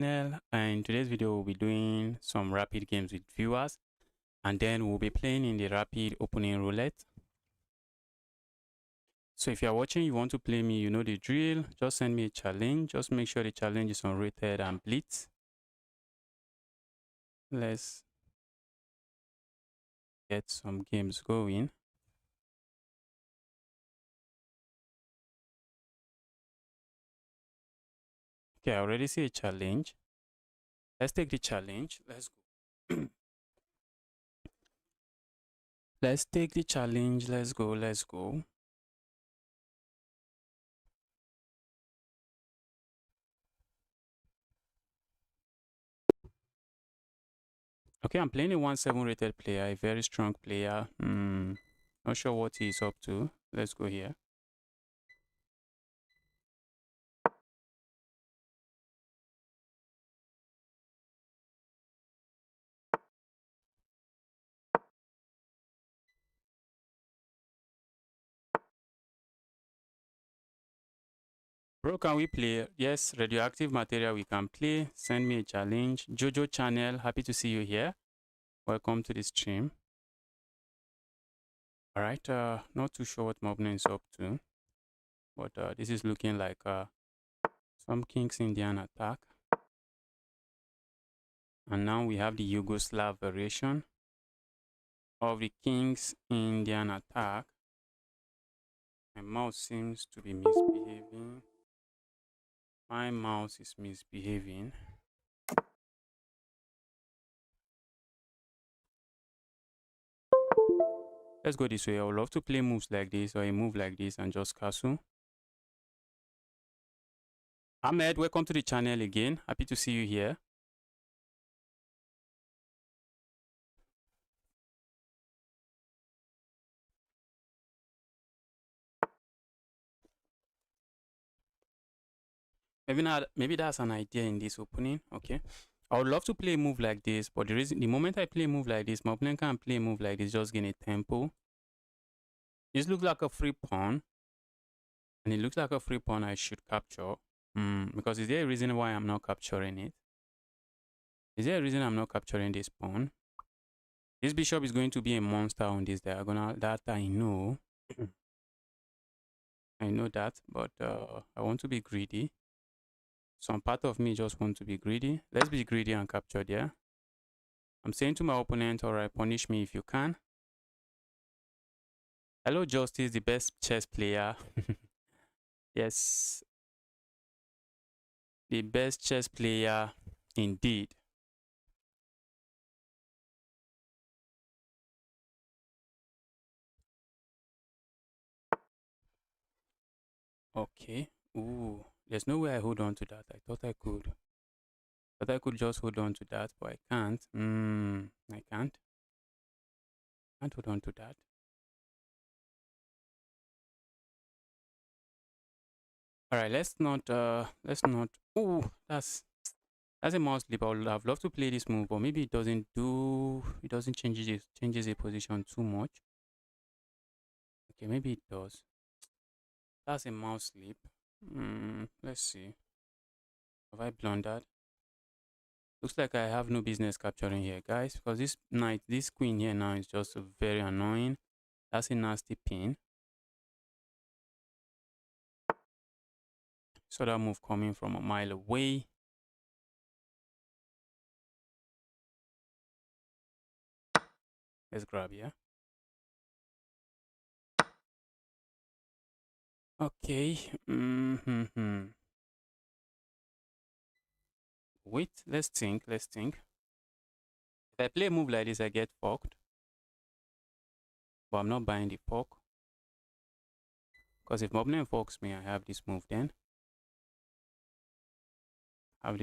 And in today's video, we'll be doing some rapid games with viewers, and then we'll be playing in the rapid opening roulette. So if you're watching, you want to play me, you know the drill. Just send me a challenge. Just make sure the challenge is unrated and blitz. Let's get some games going. Okay, I already see a challenge. Let's take the challenge. Let's go. Let's take the challenge. Let's go. Let's go. Okay, I'm playing a 1-7 rated player, a very strong player. Not sure what he's up to. Let's go here. Bro, can we play? Yes, radioactive material we can play. Send me a challenge. Jojo channel, happy to see you here. Welcome to the stream. All right, not too sure what Mobna is up to, but this is looking like some Kings Indian attack. And now we have the Yugoslav variation of the Kings Indian attack. My mouse seems to be misbehaving. My mouse is misbehaving. Let's go this way. I would love to play moves like this or a move like this and just castle. Ahmed, welcome to the channel again. Happy to see you here. Maybe that's an idea in this opening. Okay. I would love to play a move like this, but the moment I play a move like this, my opponent can't play a move like this, just gain a tempo. This looks like a free pawn. And it looks like a free pawn I should capture. Because is there a reason why I'm not capturing it? Is there a reason I'm not capturing this pawn? This bishop is going to be a monster on this diagonal. That I know. I know that, but I want to be greedy. Some part of me just want to be greedy. Let's be greedy and capture there. I'm saying to my opponent, all right, punish me if you can. Hello, Justice, the best chess player. Yes. The best chess player indeed. Okay. Ooh, there's no way I hold on to that. I thought I could. But I could just hold on to that, but I can't. I can't. Can't hold on to that. All right, let's not. Ooh, that's a mouse slip. I would have loved to play this move, but maybe it doesn't changes a position too much. Okay, maybe it does. That's a mouse slip. Let's see. Have I blundered? Looks like I have no business capturing here, guys, because this knight, this queen here now is just very annoying. That's a nasty pin. Saw that move coming from a mile away. Let's grab here. Okay. Wait, let's think. If I play a move like this, I get fucked. But I'm not buying the fork. Because if my opponent forks me, I have this move then. So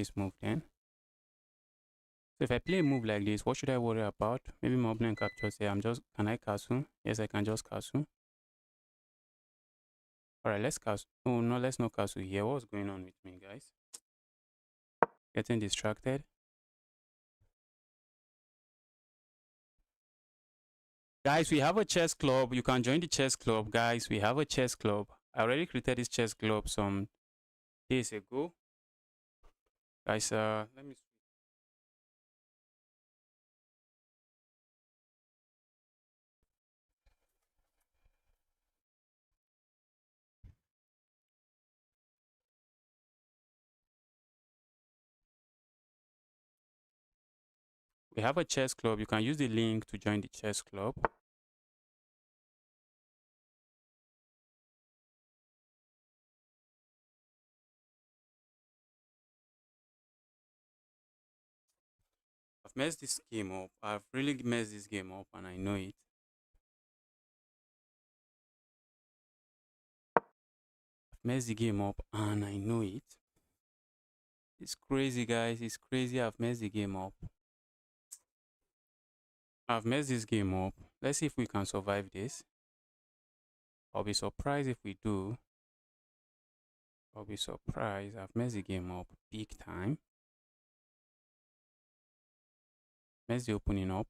if I play a move like this, what should I worry about? Maybe my opponent captures here. Can I castle? Yes, I can just castle. Alright, let's castle. Oh no, let's not castle here. What's going on with me, guys? Getting distracted. Guys, we have a chess club. You can join the chess club, guys. We have a chess club. I already created this chess club some days ago. Guys, let me. We have a chess club. You can use the link to join the chess club. I've messed this game up. I've really messed this game up and I know it. I've messed the game up and I know it. It's crazy, guys. It's crazy. I've messed the game up. I've messed this game up. Let's see if we can survive this. I'll be surprised if we do. I'll be surprised. I've messed the game up big time. Messed the opening up.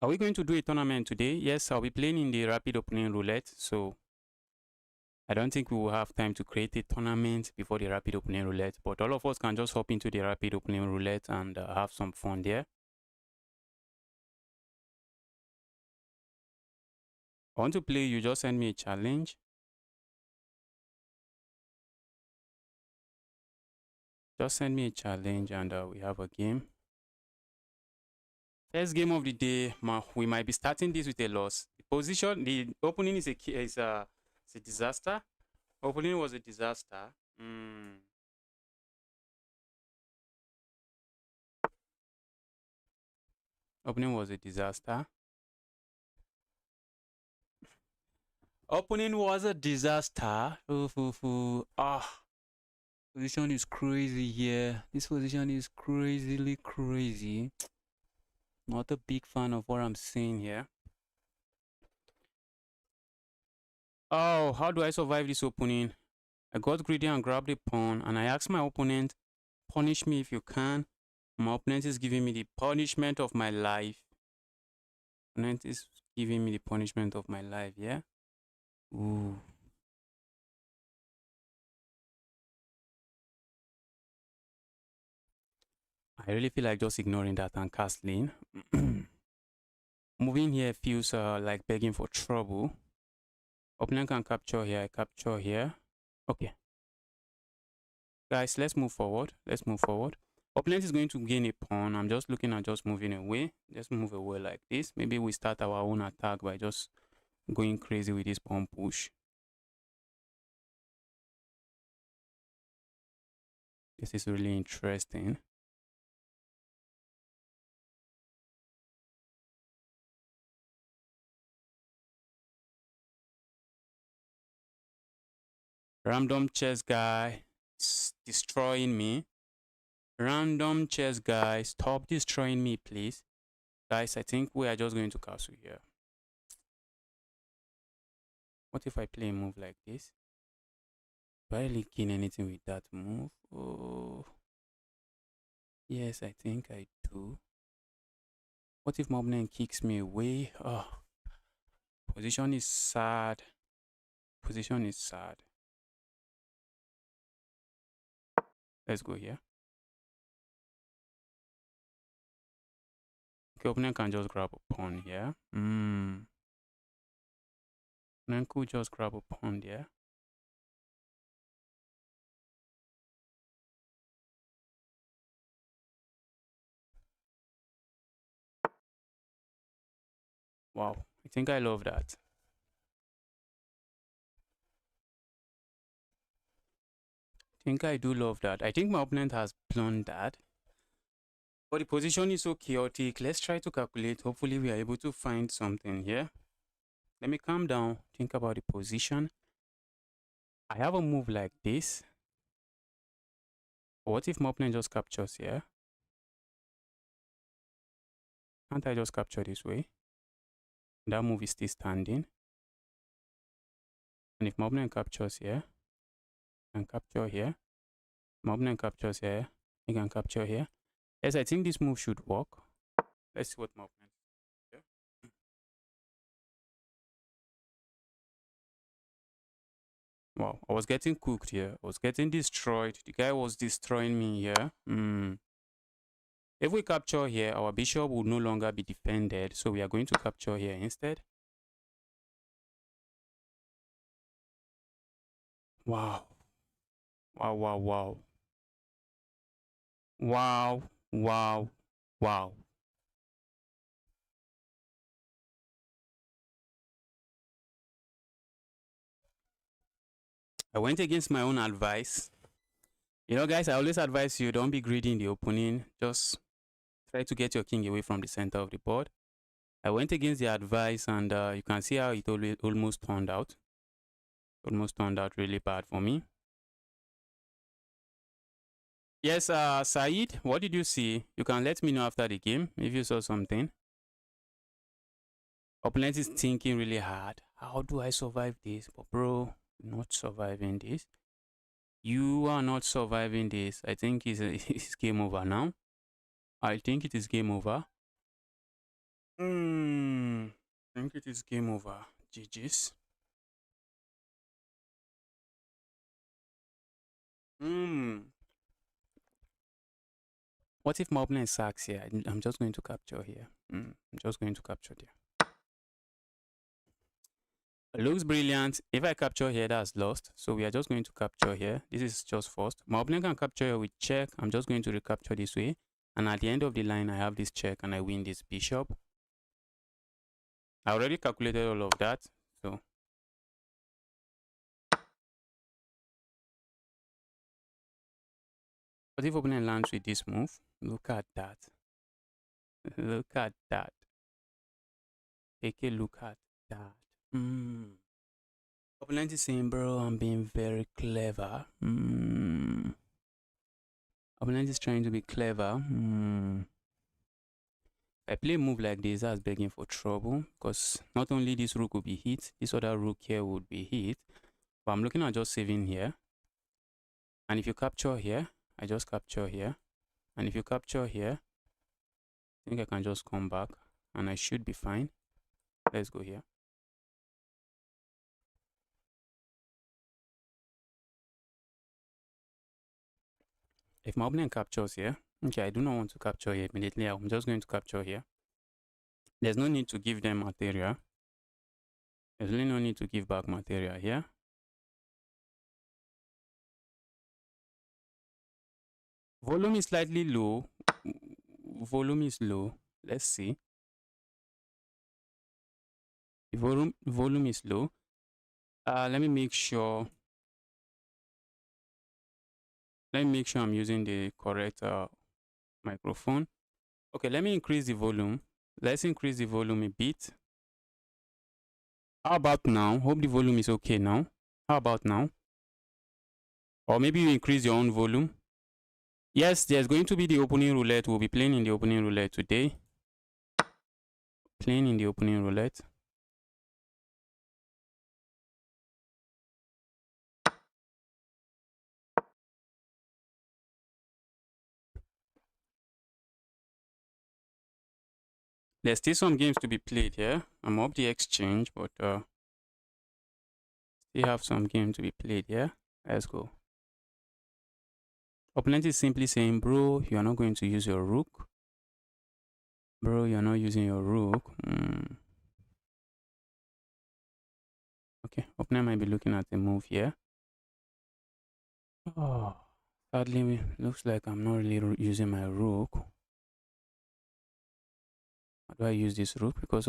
Are we going to do a tournament today? Yes, I'll be playing in the rapid opening roulette. So I don't think we will have time to create a tournament before the rapid opening roulette. But all of us can just hop into the rapid opening roulette and have some fun there. I want to play. You just send me a challenge. Just send me a challenge and we have a game. First game of the day, we might be starting this with a loss. The position, the opening is a disaster. Opening was a disaster. Opening was a disaster. Opening was a disaster. Position is crazy here. This position is crazily crazy. Not a big fan of what I'm seeing here. Oh, how do I survive this opening? I got greedy and grabbed a pawn, and I asked my opponent, punish me if you can. My opponent is giving me the punishment of my life. Opponent is giving me the punishment of my life, yeah? Ooh. I really feel like just ignoring that and castling. Moving here feels like begging for trouble. Opponent can capture here, I capture here. Okay. Guys, let's move forward. Let's move forward. Opponent is going to gain a pawn. I'm just looking at just moving away. Let's move away like this. Maybe we start our own attack by just going crazy with this pawn push. This is really interesting. Random chess guy destroying me. Random chess guy, stop destroying me, please. Guys, I think we are just going to castle here. What if I play a move like this? Do I really gain anything with that move? Oh, yes, I think I do. What if my opponent kicks me away? Oh, position is sad. Position is sad. Let's go here. Okay, opponent can just grab a pawn here. Opponent could just grab a pawn there. Wow, I think I love that. I think I do love that. I think my opponent has planned that. But the position is so chaotic. Let's try to calculate. Hopefully we are able to find something here. Let me calm down. Think about the position. I have a move like this. What if my opponent just captures here? Can't I just capture this way? That move is still standing. And if my opponent captures here, I can capture here. My opponent captures here, I can capture here. Yes, I think this move should work. Let's see what my opponent here. Wow, I was getting cooked here. I was getting destroyed. The guy was destroying me here. If we capture here, our bishop will no longer be defended. So we are going to capture here instead. Wow. Wow, wow, wow. Wow, wow, wow. I went against my own advice. You know, guys, I always advise you, don't be greedy in the opening. Just try to get your king away from the center of the board. I went against the advice, and you can see how it almost turned out. Almost turned out really bad for me. Yes, Saeed, what did you see? You can let me know after the game if you saw something. Opponent is thinking really hard. How do I survive this? But bro, not surviving this. You are not surviving this. I think it's game over now. I think it is game over. I think it is game over. GG's. What if my opponent sacks here? I'm just going to capture here. I'm just going to capture there. Looks brilliant. If I capture here, that's lost. So we are just going to capture here. This is just first. My opponent can capture here with check. I'm just going to recapture this way. And at the end of the line, I have this check and I win this bishop. I already calculated all of that. So what if opponent lands with this move? Look at that. Look at that. Take a look at that. Opponent is saying, bro, I'm being very clever. Opponent is trying to be clever. If I play a move like this, that's begging for trouble. Because not only this rook will be hit, this other rook here would be hit. But I'm looking at just saving here. And if you capture here, I just capture here. And if you capture here, I think I can just come back. And I should be fine. Let's go here. If my opponent captures here, okay, I do not want to capture here immediately. I'm just going to capture here. There's no need to give them material. There's really no need to give back material here. Volume is slightly low. Volume is low. Let's see. The volume is low. Let me make sure. Let me make sure I'm using the correct microphone. Okay, let me increase the volume. Let's increase the volume a bit. How about now? Hope the volume is okay now. How about now? Or maybe you increase your own volume. Yes, there's going to be the opening roulette. We'll be playing in the opening roulette today. Playing in the opening roulette. There's still some games to be played here. I'm up the exchange, but still have some game to be played here. Let's go. Opponent is simply saying, bro, you're not going to use your rook. Bro, you're not using your rook. Okay, opponent might be looking at a move here. Oh, sadly, looks like I'm not really using my rook. How do I use this rook? Because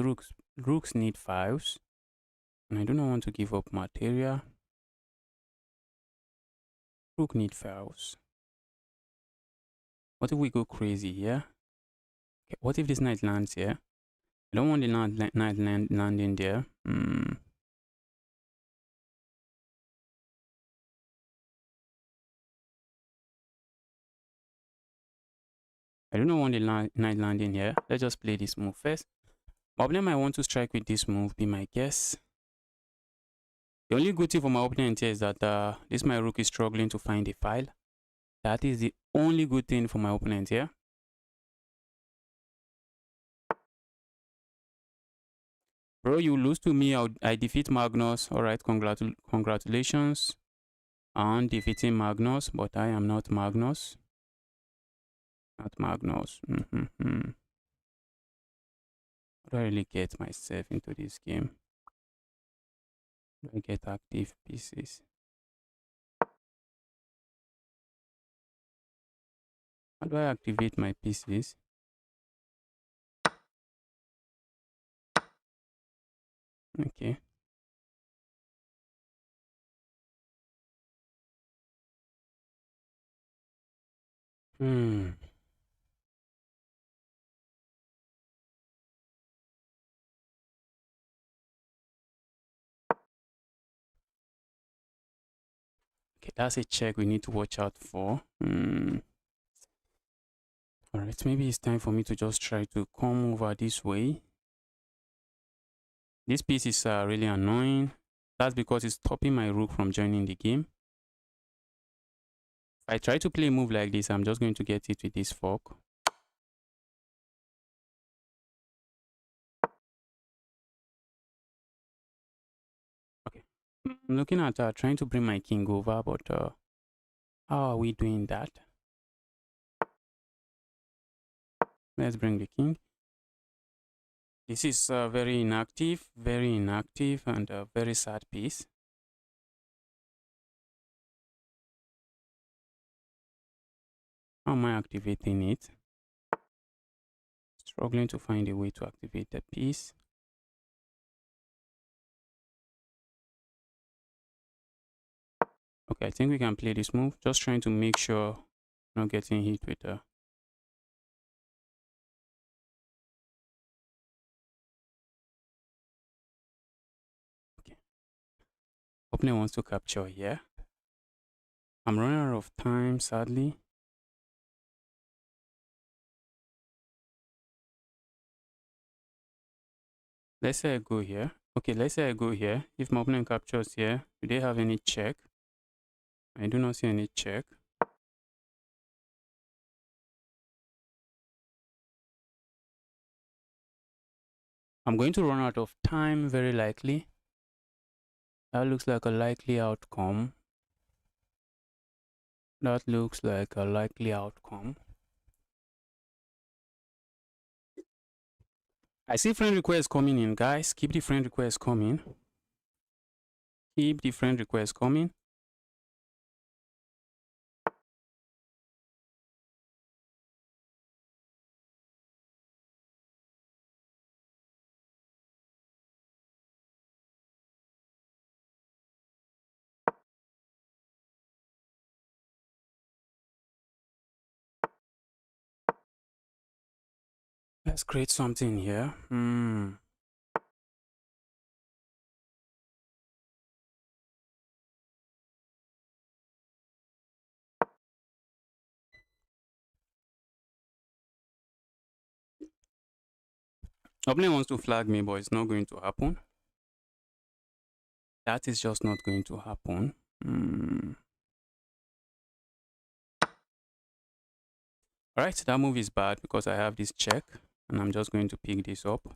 rooks need files. And I do not want to give up material. Rook need files. What if we go crazy here? Okay, what if this knight lands here? I don't want the knight landing there. I don't want the knight landing here. Let's just play this move first. My opponent might want to strike with this move, be my guess. The only good thing for my opponent here is that this my rook is struggling to find a file. That is the only good thing for my opponent here. Bro, you lose to me. I defeat Magnus. All right, congratulations. on defeating Magnus, but I am not Magnus. Not Magnus. How do I really get myself into this game? How do I get active pieces? How do I activate my pieces? Okay. Okay, that's a check we need to watch out for. Alright, maybe it's time for me to just try to come over this way. This piece is really annoying. That's because it's stopping my rook from joining the game. If I try to play a move like this, I'm just going to get it with this fork. Okay. I'm looking at trying to bring my king over, but how are we doing that? Let's bring the king. This is very inactive, and a very sad piece. How am I activating it? Struggling to find a way to activate the piece. Okay, I think we can play this move. Just trying to make sure I'm not getting hit with the... Okay. Opponent wants to capture here. I'm running out of time, sadly. Let's say I go here. Okay, let's say I go here. If my opponent captures here, do they have any check? I do not see any check. I'm going to run out of time, very likely. That looks like a likely outcome. That looks like a likely outcome. I see friend requests coming in, guys. Keep the friend requests coming. Keep the friend requests coming. Let's create something here. Opponent wants to flag me, but it's not going to happen. That is just not going to happen. Alright, that move is bad because I have this check and I'm just going to pick this up.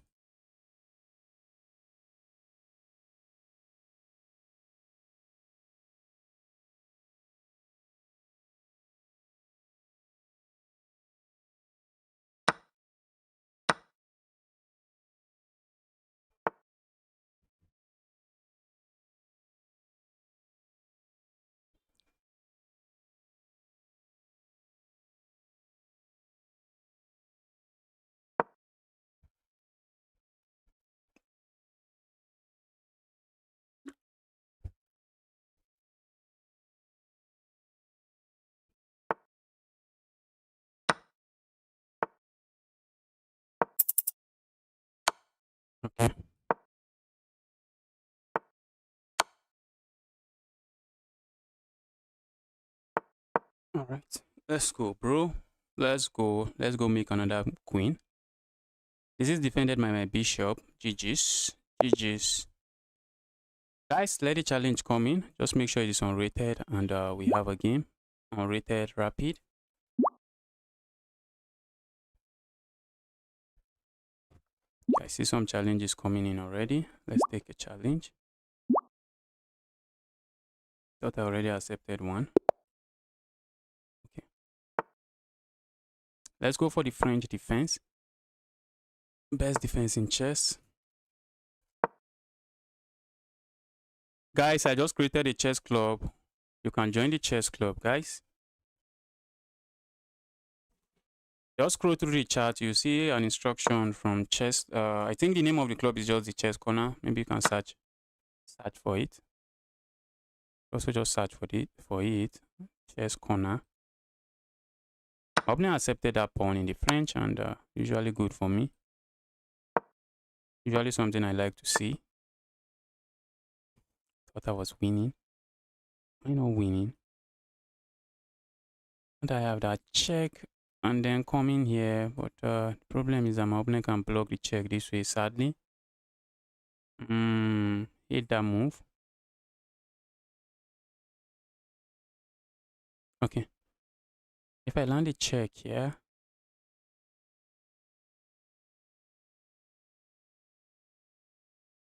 Okay. Alright, let's go, bro. Let's go. Let's go make another queen. This is defended by my bishop. GG's. GG's. Guys, let the challenge come in. Just make sure it is unrated and we have a game. Unrated rapid. I see some challenges coming in already. Let's take a challenge. Thought I already accepted one. Okay. Let's go for the French defense. Best defense in chess. Guys, I just created a chess club. You can join the chess club, guys. Just scroll through the chat. You see an instruction from chess. I think the name of the club is just the chess corner. Maybe you can search for it. Also just search for it. Chess corner. I've never accepted that pawn in the French, and usually good for me. Usually something I like to see. Thought I was winning. I'm not winning. And I have that check and then come in here, but the problem is that my opponent can block the check this way, sadly. Hate that move. Okay. If I land a check here,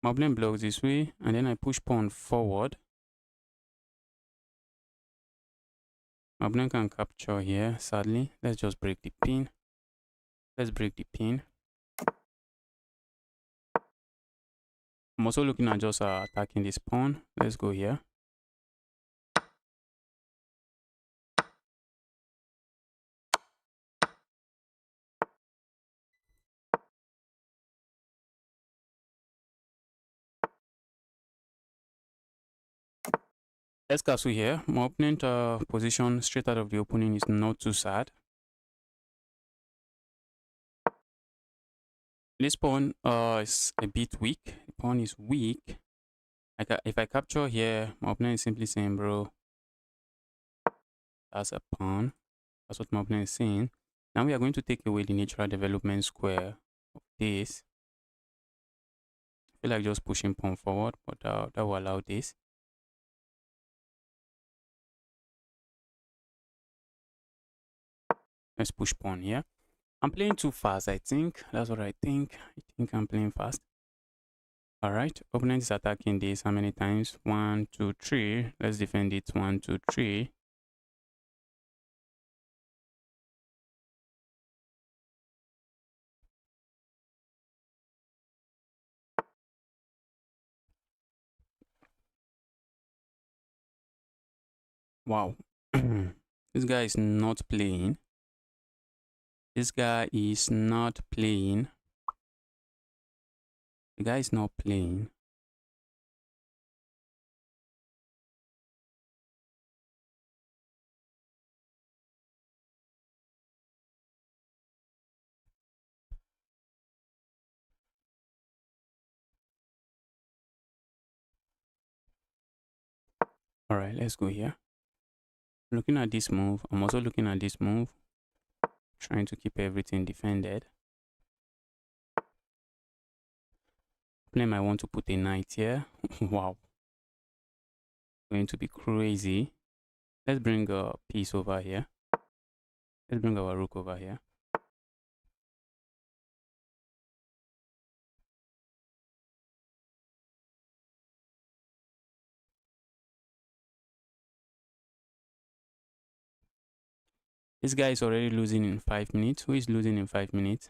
my opponent blocks this way, and then I push pawn forward. My opponent can capture here, sadly. Let's just break the pin. Let's break the pin. I'm also looking at just attacking this pawn. Let's go here. Let's castle here. My opponent position straight out of the opening is not too sad. This pawn is a bit weak. The pawn is weak. If I capture here, my opponent is simply saying, bro, that's a pawn. That's what my opponent is saying. Now we are going to take away the natural development square of this. I feel like just pushing pawn forward, but that will allow this. Let's push pawn here. I'm playing too fast, I think. That's what I think. I think I'm playing fast. All right, opponent is attacking this how many times? 1, 2, 3. Let's defend it. 1, 2, 3. Wow. This guy is not playing. This guy is not playing. The guy is not playing. All right, let's go here. Looking at this move, I'm also looking at this move. Trying to keep everything defended. Opponent might want to put a knight here. Wow. Going to be crazy. Let's bring a piece over here. Let's bring our rook over here. This guy is already losing in 5 minutes. Who is losing in 5 minutes?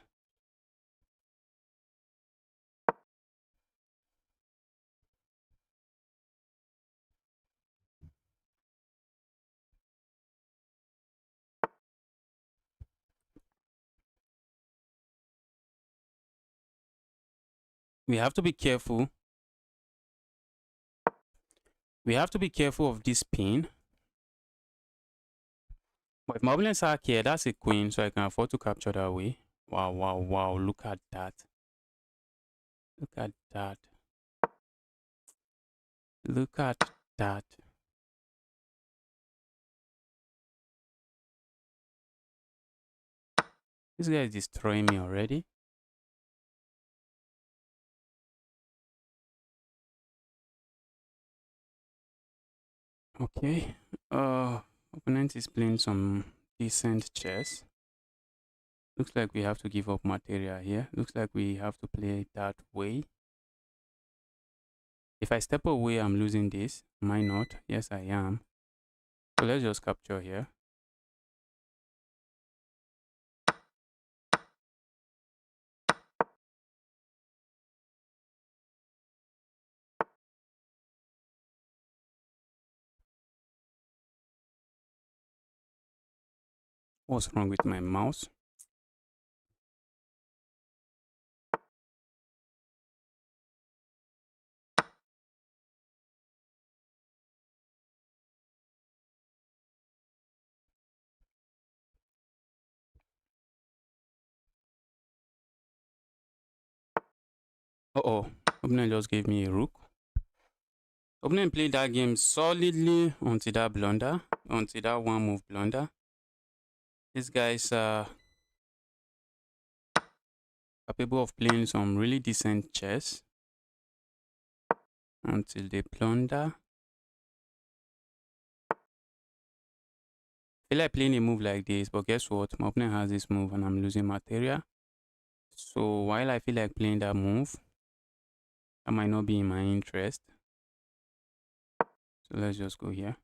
We have to be careful. We have to be careful of this pin. But if my opponent's hack here, that's a queen, so I can afford to capture that way. Wow, wow, wow. Look at that. Look at that. Look at that. This guy is destroying me already. Okay. Opponent is playing some decent chess. Looks like we have to give up material here. Looks like we have to play that way. If I step away, I'm losing this. Am I not? Yes, I am. So let's just capture here. What's wrong with my mouse? Uh-oh. Opponent just gave me a rook. Opponent played that game solidly until that blunder. Until that one move blunder. These guys are capable of playing some really decent chess. Until they blunder. I feel like playing a move like this, but guess what? My opponent has this move and I'm losing material. So while I feel like playing that move, that might not be in my interest. So let's just go here.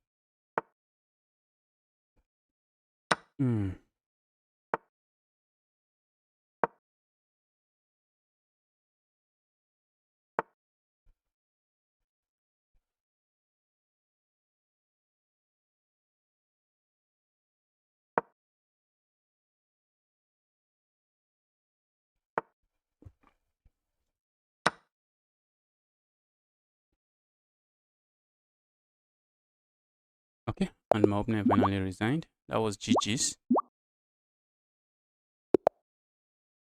Okay, and my opponent finally resigned. That was GG's.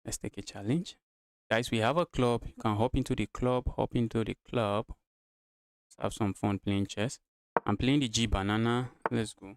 Let's take a challenge. Guys, we have a club. You can hop into the club, Let's have some fun playing chess. I'm playing the G banana. Let's go.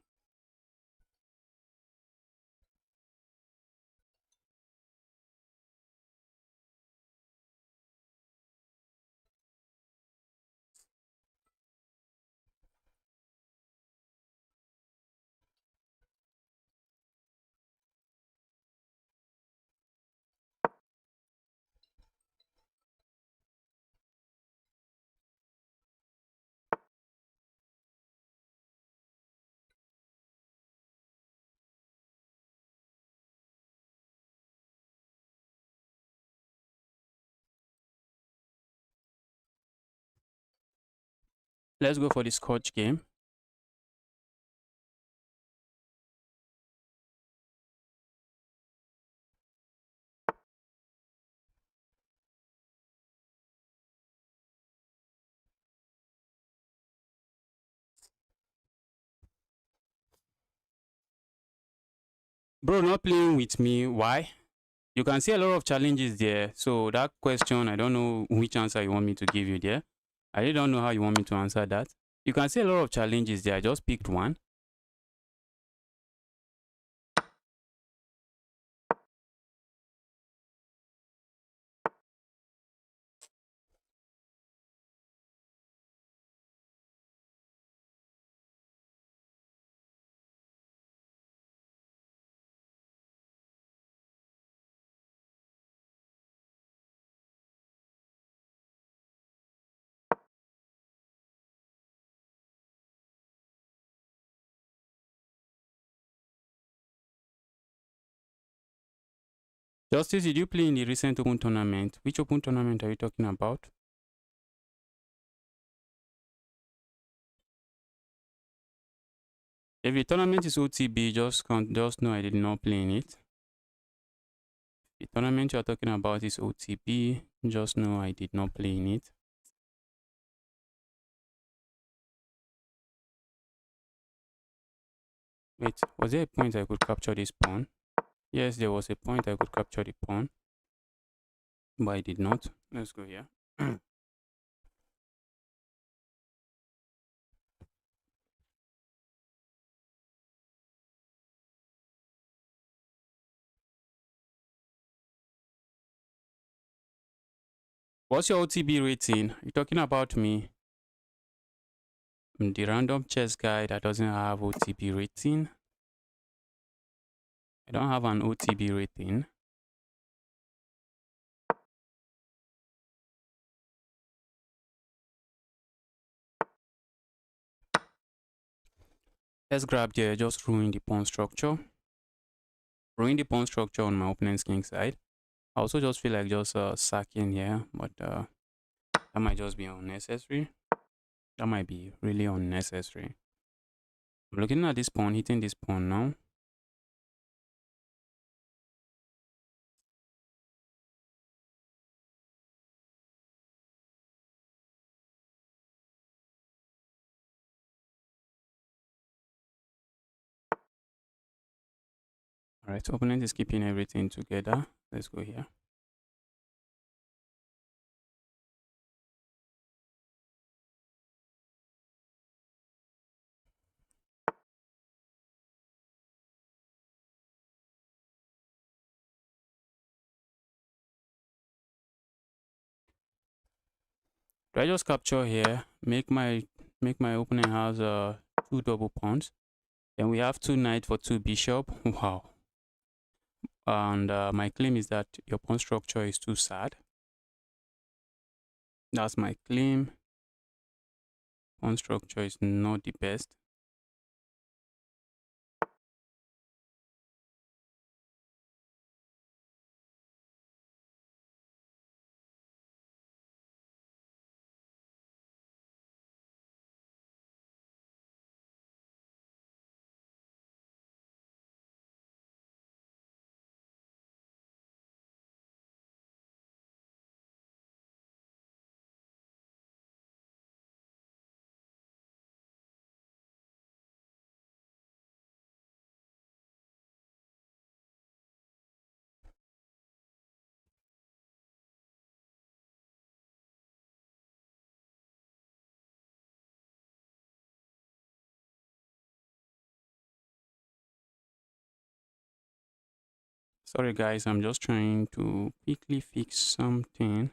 Let's go for the Scotch game. Bro, not playing with me. Why? You can see a lot of challenges there. So that question, I don't know which answer you want me to give you there. I really don't know how you want me to answer that. You can see a lot of challenges there. I just picked one. Justice, did you play in the recent Open tournament? Which Open tournament are you talking about? If the tournament is OTB, just know I did not play in it. The tournament you're talking about is OTB, just know I did not play in it. Wait, was there a point I could capture this pawn? Yes, there was a point I could capture the pawn, but I did not. Let's go here. What's your OTB rating? You're talking about me? I'm the random chess guy that doesn't have OTB rating. I don't have an OTB rating. Let's grab there, just ruin the pawn structure. Ruin the pawn structure on my opponent's king side. I also just feel like just sacking here, but that might just be unnecessary. That might be really unnecessary. I'm looking at this pawn, hitting this pawn now. Alright, so opponent is keeping everything together. Let's go here. Do I just capture here? Make my opponent has 2 double pawns. Then we have 2 knight for 2 bishop. Wow. And my claim is that your pawn structure is too sad. That's my claim. Pawn structure is not the best. Sorry guys, I'm just trying to quickly fix something.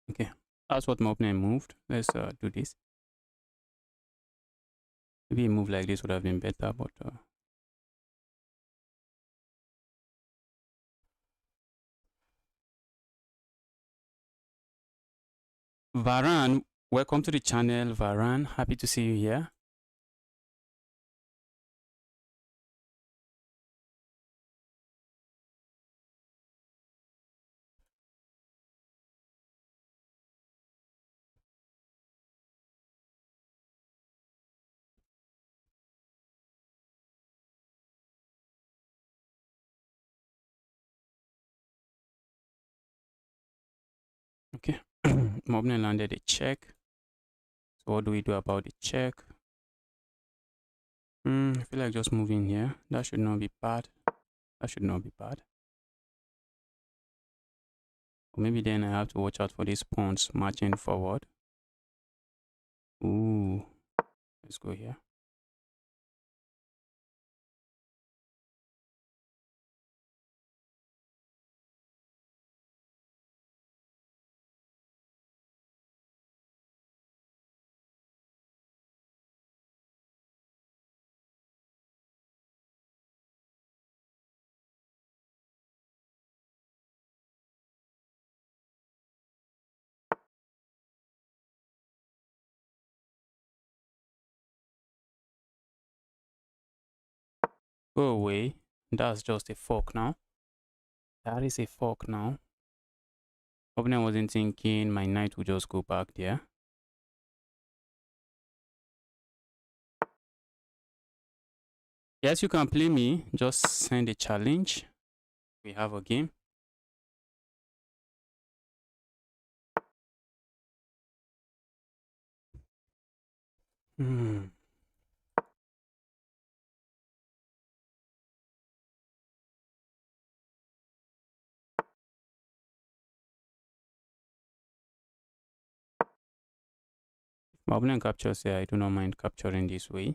Okay, that's what my opponent moved. Let's do this. Maybe a move like this would have been better, but Varan, welcome to the channel, Varan. Happy to see you here. Okay, my opponent landed a check. So what do we do about the check? I feel like just moving here. That should not be bad. That should not be bad. Or maybe then I have to watch out for these pawns marching forward. Ooh, let's go here. Go away. That's just a fork now. That is a fork now. Opponent wasn't thinking my knight would just go back there. Yes, you can play me. Just send a challenge. We have a game. My opponent captures here. I do not mind capturing this way.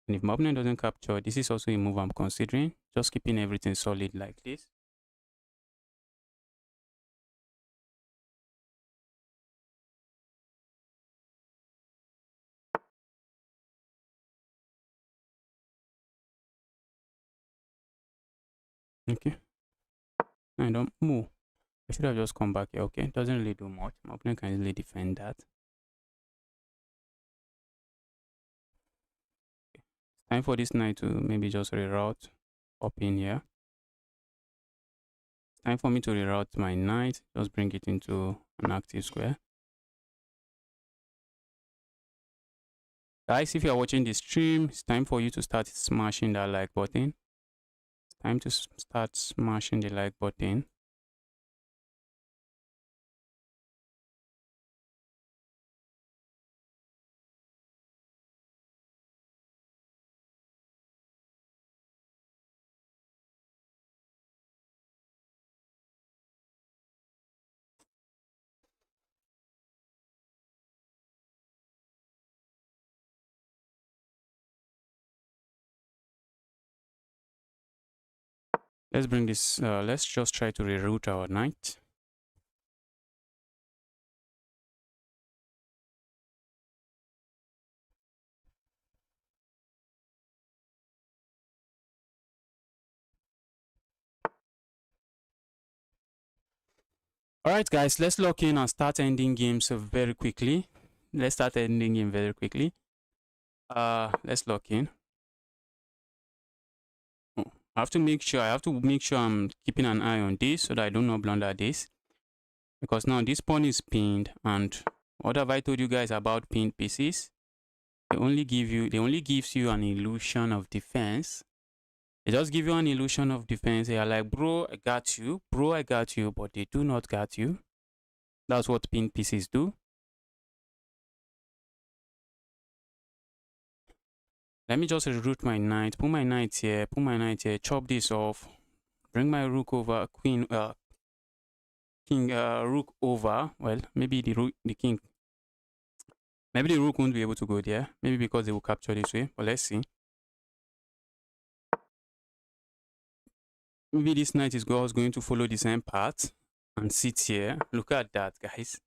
And if my opponent doesn't capture, this is also a move I'm considering. Just keeping everything solid like this. Okay. I don't move. I should have just come back here. Okay, doesn't really do much. My opponent can easily defend that. Time for this knight to maybe just reroute up in here. Time for me to reroute my knight. Just bring it into an active square. Guys, if you are watching this stream, it's time for you to start smashing that like button. It's time to start smashing the like button. Let's bring this, let's just try to reroute our knight. Alright guys, let's lock in and start ending games very quickly. Let's start ending game very quickly. Let's lock in. I have to make sure I'm keeping an eye on this so that I do not blunder this. Because now this pawn is pinned, and what have I told you guys about pinned pieces? They only gives you an illusion of defense. They just give you an illusion of defense. They are like, bro, I got you, but they do not got you. That's what pinned pieces do. Let me just reroute my knight, put my knight here, chop this off, bring my rook over, rook over. Well, maybe the king. Maybe the rook won't be able to go there. Maybe because they will capture this way, but let's see. Maybe this knight is going to follow the same path and sit here. Look at that, guys.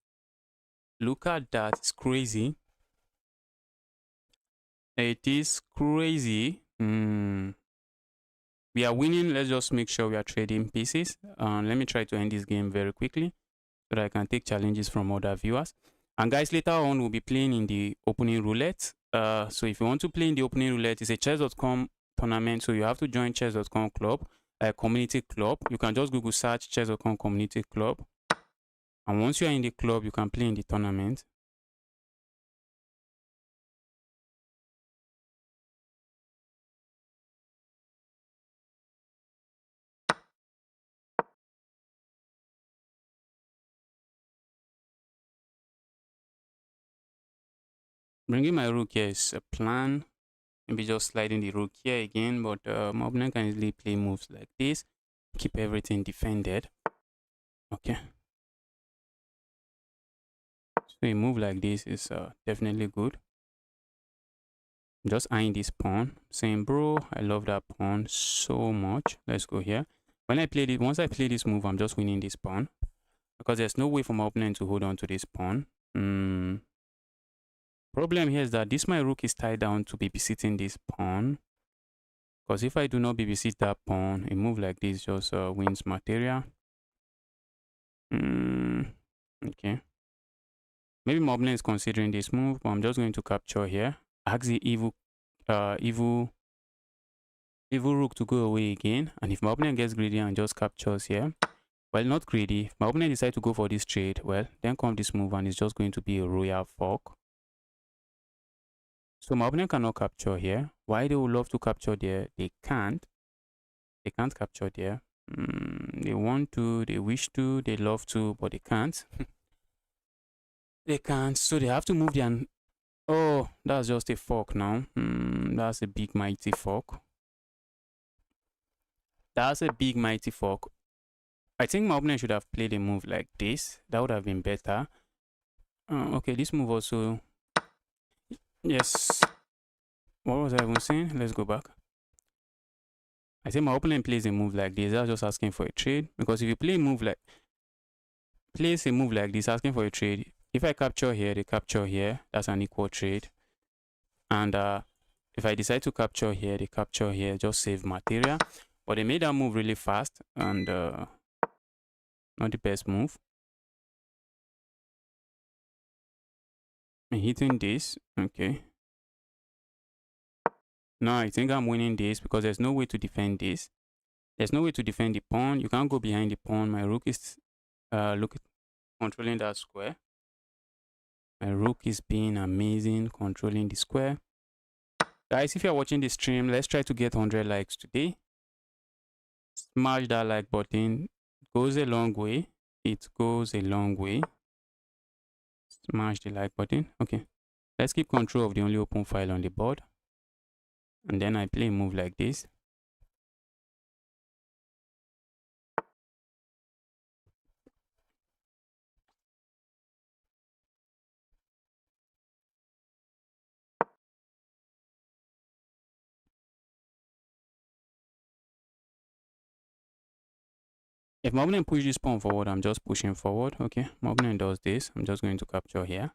Look at that. It's crazy. It is crazy. We are winning. Let's just make sure we are trading pieces. Let me try to end this game very quickly so that I can take challenges from other viewers. And guys, later on, we'll be playing in the opening roulette. So if you want to play in the opening roulette, it's a chess.com tournament. So you have to join chess.com club, community club. You can just Google search chess.com community club. And once you are in the club, you can play in the tournament. Bringing my rook here is a plan. Maybe just sliding the rook here again, but my opponent can easily play moves like this. Keep everything defended. Okay. So a move like this is definitely good. Just eyeing this pawn, saying, bro, I love that pawn so much. Let's go here. Once I play this move, I'm just winning this pawn. Because there's no way for my opponent to hold on to this pawn. Problem here is that my rook is tied down to babysitting this pawn. Because if I do not babysit that pawn, a move like this just wins material. Okay. Maybe my opponent is considering this move, but I'm just going to capture here. Ask the evil rook to go away again. And if my opponent gets greedy and just captures here, well, not greedy. If my opponent decides to go for this trade, well, then come this move and it's just going to be a royal fork. So my opponent cannot capture here. Why they would love to capture there? They can't. They can't capture there. They want to, they wish to, they love to, but they can't. They can't. So they have to move their... Oh, that's just a fork now. That's a big mighty fork. That's a big mighty fork. I think my opponent should have played a move like this. That would have been better. Okay, this move also... Yes. What was I even saying? Let's go back. I think my opponent plays a move like this. I was just asking for a trade. Because if you play a move like... Plays a move like this, asking for a trade. If I capture here, they capture here. That's an equal trade. And if I decide to capture here, they capture here. Just save material. But they made that move really fast. And Not the best move. I'm hitting this. Okay. Now I think I'm winning this because there's no way to defend this. There's no way to defend the pawn. You can't go behind the pawn. My rook is controlling that square. My rook is being amazing controlling the square. Guys, if you're watching this stream, let's try to get 100 likes today. Smash that like button. It goes a long way. It goes a long way. Smash the like button. Okay. Let's keep control of the only open file on the board. And then I play a move like this. If my opponent pushes this pawn forward, I'm just pushing forward. Okay, my opponent does this. I'm just going to capture here.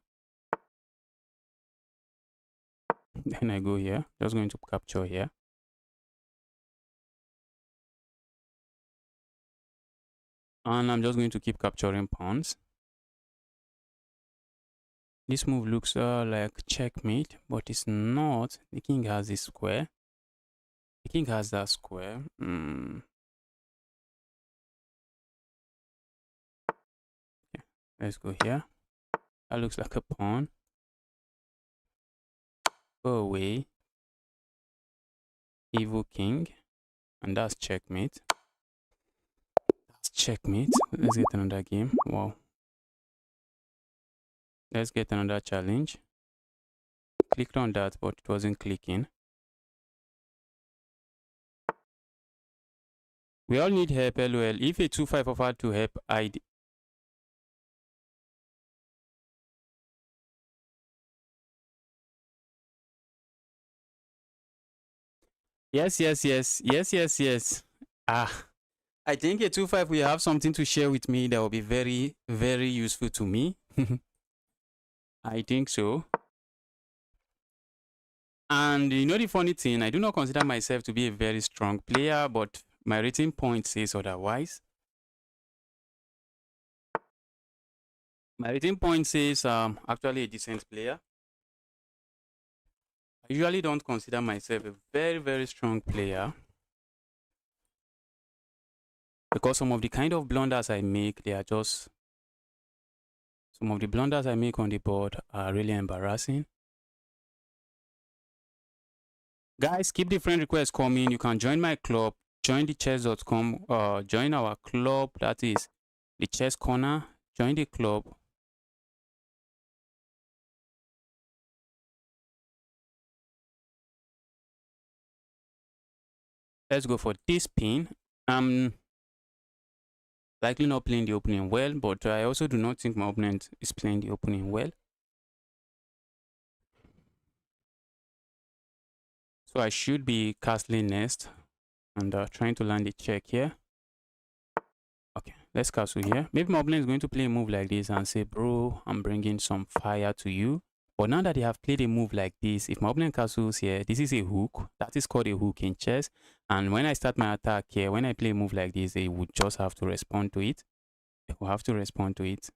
Then I go here. Just going to capture here. And I'm just going to keep capturing pawns. This move looks like checkmate, but it's not. The king has this square. The king has that square. Okay, let's go here. That looks like a pawn. Go away. Evil king. And that's checkmate. That's checkmate. Let's get another game. Wow. Let's get another challenge. Clicked on that, but it wasn't clicking. We all need help, LOL. If a 2-5 offered to help, I'd... Yes. I think a 2-5 will have something to share with me that will be very, very useful to me. I think so. And you know the funny thing, I do not consider myself to be a very strong player, but my rating point says otherwise. My rating point says actually a decent player. I usually don't consider myself a very, very strong player, because some of the kind of blunders I make, they are just... Some of the blunders I make on the board are really embarrassing. Guys, keep the friend requests coming. You can join my club, join the chess.com, join our club, that is the chess corner. Join the club. Let's go for this pin. I'm likely not playing the opening well, but I also do not think my opponent is playing the opening well. So I should be castling next and trying to land the check here. Okay, let's castle here. Maybe my opponent is going to play a move like this and say, bro, I'm bringing some fire to you. But now that they have played a move like this, if my opponent castles here, this is a hook. That is called a hook in chess. And when I start my attack here, when I play a move like this, they would just have to respond to it. They will have to respond to it.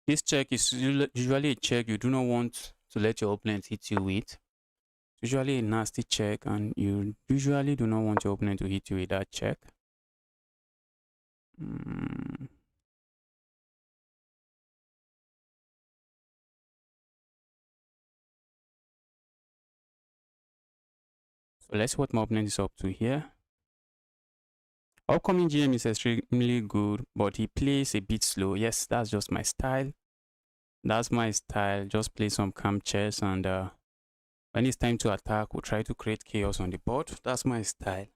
This check is usually a check you do not want to let your opponent hit you with. It's usually a nasty check, and you usually do not want your opponent to hit you with that check. So let's see what my opponent is up to here. Upcoming GM is extremely good, but he plays a bit slow. Yes, that's just my style. That's my style. Just play some calm chess, and when it's time to attack, we'll try to create chaos on the board. That's my style.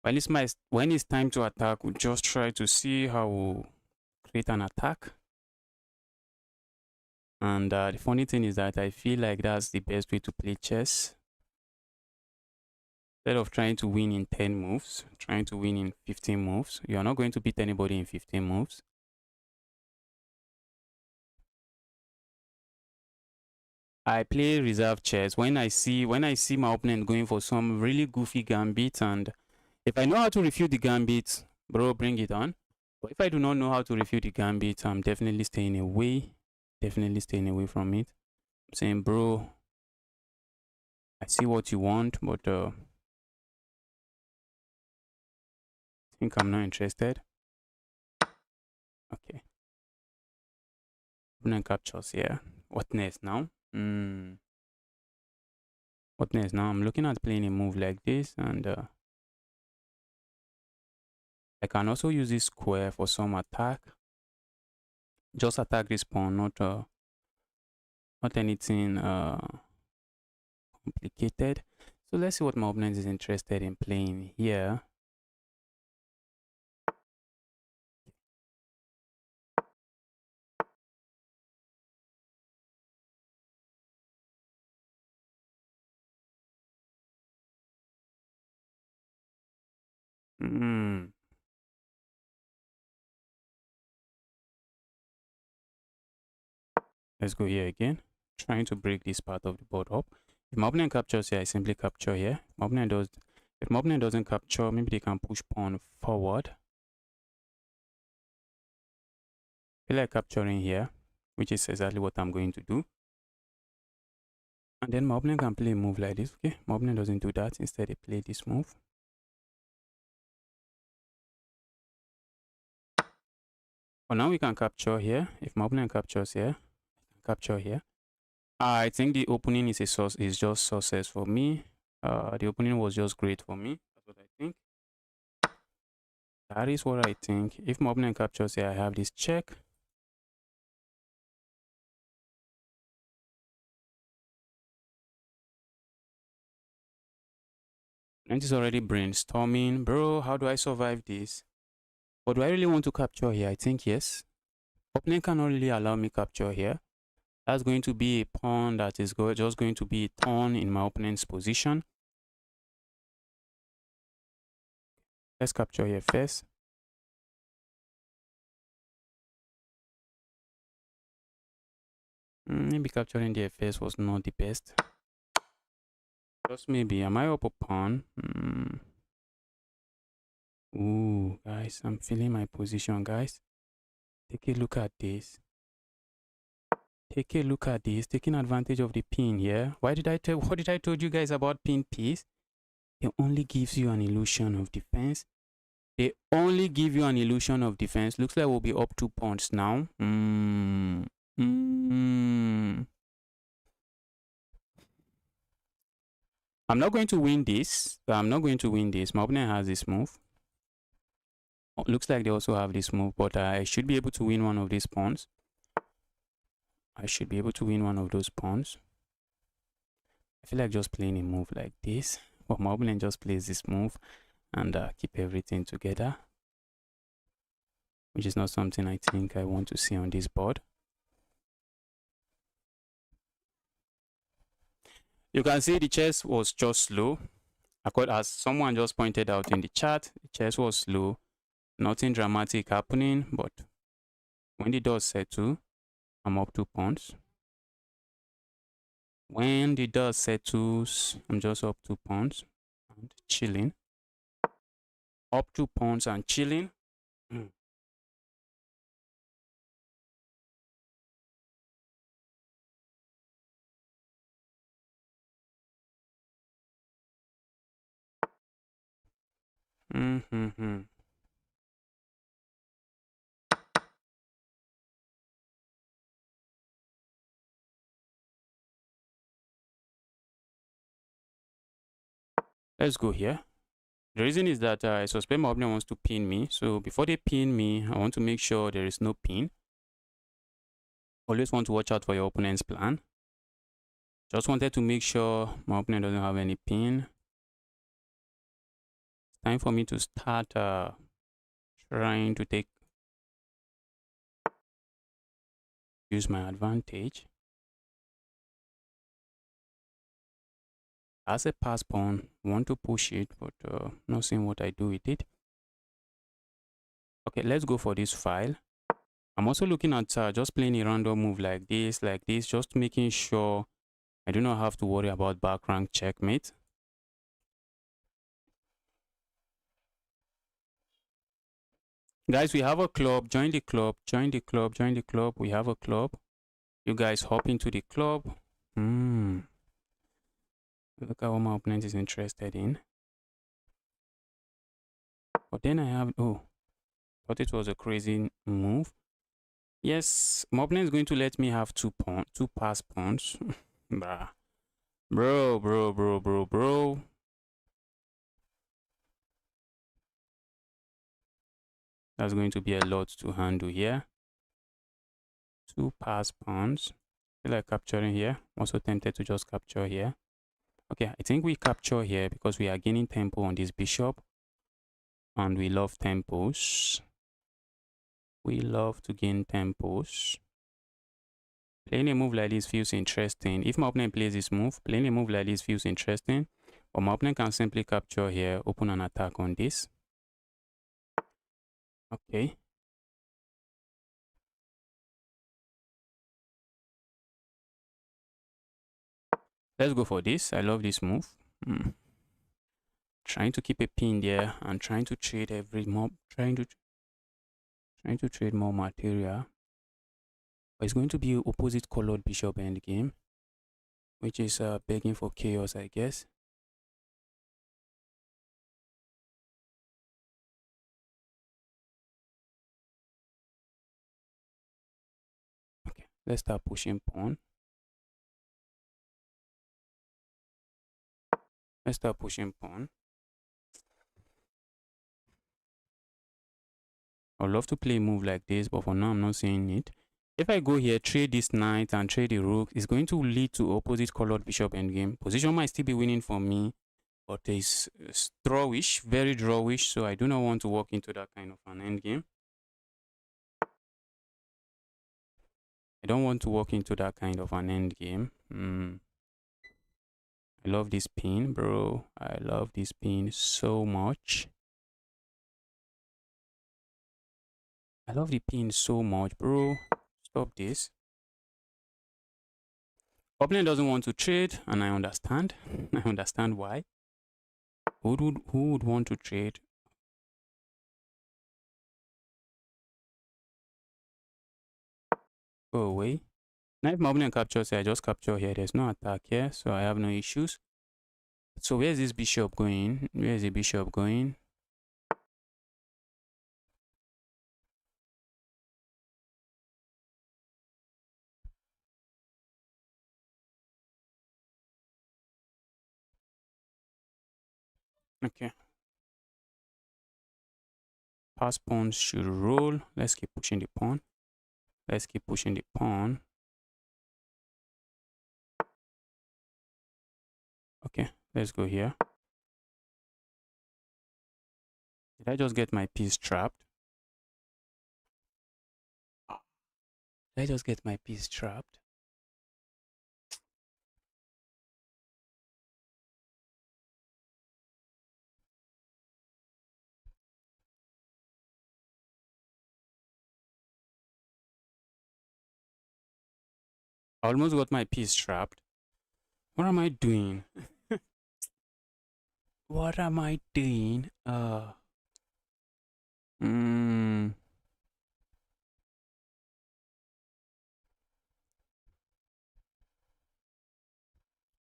When it's time to attack, we'll just try to see how we'll create an attack. And the funny thing is that I feel like that's the best way to play chess. Instead of trying to win in 10 moves, trying to win in 15 moves. You are not going to beat anybody in 15 moves. I play reserve chess when I see my opponent going for some really goofy gambit, and if I know how to refute the gambit, bro, bring it on. But if I do not know how to refute the gambit, I'm definitely staying away. Definitely staying away from it. I'm saying, bro, I see what you want, but I think I'm not interested. Okay. Opponent captures here. What next now? What next now? I'm looking at playing a move like this, and I can also use this square for some attack. Just attack this pawn, not anything complicated. So let's see what my opponent is interested in playing here. Let's go here again. Trying to break this part of the board up. If my opponent captures here, I simply capture here. If my opponent doesn't capture, maybe they can push pawn forward. I feel like capturing here, which is exactly what I'm going to do. And then my opponent can play a move like this. Okay, my opponent doesn't do that. Instead, they play this move. Well, now we can capture here. If my opponent captures here, capture here. I think the opening is just success for me. The opening was just great for me. That's what I think. That is what I think. If my opponent captures here, I have this check. And it's already brainstorming. Bro, how do I survive this? But do I really want to capture here? I think yes. Opponent cannot really allow me capture here. That's going to be a pawn that is just going to be a pawn in my opponent's position. Let's capture here first. Maybe capturing the FS was not the best. Just maybe. Am I up a pawn? Ooh, guys, I'm feeling my position, guys. Take a look at this. Take a look at this. Taking advantage of the pin here. What did I told you guys about pin piece? It only gives you an illusion of defense. They only give you an illusion of defense. Looks like we'll be up 2 points now. I'm not going to win this. My opponent has this move. Looks like they also have this move, but I should be able to win one of these pawns. I should be able to win one of those pawns. I feel like just playing a move like this. But my opponent just plays this move and keep everything together, which is not something I think I want to see on this board. You can see the chess was just slow. As someone just pointed out in the chat, the chess was slow. Nothing dramatic happening, but when the dust settle, I'm up 2 pawns. When the dust settles, I'm just up 2 pawns and chilling. Up 2 pawns and chilling. Let's go here. The reason is that I suspect my opponent wants to pin me. So before they pin me, I want to make sure there is no pin. Always want to watch out for your opponent's plan. Just wanted to make sure my opponent doesn't have any pin. It's time for me to start trying to use my advantage. As a pass pawn, I want to push it, but not seeing what I do with it. Okay, let's go for this file. I'm also looking at just playing a random move like this, just making sure I do not have to worry about back rank checkmate. Guys, we have a club. Join the club. Join the club. Join the club. We have a club. You guys hop into the club. Look at what my opponent is interested in. But then I have, thought it was a crazy move. Yes, my opponent is going to let me have two pass pawns. Bruh. Bro. That's going to be a lot to handle here. Two pass pawns. Feel like capturing here. Also tempted to just capture here. Okay, I think we capture here because we are gaining tempo on this bishop. And we love tempos. We love to gain tempos. Playing a move like this feels interesting. If my opponent plays this move, playing a move like this feels interesting. But my opponent can simply capture here, open an attack on this. Okay. Let's go for this. I love this move. Trying to keep a pin there and trying to trade every mob, trying to trade more material. But it's going to be opposite colored bishop endgame, which is begging for chaos, I guess. Okay, let's start pushing pawn. Let's start pushing pawn. I'd love to play a move like this, but for now I'm not seeing it. If I go here, trade this knight and trade the rook, it's going to lead to opposite colored bishop endgame. Position might still be winning for me, but it's drawish, very drawish, so I do not want to walk into that kind of an endgame. I don't want to walk into that kind of an endgame. I love this pin, bro. I love this pin so much. I love the pin so much, bro. Stop this. Opponent doesn't want to trade, and I understand. I understand why. Who would want to trade? Go away. Now if my opponent captures, I just capture here. There's no attack here, so I have no issues. So where's this bishop going? Where's the bishop going? Okay. Pass pawns should roll. Let's keep pushing the pawn. Let's keep pushing the pawn. Okay, let's go here. Did I just get my piece trapped? Did I just get my piece trapped? I almost got my piece trapped. What am I doing? What am I doing?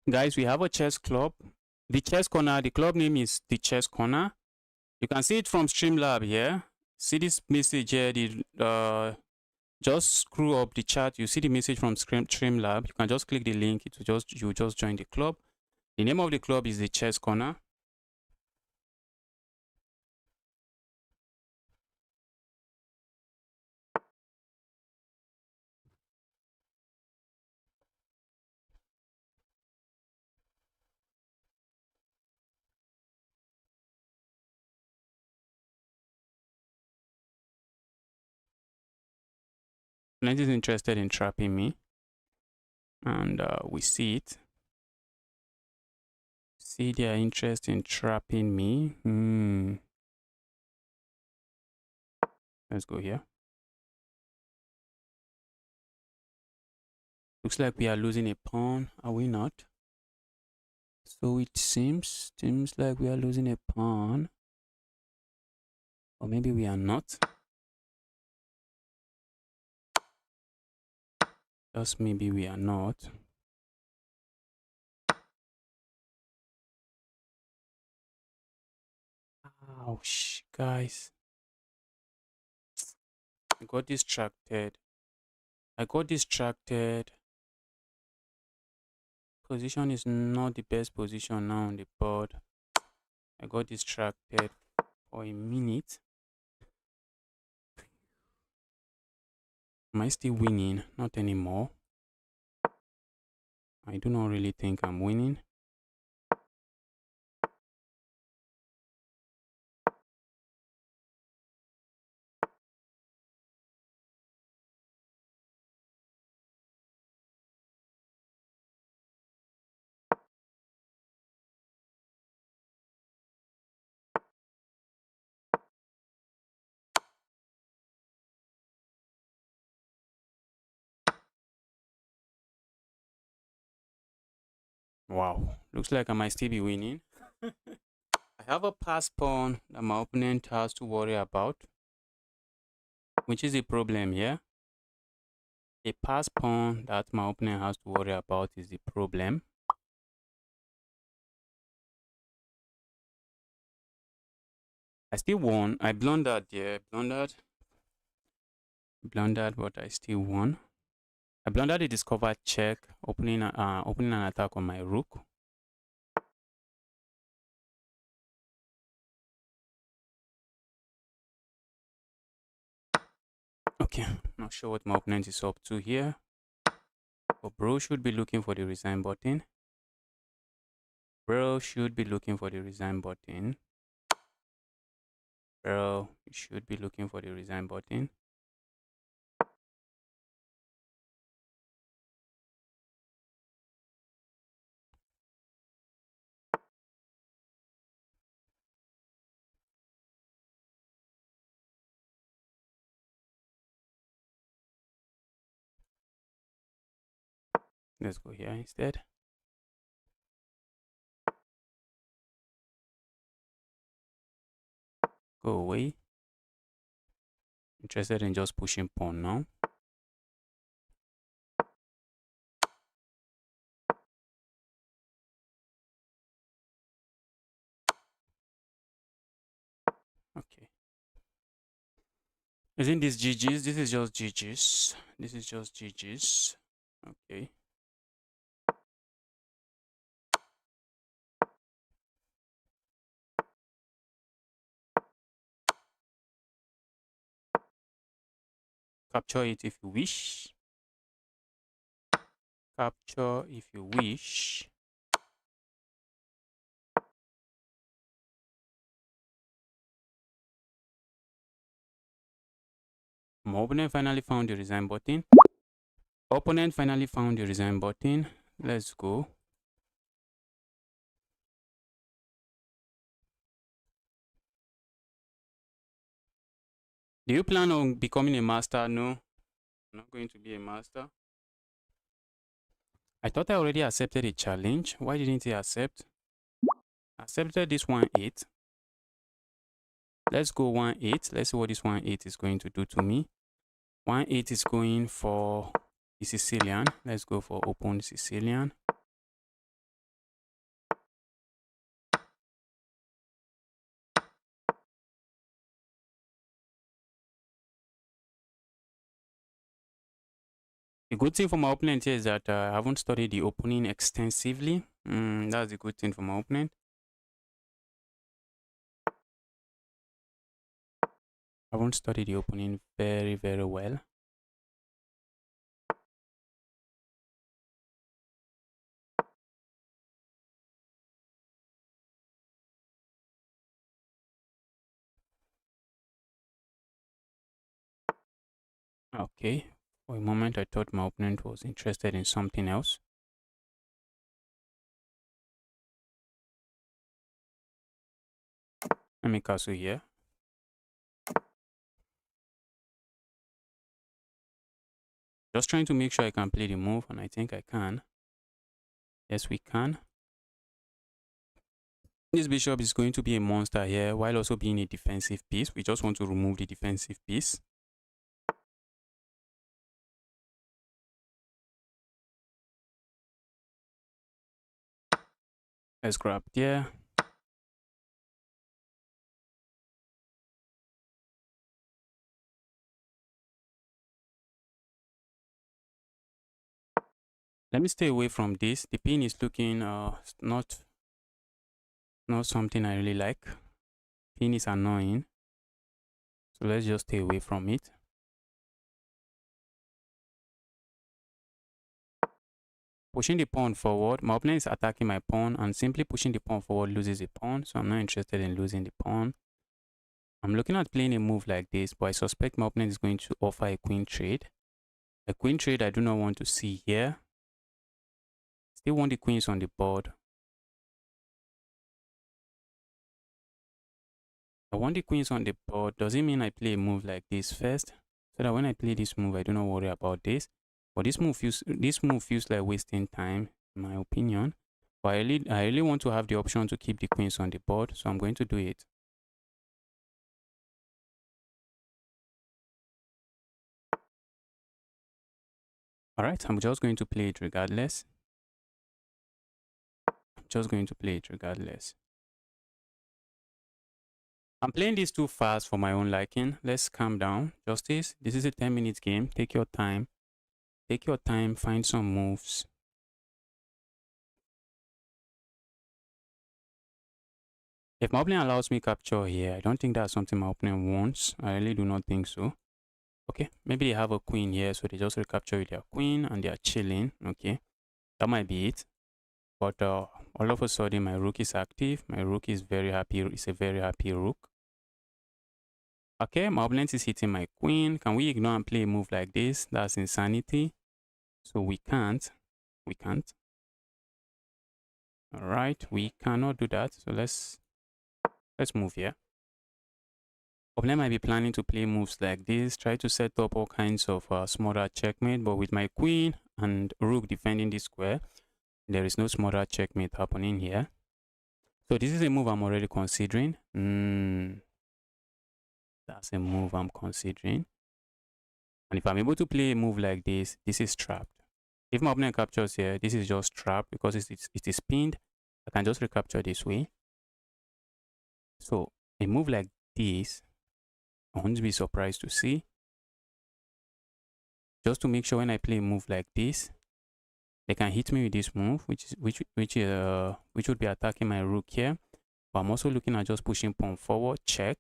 Guys, we have a chess club. The chess corner, the club name is the chess corner. You can see it from Streamlab here. See this message here, just screw up the chat. You see the message from Streamlab. You can just click the link. You just join the club. The name of the club is the chess corner. Client is interested in trapping me, and we see it. See their interest in trapping me. Let's go here. Looks like we are losing a pawn, are we not? So it seems like we are losing a pawn. Or maybe we are not. Just maybe we are not. Ouch, guys. I got distracted. Position is not the best position now on the board. I got distracted for a minute. Am I still winning? Not anymore. I do not really think I'm winning. Wow, looks like I might still be winning. I have a pass pawn that my opponent has to worry about, which is a problem here. A pass pawn that my opponent has to worry about is the problem. I still won. I blundered there. Blundered, but I still won. I blundered the discover check, opening an attack on my rook. Okay, not sure what my opponent is up to here. But bro should be looking for the resign button. Bro should be looking for the resign button. Bro, you should be looking for the resign button. Let's go here instead. Go away. Interested in just pushing pawn now. Okay. Isn't this GG's? This is just GG's. This is just GG's. Okay. Capture it if you wish. Capture if you wish. My opponent finally found the resign button. Opponent finally found the resign button. Let's go. Do you plan on becoming a master? No, I'm not going to be a master. I thought I already accepted a challenge. Why didn't he accept? Accepted this 1-8. Let's go 1-8. Let's see what this 1-8 is going to do to me. 1-8 is going for the Sicilian. Let's go for open Sicilian. The good thing for my opponent here is that I haven't studied the opening extensively. That's the good thing for my opponent. I haven't studied the opening very, very well. Okay. For a moment, I thought my opponent was interested in something else. Let me castle here. Just trying to make sure I can play the move, and I think I can. Yes, we can. This bishop is going to be a monster here while also being a defensive piece. We just want to remove the defensive piece. Let's grab there. Let me stay away from this. The pin is looking not something I really like. Pin is annoying. So let's just stay away from it. Pushing the pawn forward. My opponent is attacking my pawn, and simply pushing the pawn forward loses a pawn. So I'm not interested in losing the pawn. I'm looking at playing a move like this, but I suspect my opponent is going to offer a queen trade. A queen trade I do not want to see here. Still want the queens on the board. I want the queens on the board. Does it mean I play a move like this first? So that when I play this move, I do not worry about this. But this move feels like wasting time, in my opinion. But I really want to have the option to keep the queens on the board, so I'm going to do it. Alright, I'm just going to play it regardless. I'm playing this too fast for my own liking. Let's calm down. Justice, this is a 10-minute game. Take your time. Take your time, find some moves. If my opponent allows me capture here, I don't think that's something my opponent wants. I really do not think so. Okay, maybe they have a queen here, so they just recapture with their queen and they are chilling. Okay, that might be it. But all of a sudden, my rook is active. My rook is very happy. It's a very happy rook. Okay, my opponent is hitting my queen. Can we ignore and play a move like this? That's insanity. So we can't. All right, we cannot do that. So let's move here. Opponent might be planning to play moves like this, try to set up all kinds of smaller checkmate, but with my queen and rook defending this square, there is no smaller checkmate happening here. So this is a move I'm already considering. That's a move I'm considering. And if I'm able to play a move like this, this is trapped. If my opponent captures here, this is just trapped because it is pinned. I can just recapture this way. So a move like this, I won't be surprised to see. Just to make sure when I play a move like this, they can hit me with this move, which would be attacking my rook here. But I'm also looking at just pushing pawn forward. Check.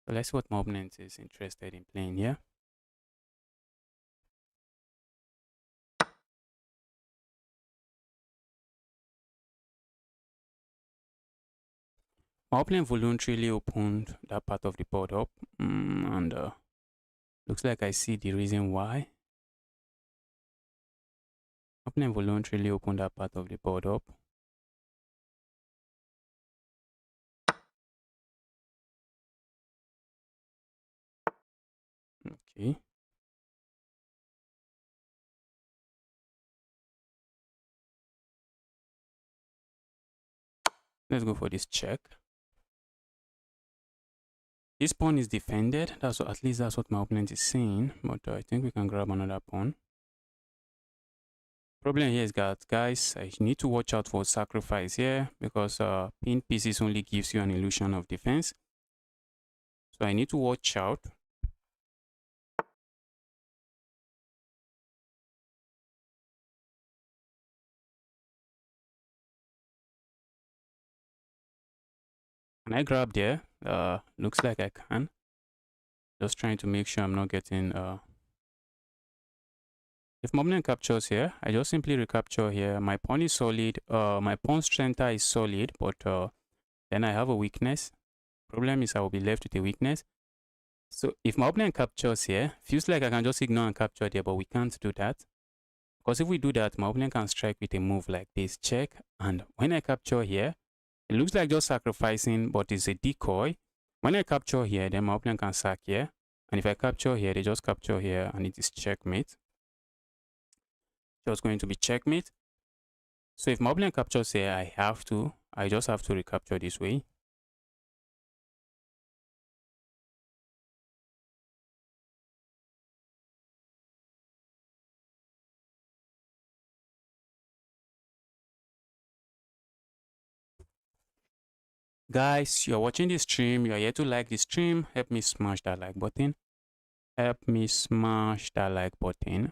So let's see what my opponent is interested in playing here. My opponent voluntarily opened that part of the board up, and looks like I see the reason why. Opponent voluntarily opened that part of the board up. Okay. Let's go for this check. This pawn is defended. At least that's what my opponent is saying. But I think we can grab another pawn. Problem here is that, guys, I need to watch out for sacrifice here because pinned pieces only gives you an illusion of defense. So I need to watch out. Can I grab there? Looks like I can. Just trying to make sure I'm not getting... If my opponent captures here, I just simply recapture here. My pawn is solid. My pawn center is solid, but then I have a weakness. Problem is I will be left with a weakness. So if my opponent captures here, feels like I can just ignore and capture there, but we can't do that. Because if we do that, my opponent can strike with a move like this, check. And when I capture here, it looks like just sacrificing, but it's a decoy. When I capture here, then my opponent can sack here. And if I capture here, they just capture here and it is checkmate. Just going to be checkmate. So if my opponent captures here, I just have to recapture this way. Guys, you're watching this stream, you're here to like the stream, help me smash that like button. Help me smash that like button.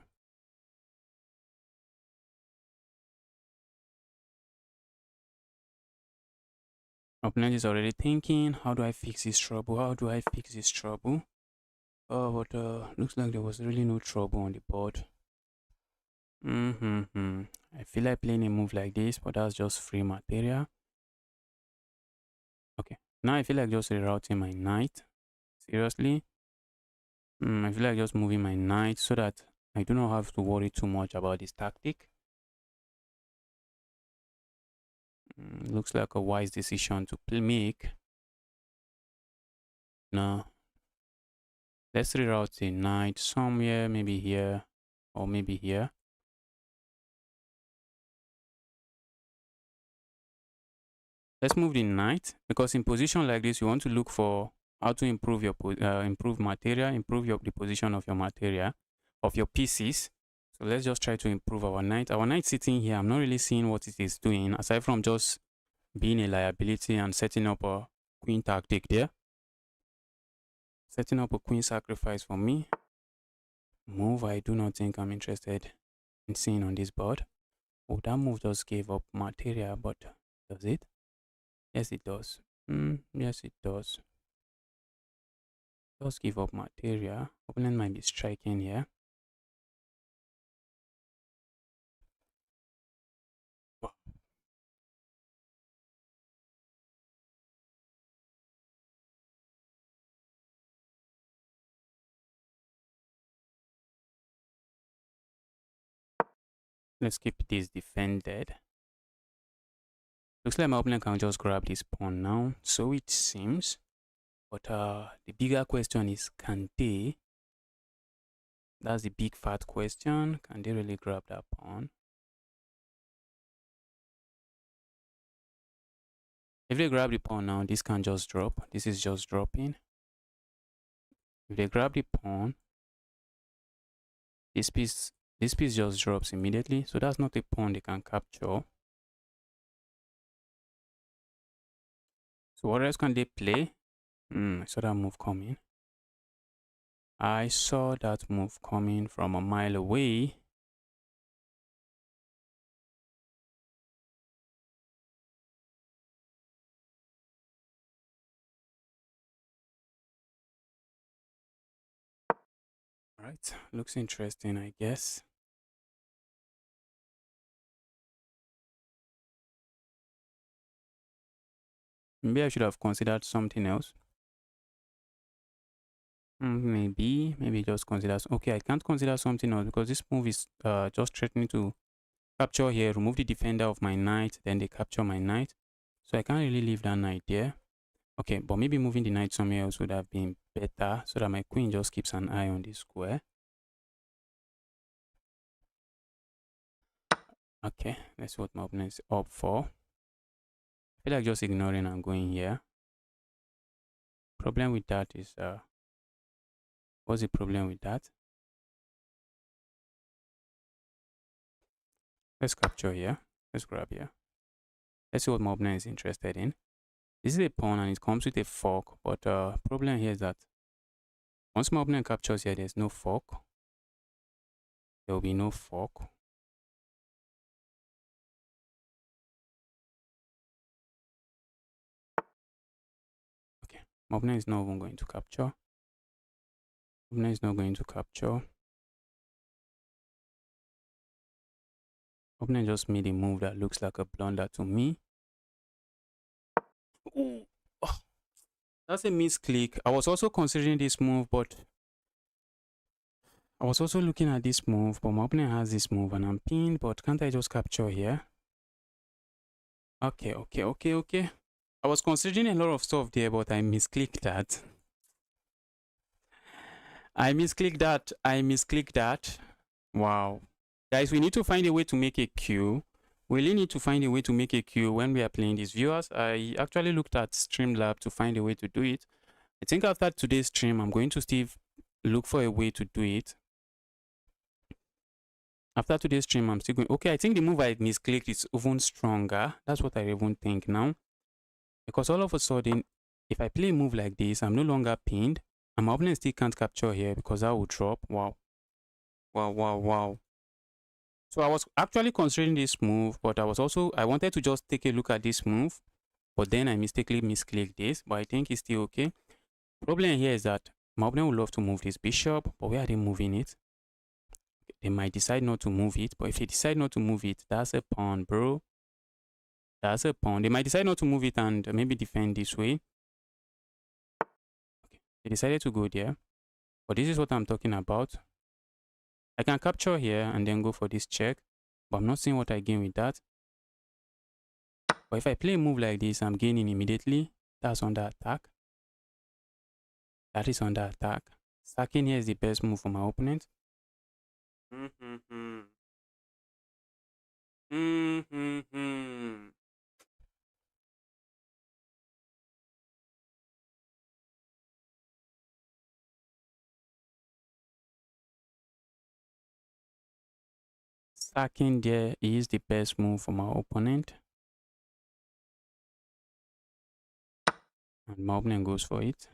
Opponent is already thinking, how do I fix this trouble? How do I fix this trouble? Oh, but looks like there was really no trouble on the board. I feel like playing a move like this, but that's just free material. Okay, now I feel like just rerouting my knight. Seriously? I feel like just moving my knight so that I do not have to worry too much about this tactic. Looks like a wise decision to make. Now, let's reroute the knight somewhere, maybe here or maybe here. Let's move the knight because in position like this, you want to look for how to improve your improve material, improve the position of your material, of your pieces. So let's just try to improve our knight. Our knight sitting here, I'm not really seeing what it is doing aside from just being a liability and setting up a queen tactic there. Setting up a queen sacrifice for me. Move I do not think I'm interested in seeing on this board. Oh, that move just gave up material, but does it? Yes, it does. Yes, it does. Does give up material. Opponent might be striking here. Let's keep this defended. Looks like my opponent can just grab this pawn now. So it seems. But the bigger question is, can they? That's the big fat question. Can they really grab that pawn? If they grab the pawn now, this can just drop. This is just dropping. If they grab the pawn, this piece just drops immediately. So that's not a pawn they can capture. So what else can they play? I saw that move coming. I saw that move coming from a mile away. Alright, looks interesting, I guess. Maybe I should have considered something else. Maybe just consider. Okay, I can't consider something else because this move is just threatening to capture here, remove the defender of my knight, then they capture my knight. So I can't really leave that knight there. Okay, but maybe moving the knight somewhere else would have been better so that my queen just keeps an eye on this square. Okay, that's what my opponent is up for. I feel like just ignoring and going here. Problem with that is what's the problem with that? Let's capture here. Let's grab here. Let's see what my opponent is interested in. This is a pawn and it comes with a fork, but problem here is that once my opponent captures here, there's no fork. There will be no fork. Okay, my opponent is not even going to capture. Opponent is not going to capture. Opponent just made a move that looks like a blunder to me. Ooh. Oh, that's a misclick. I was also considering this move, but I was also looking at this move, but my opponent has this move and I'm pinned, but can't I just capture here? Okay. I was considering a lot of stuff there, but I misclicked that. I misclicked that. I misclicked that. Wow. Guys, we need to find a way to make a queue. We really need to find a way to make a queue when we are playing these viewers. I actually looked at Streamlab to find a way to do it. I think after today's stream, I'm going to still look for a way to do it. After today's stream, I'm still going. Okay, I think the move I misclicked is even stronger. That's what I even think now. Because all of a sudden, if I play a move like this, I'm no longer pinned. And my opponent still can't capture here because that will drop. Wow. Wow, wow, wow. So I was actually considering this move, but I wanted to just take a look at this move. But then I mistakenly misclicked this, but I think it's still okay. Problem here is that my opponent would love to move this bishop, but where are they moving it? They might decide not to move it, but if they decide not to move it, that's a pawn, bro. That's a pawn. They might decide not to move it and maybe defend this way. Okay. They decided to go there, but this is what I'm talking about. I can capture here and then go for this check, but I'm not seeing what I gain with that. But if I play a move like this, I'm gaining immediately. That's under attack. That is under attack. Sacking here is the best move for my opponent. Sacking there is the best move for my opponent. And my opponent goes for it.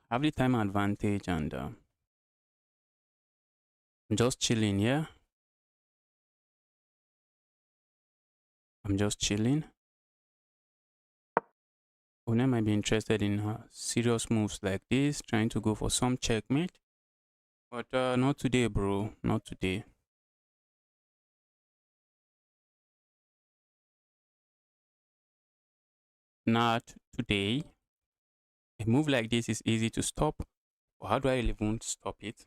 Have the time advantage and I'm just chilling here. I'm just chilling. Opponent might be interested in serious moves like this, trying to go for some checkmate. But not today, bro. Not today. Not today. A move like this is easy to stop. But how do I even stop it?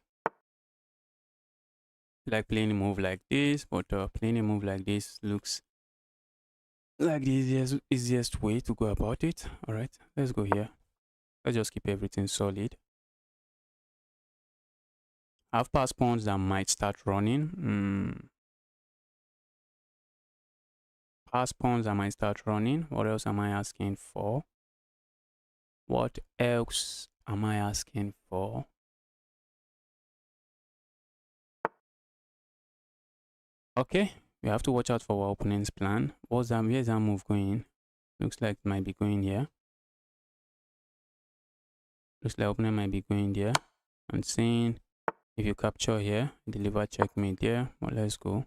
Like playing a move like this, but playing a move like this looks like the easiest way to go about it. All right, let's go here. Let's just keep everything solid. I have pass pawns that might start running. Pass pawns that might start running. What else am I asking for? What else am I asking for? Okay, we have to watch out for our opponent's plan. Where's that move going? Looks like it might be going here. Looks like opponent might be going there. I'm saying if you capture here, deliver checkmate there. Well, let's go.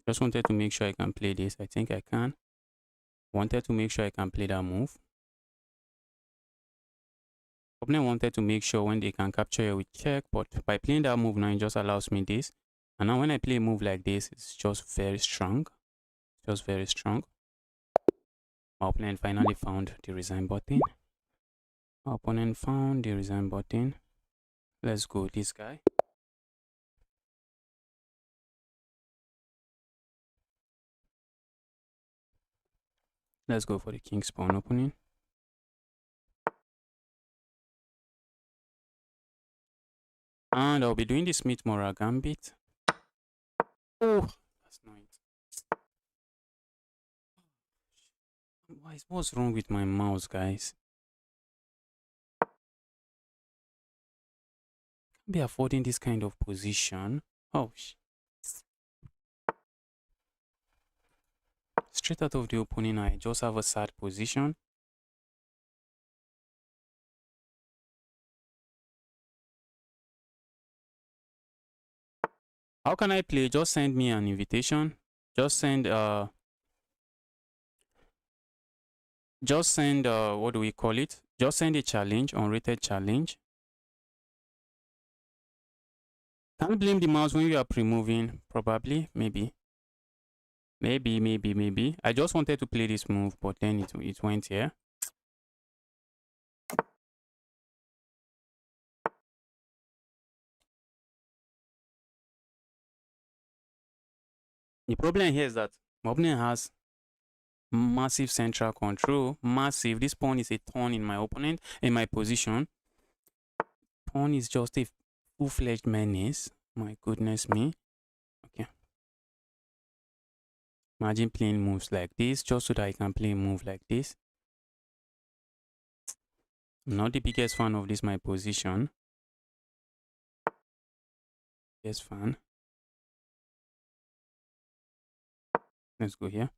Just wanted to make sure I can play this. I think I can. Wanted to make sure I can play that move. Opponent wanted to make sure when they can capture here with check, but by playing that move now, it just allows me this. And now when I play a move like this, it's just very strong. Just very strong. My opponent finally found the resign button. My opponent found the resign button. Let's go, this guy. Let's go for the king spawn opening. And I'll be doing the Smith-Morra gambit. Oh, that's not it. What's wrong with my mouse, guys? Can't be affording this kind of position. Oh, straight out of the opening, I just have a sad position. How can I play? Just send me an invitation. Just send what do we call it? Just send a challenge, unrated challenge. Can't blame the mouse when you are pre-moving. Probably, maybe. Maybe. I just wanted to play this move, but then it went here. The problem here is that my opponent has massive central control. Massive. This pawn is a thorn in my opponent, in my position. Pawn is just a full-fledged menace. My goodness me. Okay. Imagine playing moves like this, just so that I can play a move like this. I'm not the biggest fan of this, my position. Yes, fan. Let's go here.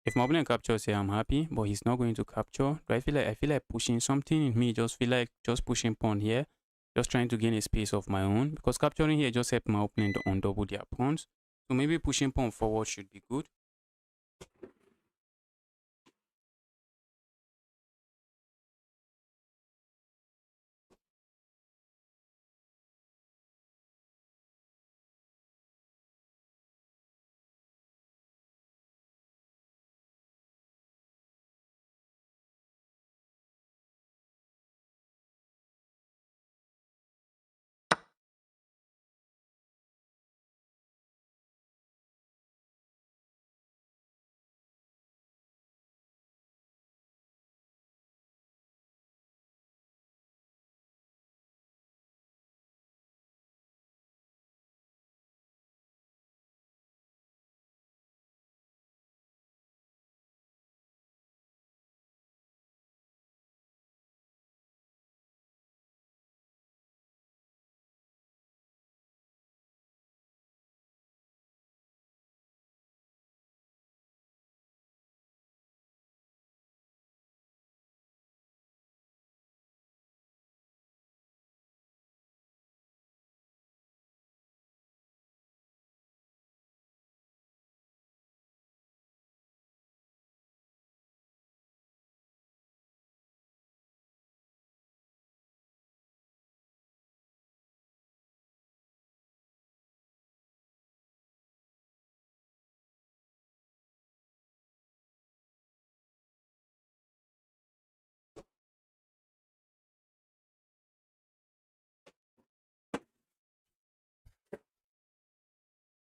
If my opponent captures here, I'm happy, but he's not going to capture. Do I feel like pushing something in me? Just feel like just pushing pawn here, just trying to gain a space of my own, because capturing here just help my opponent to undouble their pawns. So maybe pushing pawn forward should be good.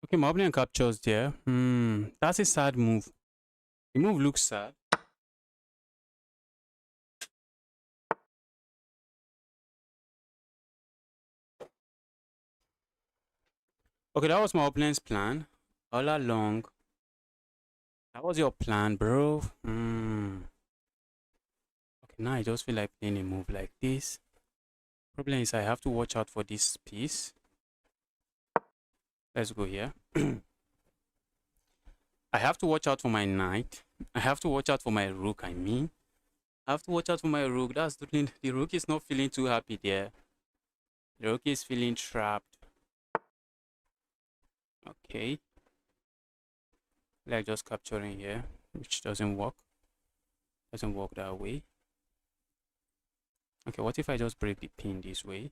Okay, my opponent captures there. That's a sad move. The move looks sad. Okay, that was my opponent's plan all along. That was your plan, bro. Okay, now I just feel like playing a move like this. Problem is I have to watch out for this piece. Let's go here. I have to watch out for my knight. I have to watch out for my rook, I mean. I have to watch out for my rook. That's the thing. The rook is not feeling too happy there. The rook is feeling trapped. Okay. Like just capturing here, which doesn't work. Doesn't work that way. Okay, what if I just break the pin this way?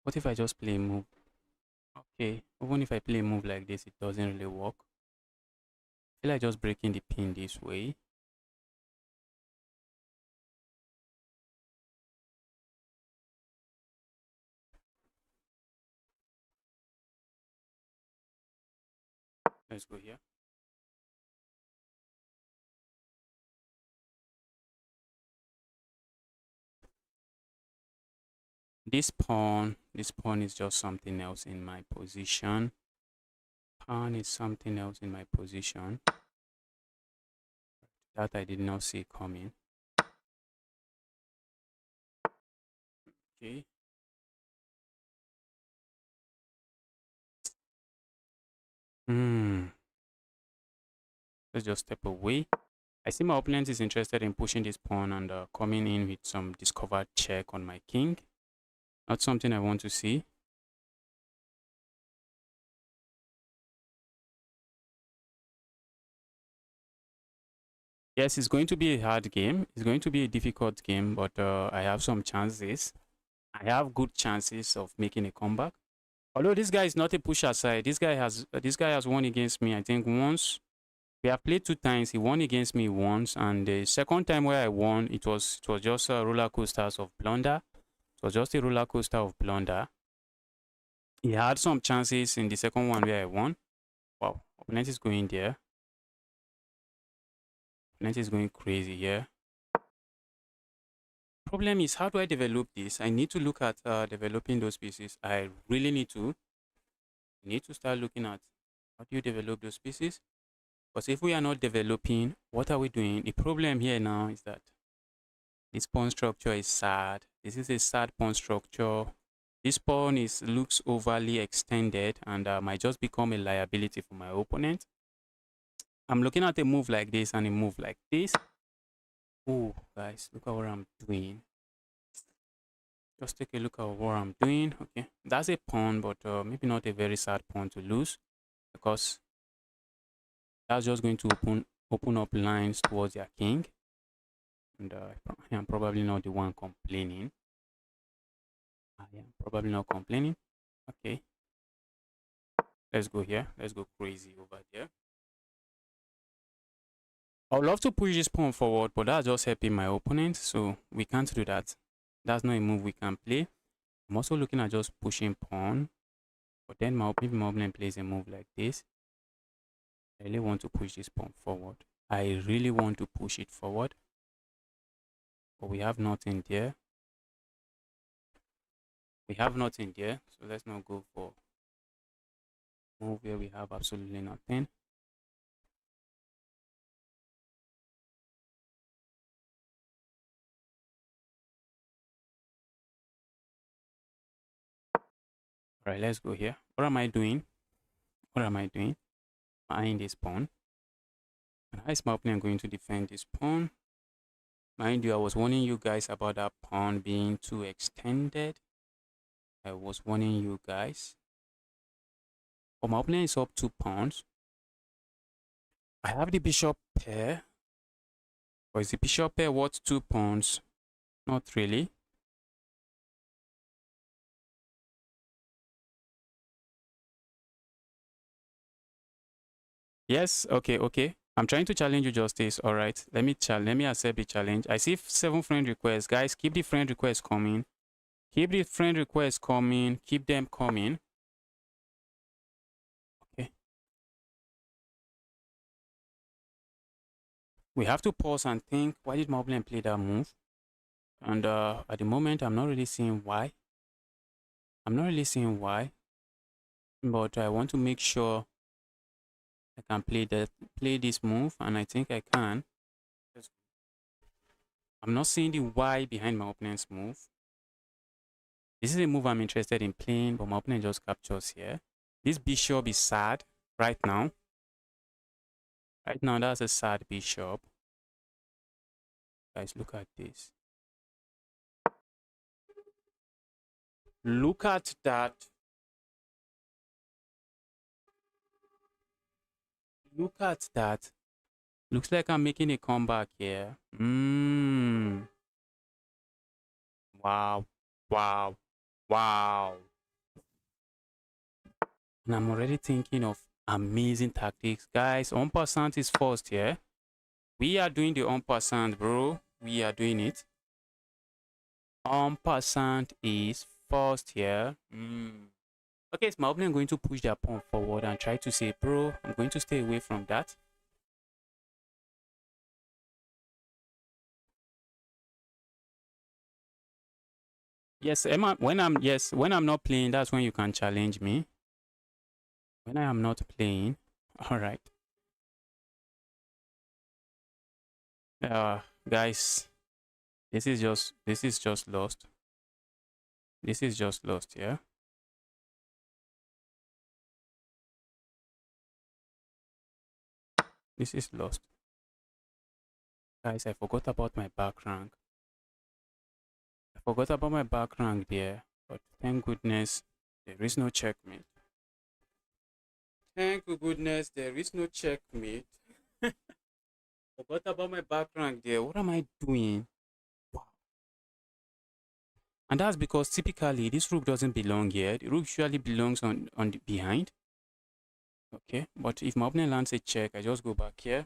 What if I just play a move? Okay, even if I play a move like this, it doesn't really work. I feel like just breaking the pin this way. Let's go here. This pawn is just something else in my position. Pawn is something else in my position that I did not see coming. Okay, Let's just step away. I see my opponent is interested in pushing this pawn and coming in with some discovered check on my king. Not something I want to see. Yes, it's going to be a hard game. It's going to be a difficult game, but I have some chances. I have good chances of making a comeback. Although this guy is not a pusher side, this guy has won against me, I think, once. We have played 2 times. He won against me once, and the second time where I won, it was just a roller coasters of blunder. It was just a roller coaster of blunder. He had some chances in the second one where I won. Wow, opponent is going there. Opponent is going crazy here. Problem is, how do I develop this? I need to look at developing those pieces. I really need to. Need to start looking at how do you develop those pieces. Because if we are not developing, what are we doing? The problem here now is that this pawn structure is sad. This is a sad pawn structure. This pawn looks overly extended and might just become a liability for my opponent. I'm looking at a move like this and a move like this. Oh, guys, look at what I'm doing. Just take a look at what I'm doing. Okay, that's a pawn, but maybe not a very sad pawn to lose, because that's just going to open up lines towards their king. And I am probably not the one complaining. I am probably not complaining. Okay, let's go here. Let's go crazy over there. I would love to push this pawn forward, but that's just helping my opponent, so we can't do that. That's not a move we can play. I'm also looking at just pushing pawn, but then maybe my opponent plays a move like this. I really want to push this pawn forward. I really want to push it forward, but we have nothing there. We have nothing there, so let's not go for move where we have absolutely nothing. All right, let's go here. What am I doing? What am I doing? Eyeing this pawn. And how is my opponent going to defend this pawn? Mind you, I was warning you guys about that pawn being too extended. I was warning you guys. But my opponent is up 2 pawns. I have the bishop pair. Or is the bishop pair worth 2 pawns? Not really. Yes, okay. I'm trying to challenge you, Justice. All right, let me accept the challenge. I see 7 friend requests. Guys, keep the friend requests coming. Keep the friend requests coming. Keep them coming. Okay. We have to pause and think, why did my opponent play that move? And at the moment, I'm not really seeing why. But I want to make sure I can play this move, and I think I can. I'm not seeing the why behind my opponent's move. This is a move I'm interested in playing, but my opponent just captures here. This bishop is sad right now. Right now, that's a sad bishop. Guys, look at this. Look at that. Look at that. Looks like I'm making a comeback here. Wow. Wow. Wow. And I'm already thinking of amazing tactics. Guys, 1% is first here. We are doing the 1%, bro. We are doing it. 1% is first here. Okay, it's my opponent going to push their pawn forward and try to say, bro, I'm going to stay away from that. Yes, when I'm not playing, that's when you can challenge me. When I am not playing, all right. Guys, this is just lost. This is just lost, yeah. This is lost. Guys, I forgot about my back rank. I forgot about my back rank there. But thank goodness there is no checkmate. Thank goodness there is no checkmate. Forgot about my back rank there. What am I doing? Wow. And that's because typically this rook doesn't belong here. The rook usually belongs on the behind. Okay, but if my opponent lands a check, I just go back here.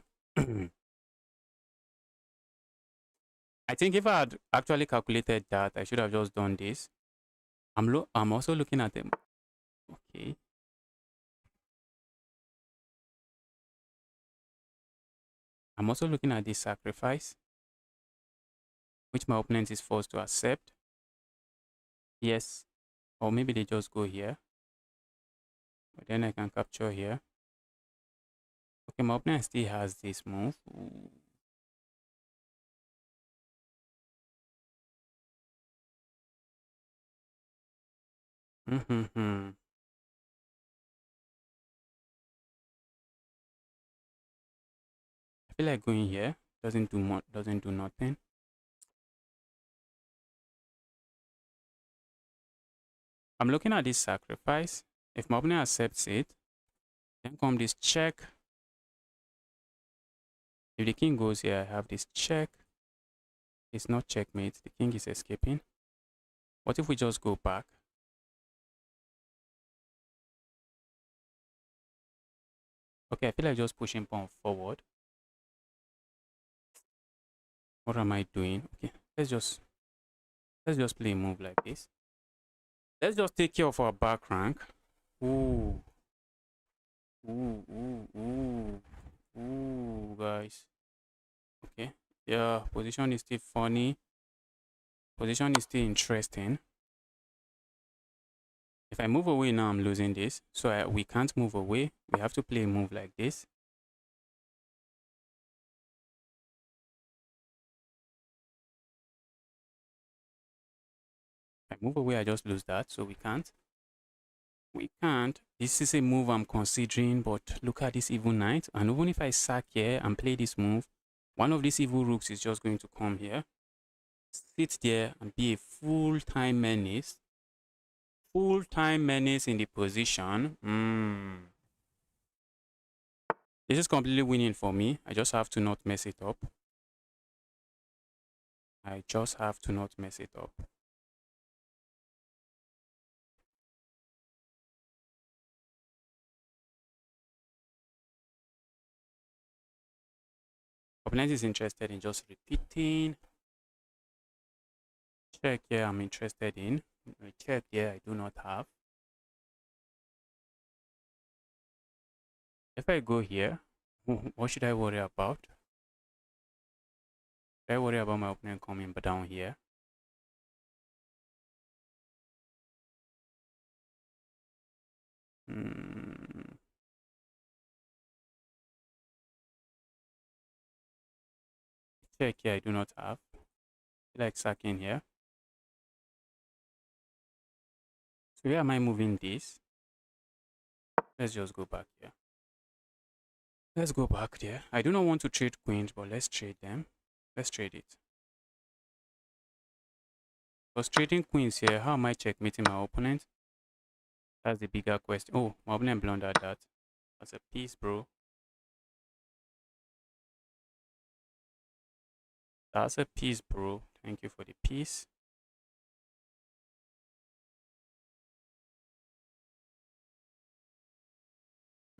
I think if I had actually calculated that, I should have just done this. I'm also looking at them. Okay. I'm also looking at this sacrifice, which my opponent is forced to accept. Yes. Or maybe they just go here. But then I can capture here. Okay, my opponent still has this move. Ooh. I feel like going here doesn't do nothing. I'm looking at this sacrifice. If my opponent accepts it, then come this check. If the king goes here, I have this check. It's not checkmate. The king is escaping. What if we just go back? Okay, I feel like just pushing pawn forward. What am I doing? Okay, let's just play a move like this. Let's just take care of our back rank. Ooh. Ooh, guys. Okay. Yeah, position is still funny. Position is still interesting. If I move away now, I'm losing this. So we can't move away. We have to play a move like this. If I move away, I just lose that. So we can't. We can't. This is a move I'm considering, but look at this evil knight. And even if I sack here and play this move, one of these evil rooks is just going to come here, sit there and be a full-time menace. Full-time menace in the position. This is completely winning for me. I just have to not mess it up. I just have to not mess it up. Opponent is interested in just repeating. Check here, I'm interested in. Check here, I do not have. If I go here, what should I worry about? Should I worry about my opponent coming down here? Check here, I do not have. I like sacking here. So where am I moving this? Let's just go back here. Let's go back there. I do not want to trade queens, but let's trade them. Let's trade it. Because trading queens here, how am I checkmating my opponent? That's the bigger question. Oh, my opponent blundered that. That's a piece, bro. That's a piece, bro. Thank you for the piece.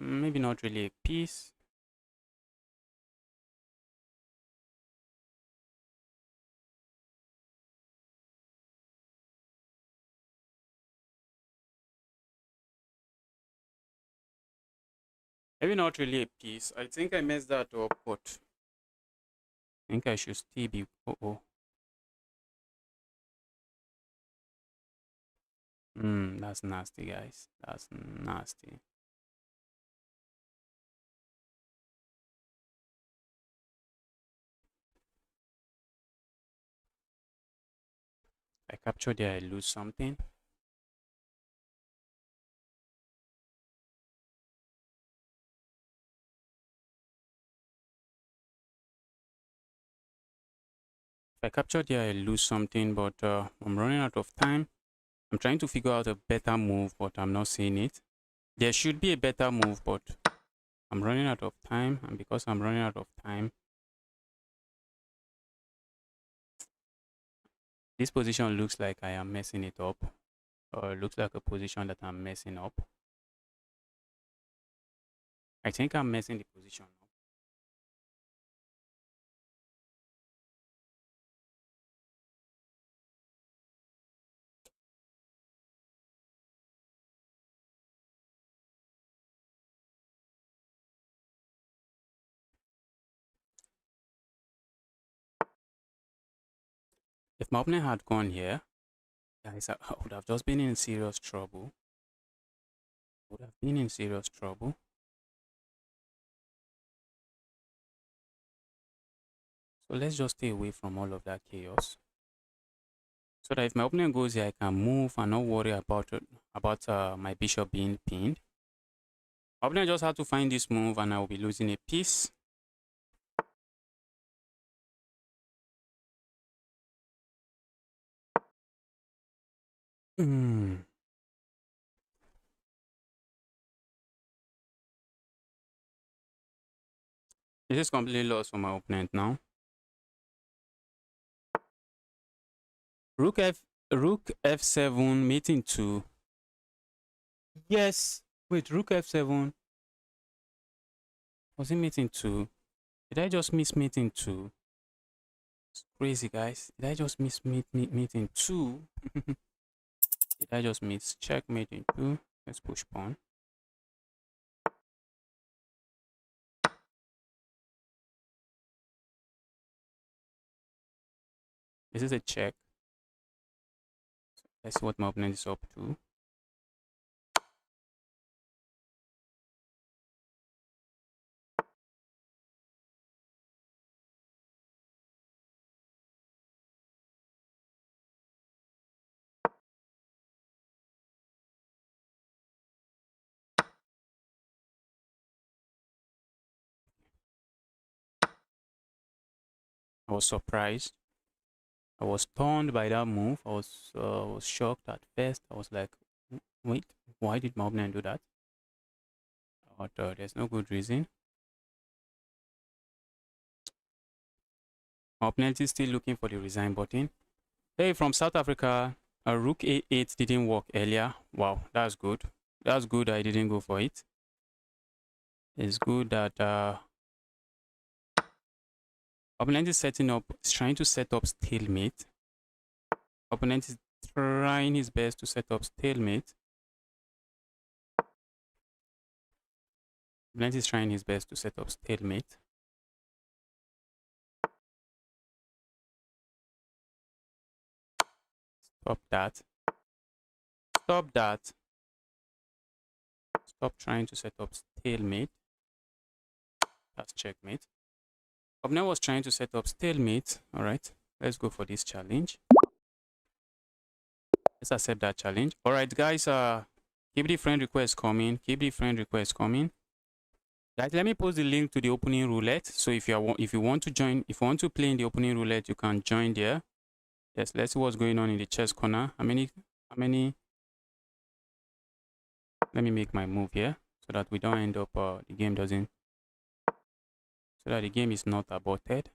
Maybe not really a piece. Maybe not really a piece. I think I messed that up, but I think I should still be. That's nasty, guys. That's nasty. I capture there, I lose something. If I capture there, I lose something, but I'm running out of time. I'm trying to figure out a better move, but I'm not seeing it. There should be a better move, but I'm running out of time. And because I'm running out of time, this position looks like I am messing it up. Or it looks like a position that I'm messing up. I think I'm messing the position up. If my opponent had gone here, guys, I would have just been in serious trouble. Would have been in serious trouble. So let's just stay away from all of that chaos. So that if my opponent goes here, I can move and not worry about my bishop being pinned. My opponent just had to find this move and I will be losing a piece. This is completely lost for my opponent now. Rook f7, mating 2. Yes. Wait, rook f7. Was it mating 2? Did I just miss mating 2? It's crazy, guys. Did I just miss mating 2? Did I just miss checkmate in 2? Let's push pawn. This is a check. Let's see what my opponent is up to. I was surprised. I was stunned by that move. I was shocked at first. I was like, wait, why did my opponent do that? But there's no good reason. My opponent is still looking for the resign button. Hey, from South Africa, a rook a8 didn't work earlier. Wow, that's good. That's good I didn't go for it. It's good that opponent is trying to set up stalemate. Opponent is trying his best to set up stalemate. Opponent is trying his best to set up stalemate. Stop that. Stop that. Stop trying to set up stalemate. That's checkmate. Opponent was trying to set up stalemate. All right, let's go for this challenge. Let's accept that challenge. All right, guys. Keep the friend request coming. Keep the friend request coming. Guys, let me post the link to the opening roulette. So if you want to join, if you want to play in the opening roulette, you can join there. Yes, let's see what's going on in the chess corner. How many? Let me make my move here so that we don't end up the game doesn't. So that the game is not aborted.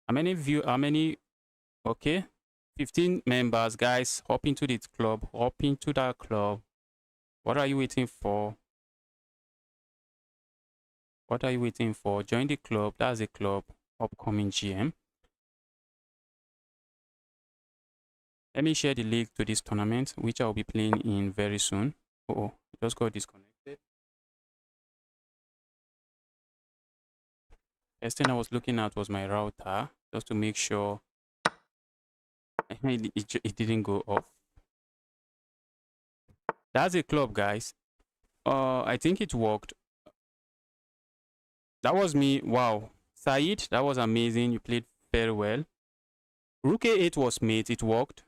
How many? Okay, 15 members, guys. Hop into this club. Hop into that club. What are you waiting for? What are you waiting for? Join the club. That's the club. Upcoming GM. Let me share the link to this tournament, which I'll be playing in very soon. Oh, it just got disconnected. First thing I was looking at was my router, just to make sure it didn't go off. That's a club, guys. I think it worked. That was me. Wow. Said, that was amazing. You played very well. Rook a8 was mate. It worked.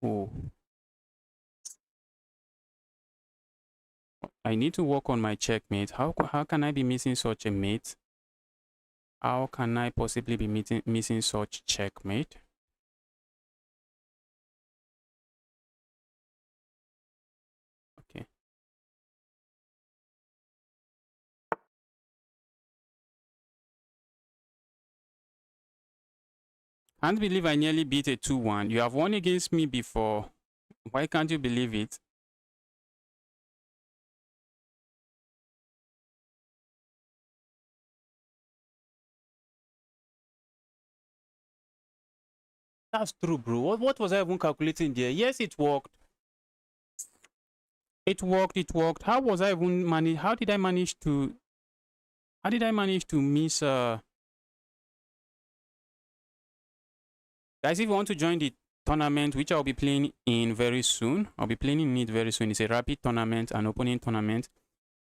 Oh. I need to work on my checkmate. How can I be missing such a mate? How can I possibly be missing such checkmate? Okay. Can't believe I nearly beat a 2-1. You have won against me before. Why can't you believe it? That's true, bro. What was I even calculating there? Yes, it worked. It worked. It worked. How was I even manage? How did I manage to? How did I manage to miss? Guys, if you want to join the tournament, which I'll be playing in very soon, I'll be playing in it very soon. It's a rapid tournament, an opening tournament.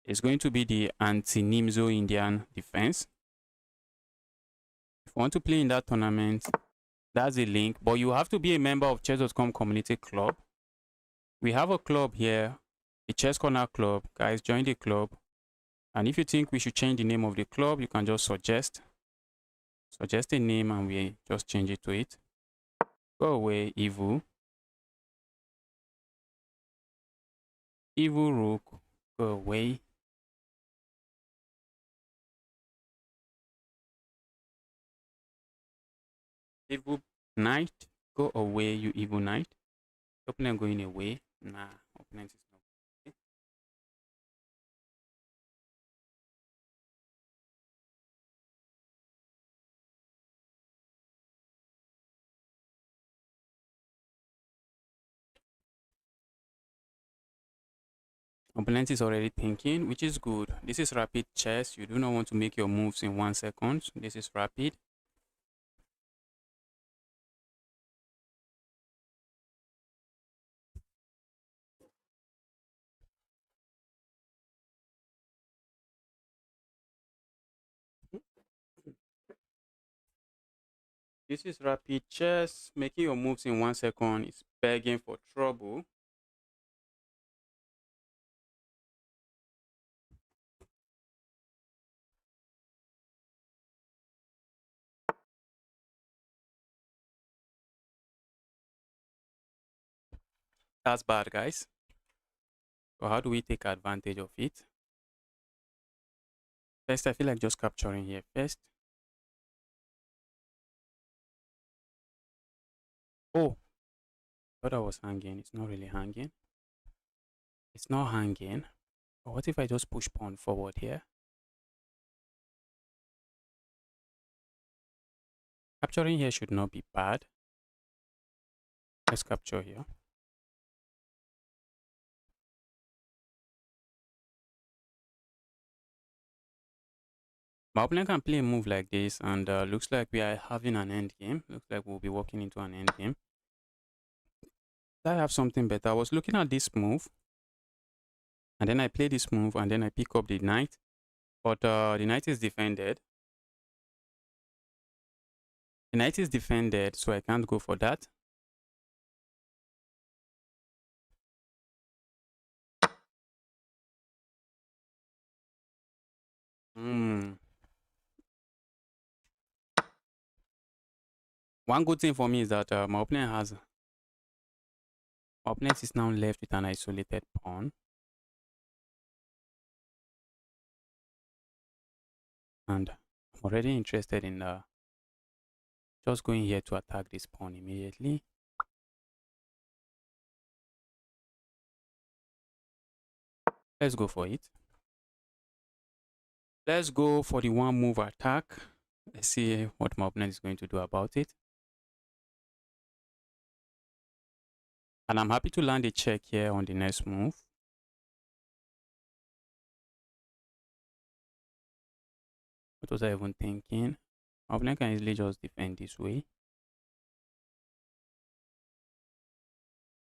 It's going to be the Anti-Nimzo-Indian defense. If you want to play in that tournament, that's a link. But you have to be a member of chess.com community club. We have a club here, the Chess Corner Club. Guys, join the club. And if you think we should change the name of the club, you can just suggest a name and we just change it to it. Go away, evil. Evil rook, go away. Evil knight, go away, you evil knight. Opponent going away. Nah, opponent is not. Okay. Opponent is already thinking, which is good. This is rapid chess. You do not want to make your moves in 1 second. This is rapid. This is rapid chess. Making your moves in 1 second is begging for trouble. That's bad, guys. So how do we take advantage of it? First, I feel like just capturing here first. Oh, thought I was hanging. It's not really hanging. It's not hanging. But what if I just push pawn forward here? Capturing here should not be bad. Let's capture here. My opponent can play a move like this, and looks like we are having an end game. Looks like we'll be walking into an end game. I have something better. I was looking at this move, and then I play this move, and then I pick up the knight. But the knight is defended. The knight is defended, so I can't go for that. One good thing for me is that my opponent is now left with an isolated pawn. And I'm already interested in just going here to attack this pawn immediately. Let's go for it. Let's go for the one move attack. Let's see what my opponent is going to do about it. And I'm happy to land a check here on the next move. What was I even thinking? My opponent can easily just defend this way.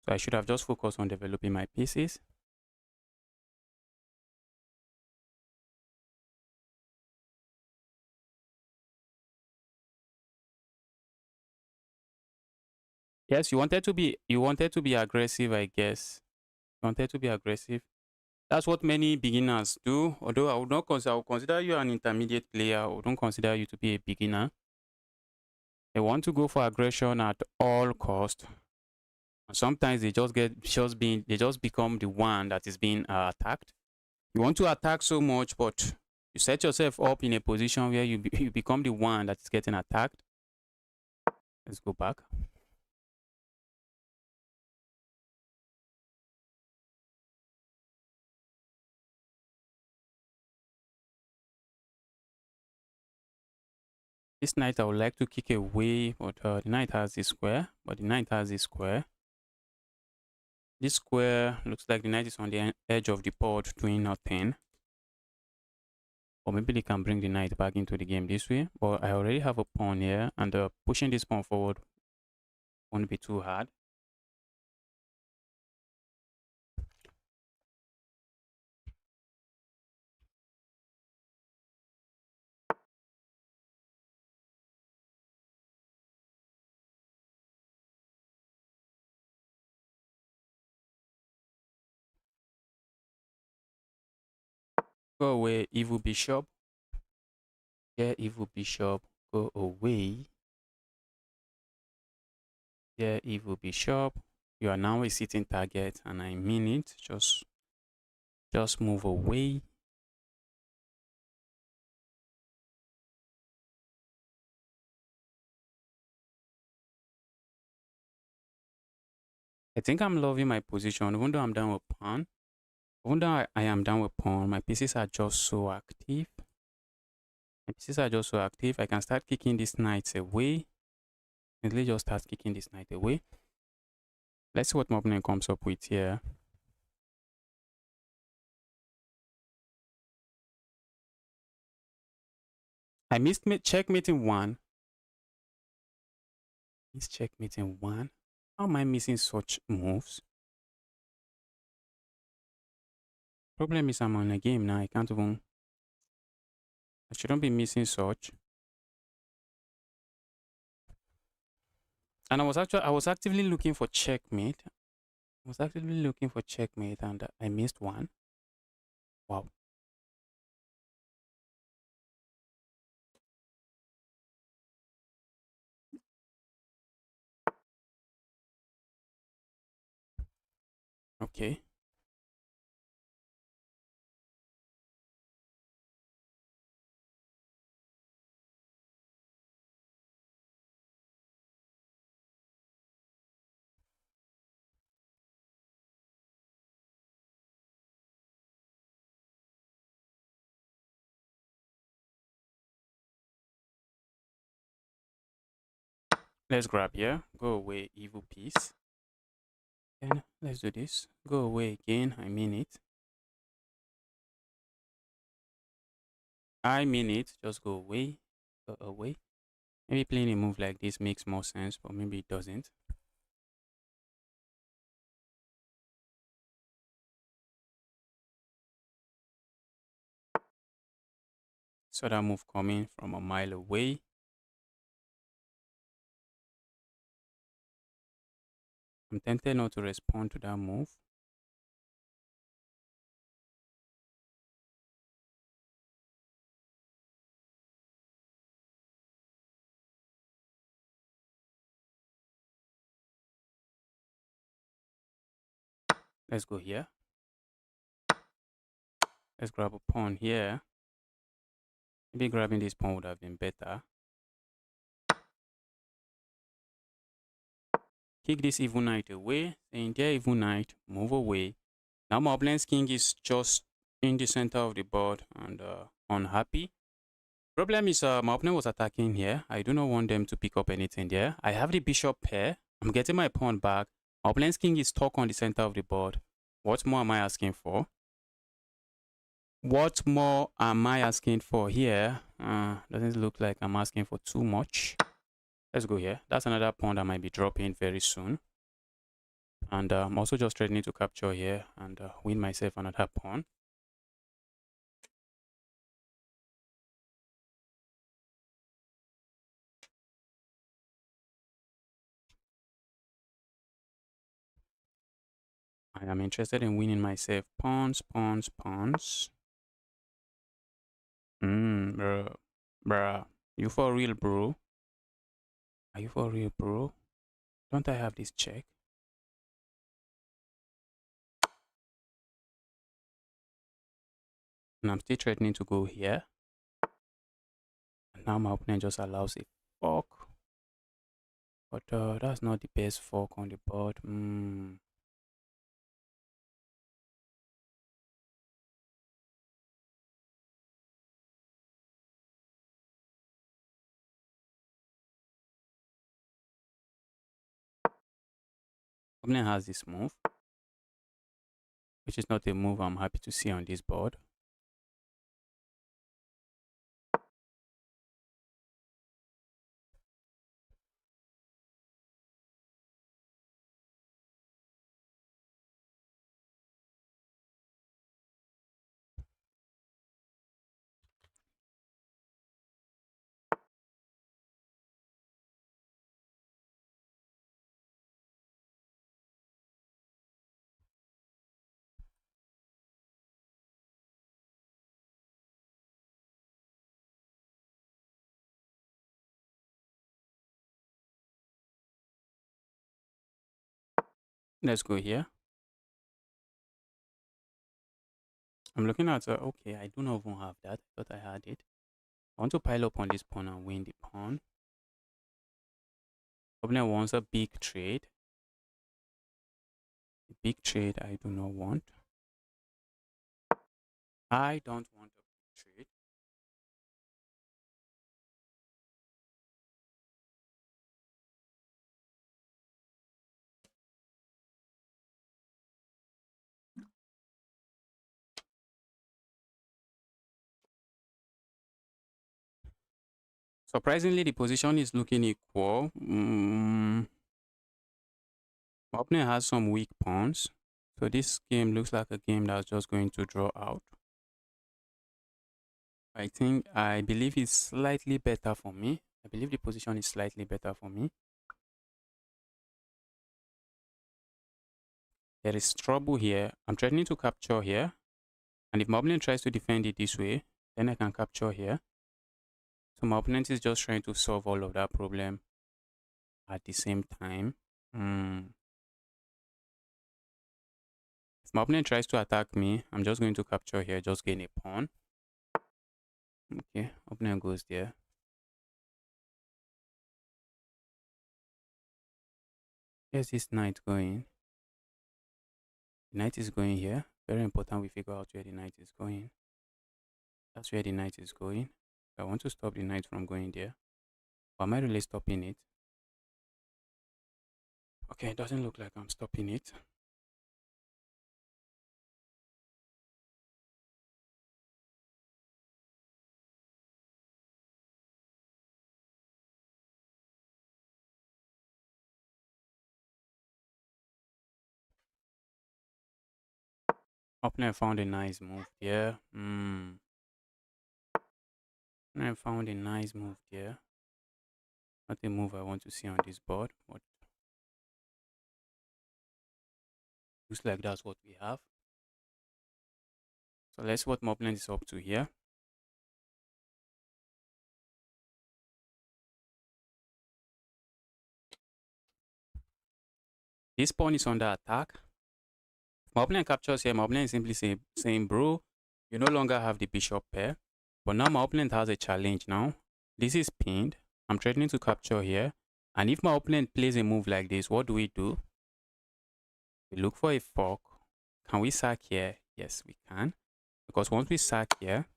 So I should have just focused on developing my pieces. Yes, you wanted to be aggressive, I guess. You wanted to be aggressive. That's what many beginners do. Although I would not consider, I would consider you an intermediate player. I wouldn't consider you to be a beginner. They want to go for aggression at all cost. Sometimes they just become the one that is being attacked. You want to attack so much, but you set yourself up in a position where you become the one that is getting attacked. Let's go back. This knight I would like to kick away, but the knight has this square. This square looks like the knight is on the edge of the board doing nothing. Or maybe they can bring the knight back into the game this way. But I already have a pawn here, and pushing this pawn forward won't be too hard. Go away, evil bishop. Yeah, evil bishop. Go away. Yeah, evil bishop. You are now a sitting target, and I mean it. Just move away. I think I'm loving my position, even though I'm down with pawn. Even though I am down with pawn, my pieces are just so active. I can start kicking these knights away. Let me just start kicking this knight away. Let's see what my opponent comes up with here. I missed checkmating one. Missed checkmating one. How am I missing such moves? Problem is I'm on a game now. I shouldn't be missing such. And I was actively looking for checkmate. And I missed one. Wow. Okay. Let's grab here. Go away, evil piece. Then let's do this. Go away again. I mean it. Just go away. Go away. Maybe playing a move like this makes more sense, but maybe it doesn't. Saw that move coming from a mile away. I'm tempted not to respond to that move. Let's go here. Let's grab a pawn here. Maybe grabbing this pawn would have been better. Kick this evil knight away. Saying there, evil knight, move away. Now my opponent's king is just in the center of the board and unhappy. Problem is my opponent was attacking here. I do not want them to pick up anything there. I have the bishop pair. I'm getting my pawn back. My opponent's king is stuck on the center of the board. What more am I asking for? What more am I asking for here? Doesn't look like I'm asking for too much. Let's go here. That's another pawn that might be dropping very soon. And I'm also just threatening to capture here and win myself another pawn. I am interested in winning myself. Pawns, pawns, pawns. Bro. Bruh. You for real, bro? Are you for real, bro? Don't I have this check? And I'm still threatening to go here. And now my opponent just allows a fork. But that's not the best fork on the board. Opponent has this move, which is not a move I'm happy to see on this board. Let's go here. I'm looking at, okay, I do not even have that. I thought I had it. I want to pile up on this pawn and win the pawn. Opponent wants a big trade. A big trade I do not want. I don't want a big trade. Surprisingly, the position is looking equal. My opponent has some weak pawns. So this game looks like a game that's just going to draw out. I believe it's slightly better for me. I believe the position is slightly better for me. There is trouble here. I'm threatening to capture here. And if my opponent tries to defend it this way, then I can capture here. So my opponent is just trying to solve all of that problem at the same time. If my opponent tries to attack me, I'm just going to capture here, just gain a pawn. Okay, opponent goes there. Where's this knight going? The knight is going here. Very important we figure out where the knight is going. That's where the knight is going. I want to stop the knight from going there. But am I really stopping it? Okay, it doesn't look like I'm stopping it. Opponent found a nice move there. Opponent found a nice move there. Not a move I want to see on this board, but looks like that's what we have. So let's see what my opponent is up to here. This pawn is under attack. My opponent captures here. My opponent is simply saying, bro, you no longer have the bishop pair. But now my opponent has a challenge now. This is pinned. I'm threatening to capture here. And if my opponent plays a move like this, what do? We look for a fork. Can we sack here? Yes, we can. Because once we sack here,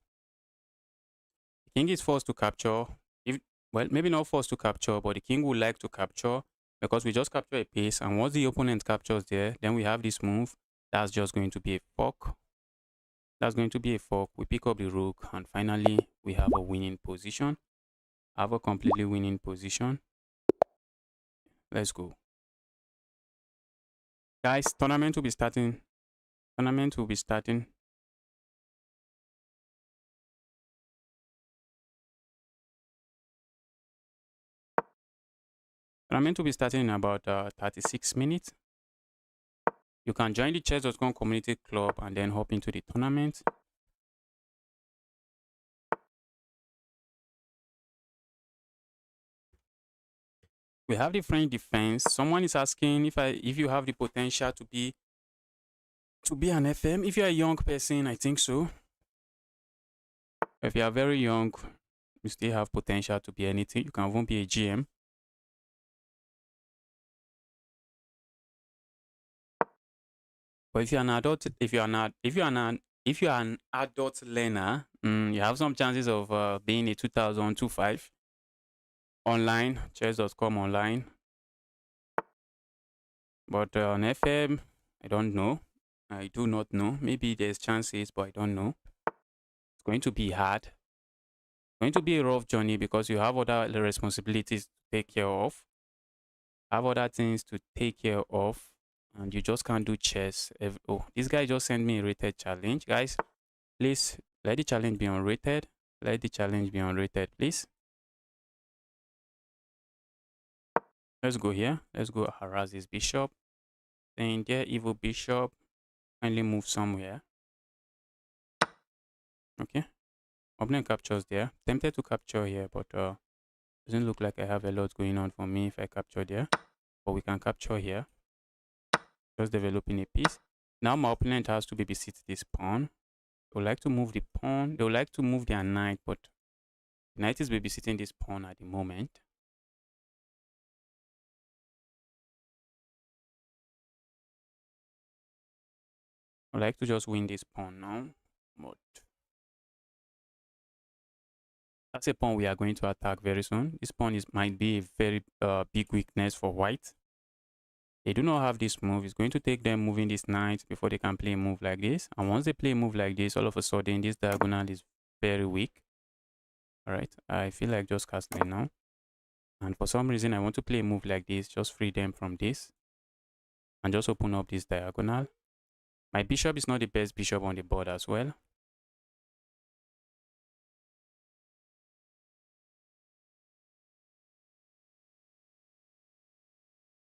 the king is forced to capture. Well, maybe not forced to capture, but the king would like to capture because we just capture a piece. And once the opponent captures there, then we have this move. That's just going to be a fork. That's going to be a fork. We pick up the rook, and finally, we have a winning position. Have a completely winning position. Let's go. Guys, tournament will be starting. Tournament will be starting. Tournament will be starting in about 36 minutes. You can join the chess.com community club and then hop into the tournament. We have the French defense. Someone is asking if you have the potential to be an FM. If you're a young person, I think so. If you are very young, you still have potential to be anything. You can even be a GM. But if you're an adult, if you're an adult learner, you have some chances of being a 2025 online, chess.com online. But on FM, I don't know. I do not know. Maybe there's chances, but I don't know. It's going to be hard. It's going to be a rough journey because you have other responsibilities to take care of. Have other things to take care of. And you just can't do chess. Oh, this guy just sent me a rated challenge. Guys, please let the challenge be unrated. Let the challenge be unrated, please. Let's go here. Let's go harass this bishop. Then there, evil bishop. Kindly move somewhere. Okay. Opponent captures there. Tempted to capture here, but doesn't look like I have a lot going on for me if I capture there. But we can capture here. Just developing a piece. Now my opponent has to babysit this pawn. They would like to move the pawn. They would like to move their knight, but the knight is babysitting this pawn at the moment. I would like to just win this pawn now, but that's a pawn we are going to attack very soon. This pawn might be a very big weakness for white. They do not have this move. It's going to take them moving this knight before they can play a move like this. And once they play a move like this, all of a sudden, this diagonal is very weak. All right, I feel like just castling now. And for some reason, I want to play a move like this, just free them from this. And just open up this diagonal. My bishop is not the best bishop on the board as well.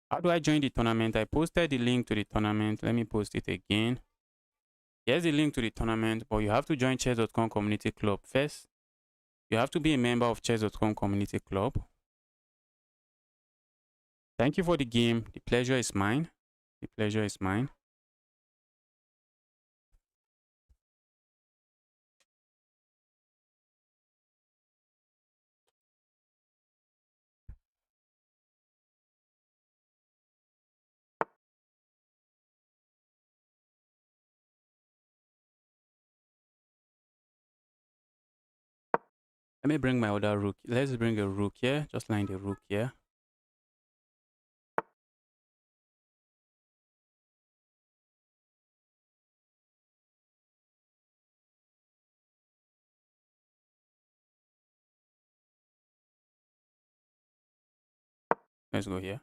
How do I join the tournament? I posted the link to the tournament. Let me post it again. Here's the link to the tournament, but you have to join chess.com community club first. You have to be a member of chess.com community club. Thank you for the game. The pleasure is mine. The pleasure is mine. Let me bring my other rook. Let's bring a rook here. Just line the rook here. Let's go here.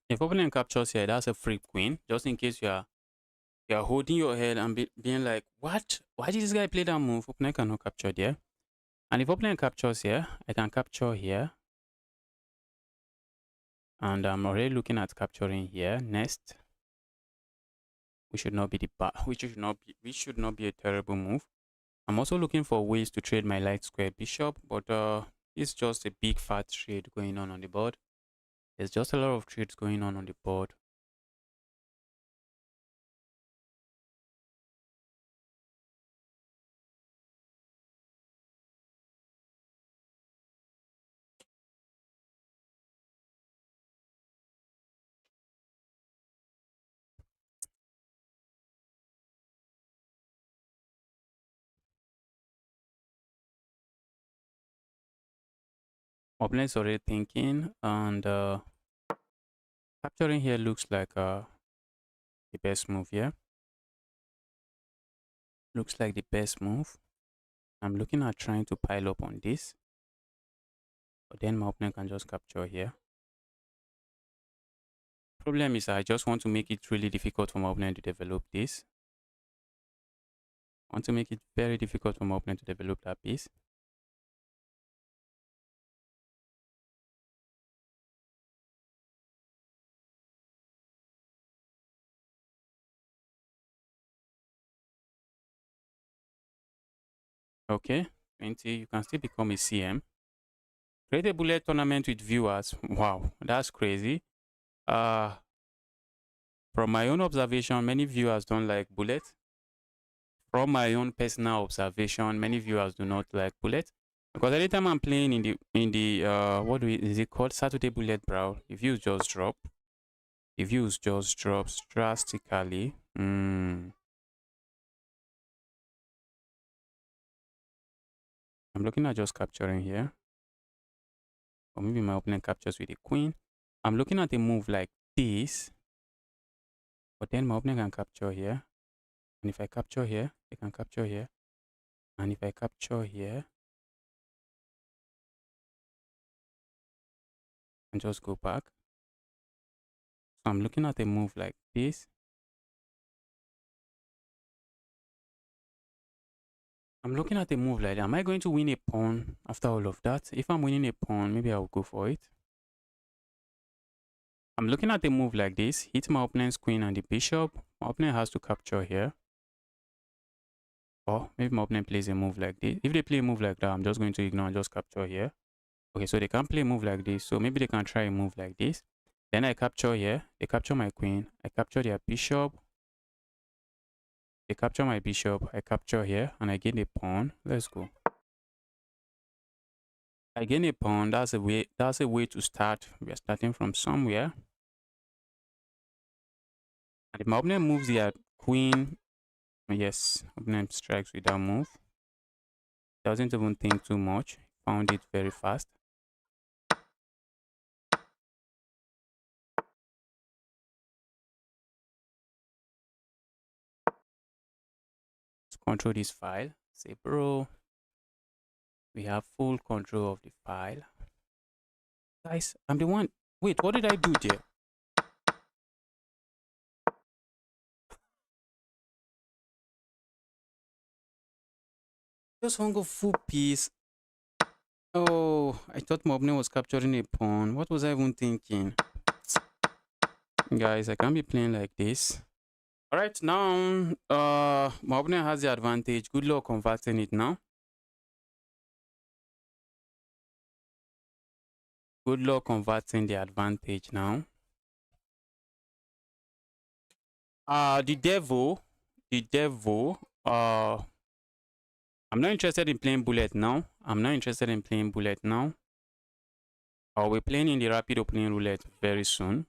If opponent captures here, that's a free queen. Just in case you're holding your head and being like, what? Why did this guy play that move? Opponent cannot capture there. And if opponent captures here, I can capture here. And I'm already looking at capturing here. Next. We should not be we should not be a terrible move. I'm also looking for ways to trade my light square bishop, but it's just a big fat trade going on the board. There's just a lot of trades going on the board. Opponent's already thinking, and capturing here looks like the best move here. Looks like the best move. I'm looking at trying to pile up on this, but then my opponent can just capture here. Problem is I just want to make it really difficult for my opponent to develop this. I want to make it very difficult for my opponent to develop that piece. Okay, 20. You can still become a CM. Create a bullet tournament with viewers. Wow, that's crazy. From my own observation, many viewers don't like bullet. From my own personal observation, many viewers do not like bullet because anytime I'm playing in the what is it called, Saturday bullet brawl, the views just drop. The views just drops drastically. I'm looking at just capturing here, or maybe my opponent captures with a queen. I'm looking at a move like this, but then my opponent can capture here, and if I capture here, they can capture here, and if I capture here and just go back. So I'm looking at a move like this. I'm looking at a move like that. Am I going to win a pawn after all of that? If I'm winning a pawn, maybe I'll go for it. I'm looking at a move like this. Hit my opponent's queen and the bishop. My opponent has to capture here. Or maybe my opponent plays a move like this. If they play a move like that, I'm just going to ignore and just capture here. Okay, so they can't play a move like this. So maybe they can try a move like this. Then I capture here. They capture my queen. I capture their bishop. They capture my bishop. I capture here. And I gain a pawn. Let's go. I gain a pawn. That's a way to start. We are starting from somewhere. And if my opponent moves their queen, yes, opponent strikes with that move. Doesn't even think too much. Found it very fast. Let's control this file. Say, bro, we have full control of the file. Guys, I'm the one. Wait, what did I do there? Just hung a full piece. Oh, I thought my opponent was capturing a pawn. What was I even thinking? Guys, I can't be playing like this. All right, now, my opponent has the advantage. Good luck converting it now. Good luck converting the advantage now. The devil, I'm not interested in playing bullet now. I'll be playing in the rapid opening roulette very soon.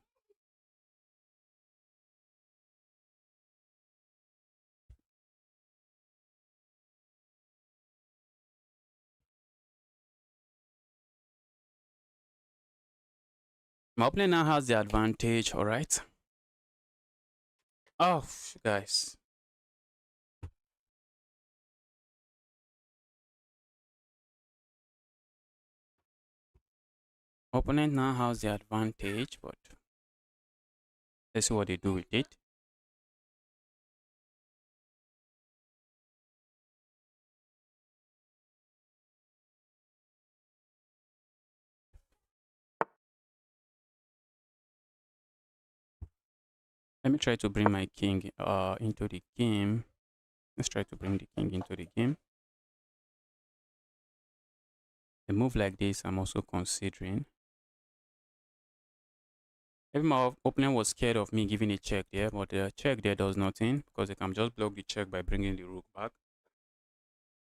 My opponent now has the advantage, all right? Oh, guys. Opponent now has the advantage, but let's see what they do with it. Let me try to bring my king into the game. Let's try to bring the king into the game. A move like this, I'm also considering. Maybe my opponent was scared of me giving a check there, but the check there does nothing because they can just block the check by bringing the rook back.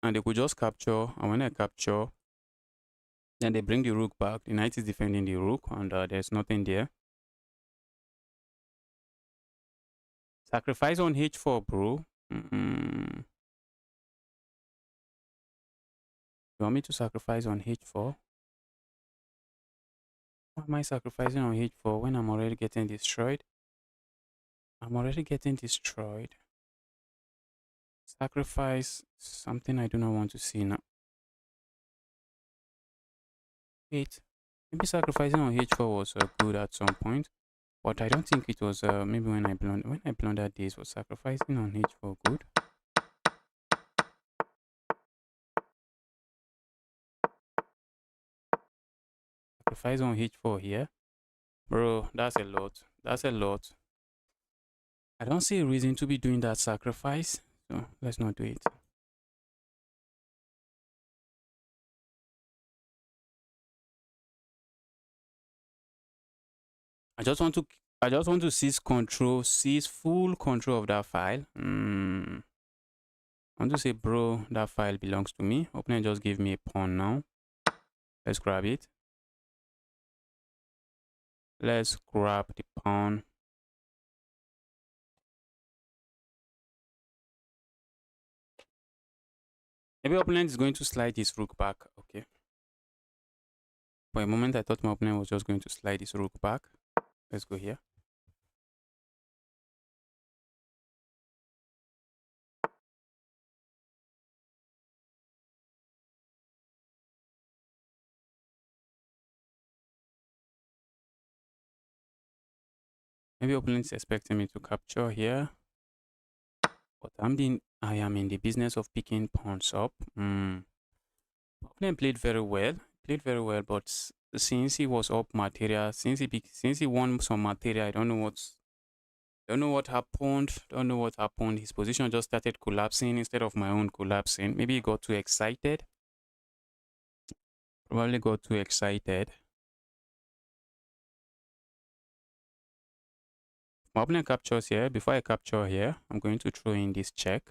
And they could just capture, and when I capture, then they bring the rook back. The knight is defending the rook, and there's nothing there. Sacrifice on h4, bro. You want me to sacrifice on h4? Why am I sacrificing on h4 when I'm already getting destroyed? I'm already getting destroyed. Sacrifice something I do not want to see now. Wait, maybe sacrificing on h4 was good at some point, but I don't think it was. Maybe when I blundered this, was sacrificing on h4 good? Sacrifice on h4 here, bro. That's a lot. That's a lot. I don't see a reason to be doing that sacrifice, so let's not do it. I just want to seize full control of that file. I want to say, bro, that file belongs to me. Opponent just give me a pawn now. Let's grab it. Let's grab the pawn. Maybe opponent is going to slide his rook back. Okay. For a moment, I thought my opponent was just going to slide his rook back. Let's go here. Maybe opponent is expecting me to capture here. But I am in the business of picking pawns up. Opponent played very well. But since he was up material, since he won some material, I don't know what happened. His position just started collapsing instead of my own collapsing. Maybe he got too excited. Probably got too excited. My opponent captures here. Before I capture here, I'm going to throw in this check.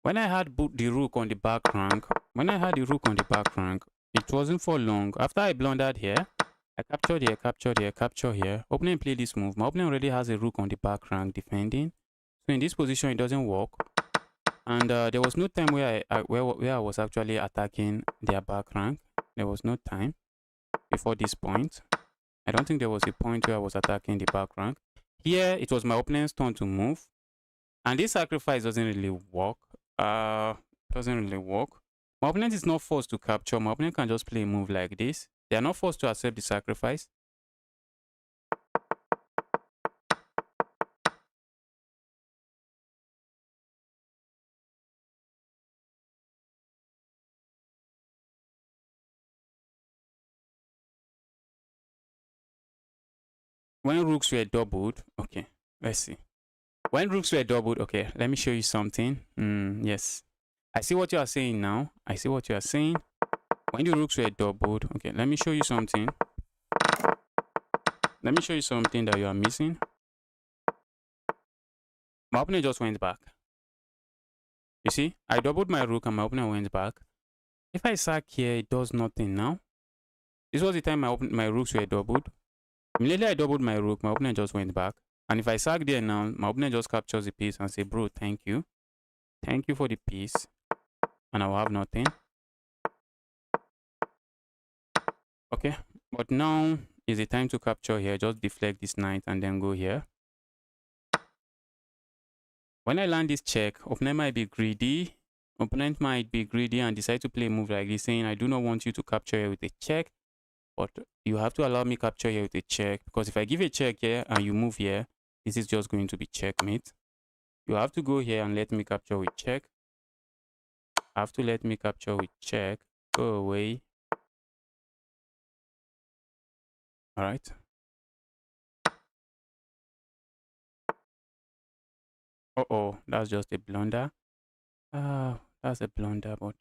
When I had the rook on the back rank, it wasn't for long. After I blundered here, I captured here. Opponent played this move. My opponent already has a rook on the back rank defending. So in this position, it doesn't work. And there was no time where I was actually attacking their back rank. There was no time before this point. I don't think there was a point where I was attacking the back rank. Here, it was my opponent's turn to move. And this sacrifice doesn't really work. My opponent is not forced to capture. My opponent can just play a move like this. They are not forced to accept the sacrifice. When rooks were doubled, okay, let's see. When rooks were doubled, okay, let me show you something. Yes, I see what you are saying now. I see what you are saying. When the rooks were doubled, okay, let me show you something. Let me show you something that you are missing. My opponent just went back. You see, I doubled my rook and my opponent went back. If I sack here, it does nothing now. This was the time my rooks were doubled. Immediately I doubled my rook, my opponent just went back. And if I sack there now, my opponent just captures the piece and say, bro, thank you. Thank you for the piece. And I will have nothing. Okay, but now is the time to capture here. Just deflect this knight and then go here. When I land this check, opponent might be greedy. Opponent might be greedy and decide to play a move like this, saying, I do not want you to capture here with a check. But you have to allow me capture here with a check. Because if I give a check here and you move here, this is just going to be checkmate. You have to go here and let me capture with check. Have to let me capture with check. Go away. All right. Uh-oh, that's just a blunder. That's a blunder, but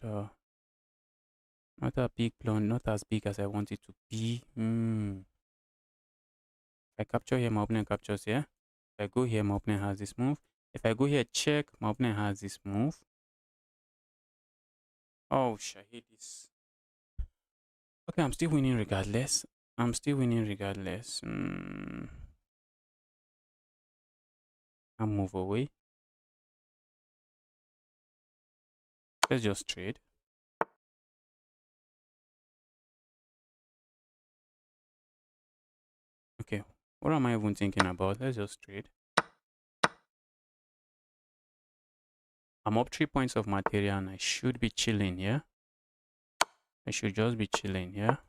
not a big blunder, not as big as I want it to be. I capture here, my opponent captures here. If I go here, my opponent has this move. If I go here, check, my opponent has this move. Oh, I hate this. Okay, I'm still winning regardless. I'll move away. Let's just trade. Okay, what am I even thinking about? Let's just trade. I'm up 3 points of material and I should be chilling here. I should just be chilling here.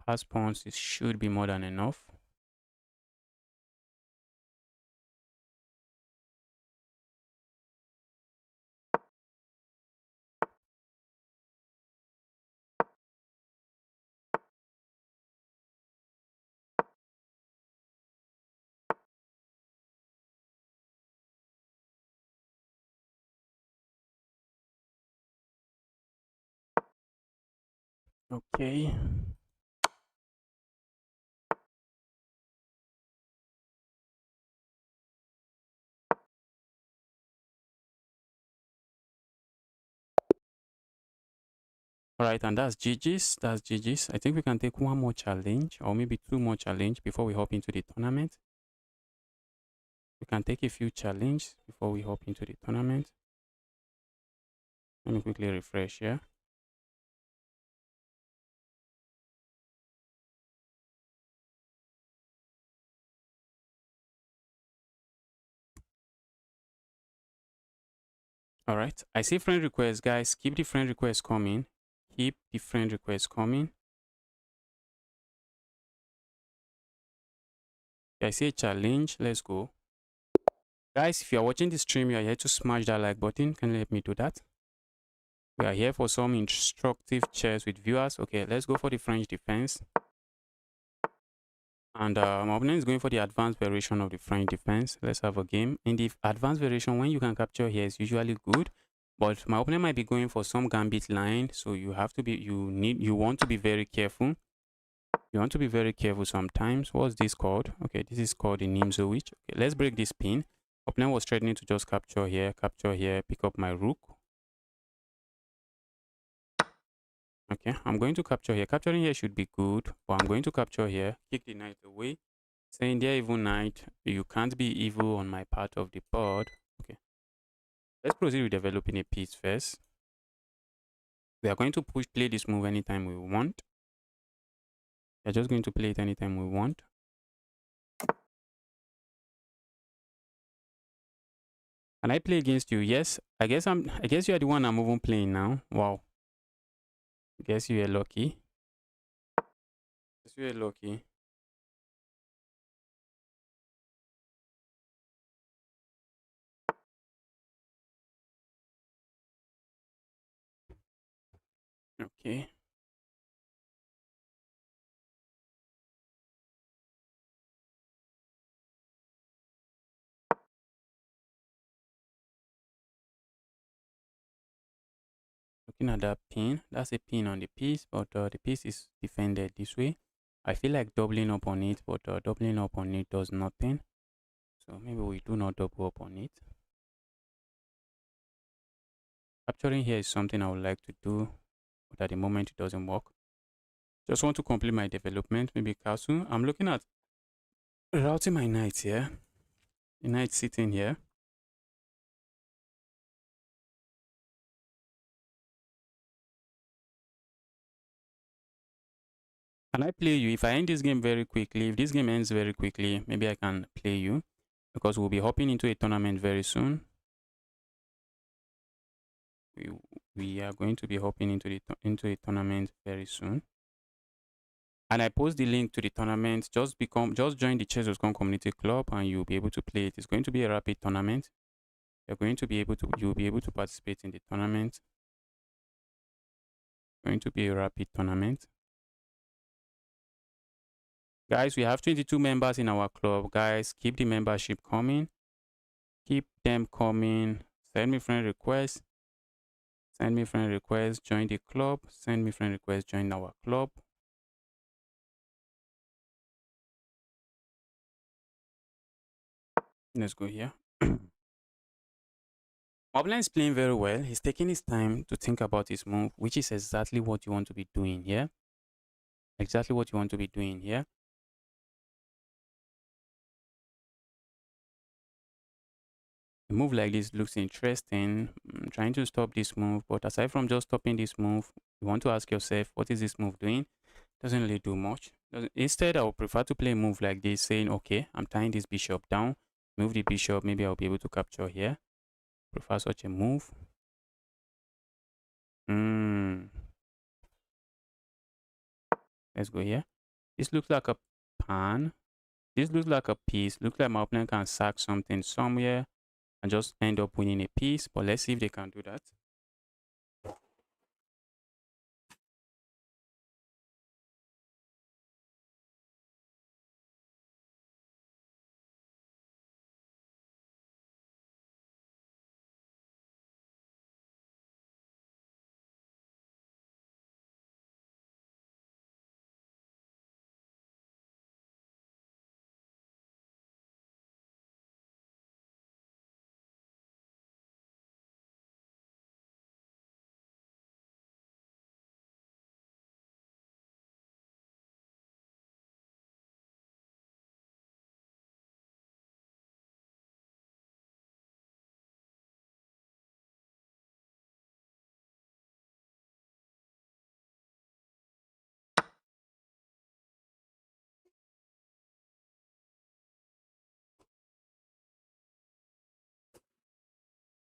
Pass pawns, it should be more than enough. Okay. All right, and that's GG's. That's GG's. I think we can take one more challenge or maybe two more challenge before we hop into the tournament. We can take a few challenges before we hop into the tournament. Let me quickly refresh here. All right, I see friend requests, guys. Keep the friend requests coming. Keep the friend requests coming. I see a challenge. Let's go. Guys, if you are watching the stream, you are here to smash that like button. Can you let me do that? We are here for some instructive chess with viewers. Okay, let's go for the French defense. And my opponent is going for the advanced variation of the French defense. Let's have a game. In the advanced variation, when you can capture here is usually good. But my opponent might be going for some gambit line. So you have to be, you want to be very careful. You want to be very careful sometimes. What's this called? Okay, this is called the Nimzo witch. Okay, let's break this pin. Opponent was threatening to just capture here, pick up my rook. Okay, I'm going to capture here. Capturing here should be good, but I'm going to capture here, kick the knight away. Saying there evil knight, you can't be evil on my part of the board. Okay, let's proceed with developing a piece first. We are going to play this move anytime we want. We're just going to play it anytime we want. Can I play against you? Yes. I guess you are the one I'm even playing now. Wow. I guess you are lucky. Guess you are lucky. Okay. Looking at that pin, that's a pin on the piece, but the piece is defended this way. I feel like doubling up on it, but doubling up on it does nothing. So maybe we do not double up on it. Capturing here is something I would like to do, but at the moment it doesn't work. Just want to complete my development, maybe castle. I'm looking at routing my knight here. The knight sitting here. Can I play you? If I end this game very quickly, if this game ends very quickly, maybe I can play you because we'll be hopping into a tournament very soon. We are going to be hopping into a tournament very soon. And I post the link to the tournament. Just join the Chess.com community club and you'll be able to play it. It's going to be a rapid tournament. You'll be able to participate in the tournament. It's going to be a rapid tournament. Guys, we have 22 members in our club. Guys, keep the membership coming. Keep them coming. Send me friend requests. Send me friend requests. Join the club. Send me friend requests. Join our club. Let's go here. Mobland is playing very well. He's taking his time to think about his move, which is exactly what you want to be doing here. Exactly what you want to be doing here. A move like this looks interesting. I'm trying to stop this move, but aside from just stopping this move, you want to ask yourself, what is this move doing? Doesn't really do much. Instead, I would prefer to play a move like this, saying, okay, I'm tying this bishop down. Move the bishop, maybe I'll be able to capture here. Prefer such a move. Let's go here. This looks like a pan. This looks like a piece. Looks like my opponent can sack something somewhere and just end up winning a piece. But let's see if they can do that.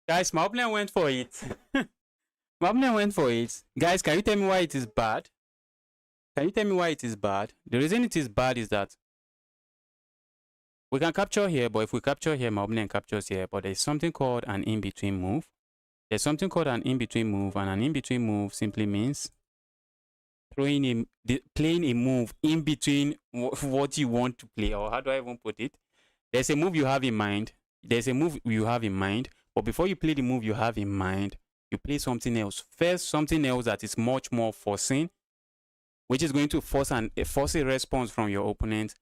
Guys, my opponent went for it. My opponent went for it. Guys, can you tell me why it is bad? Can you tell me why it is bad? The reason it is bad is that we can capture here, but if we capture here, my opponent captures here. But there's something called an in-between move. There's something called an in-between move, and an in-between move simply means playing a move in between what you want to play, or how do I even put it? There's a move you have in mind. There's a move you have in mind, but before you play the move you have in mind, you play something else. First, something else that is much more forcing, which is going to force a response from your opponent.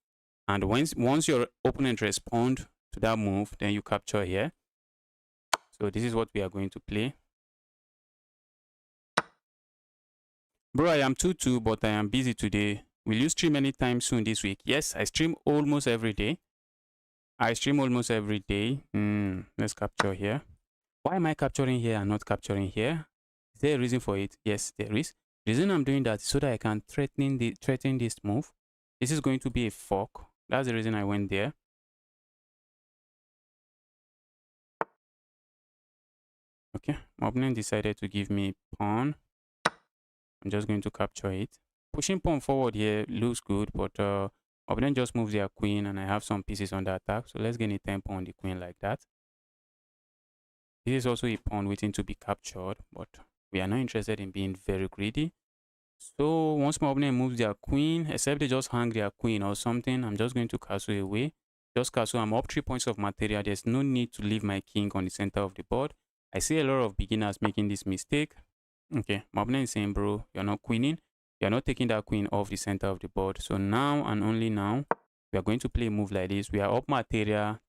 And once your opponent responds to that move, then you capture here. So this is what we are going to play. Bro, I am 2-2, but I am busy today. Will you stream anytime soon this week? Yes, I stream almost every day. Let's capture here. Why am I capturing here and not capturing here? Is there a reason for it? Yes, there is. The reason I'm doing that is so that I can threaten this move. This is going to be a fork. That's the reason I went there. Okay, my opponent decided to give me pawn. I'm just going to capture it. Pushing pawn forward here looks good, but opponent just moves their queen and I have some pieces on the attack. So let's gain a tempo on the queen like that. This is also a pawn waiting to be captured, but we are not interested in being very greedy. So once my opponent moves their queen, except they just hang their queen or something, I'm just going to castle away. Just castle. I'm up 3 points of material. There's no need to leave my king on the center of the board. I see a lot of beginners making this mistake. Okay, my opponent is saying, bro, you're not queening. You're not taking that queen off the center of the board. So now and only now, we are going to play a move like this. We are up material.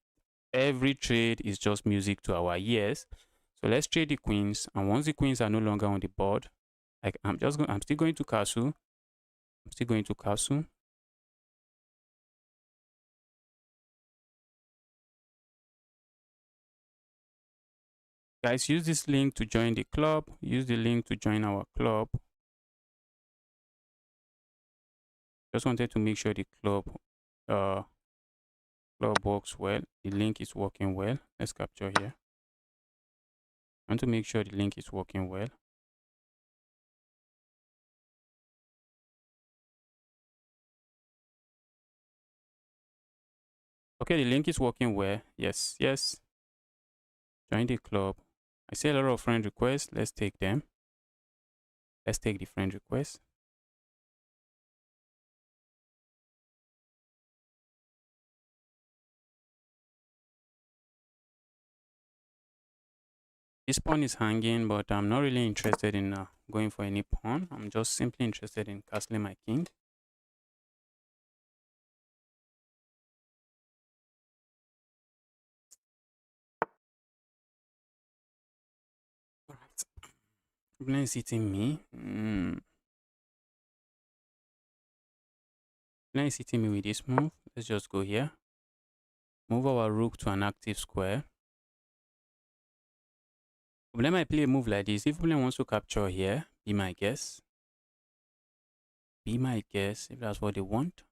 Every trade is just music to our ears. So let's trade the queens. And once the queens are no longer on the board, I'm still going to castle. Guys, use this link to join the club. Use the link to join our club. Just wanted to make sure the club works well. The link is working well. Let's capture here. I want to make sure the link is working well. Okay, the link is working well. Yes. Join the club. I see a lot of friend requests. Let's take them. Let's take the friend request. This pawn is hanging, but I'm not really interested in going for any pawn. I'm just simply interested in castling my king. Alright. Opponent is hitting me. Opponent is hitting me with this move. Let's just go here. Move our rook to an active square. Opponent might play a move like this. If opponent wants to capture here, be my guess. Be my guess if that's what they want.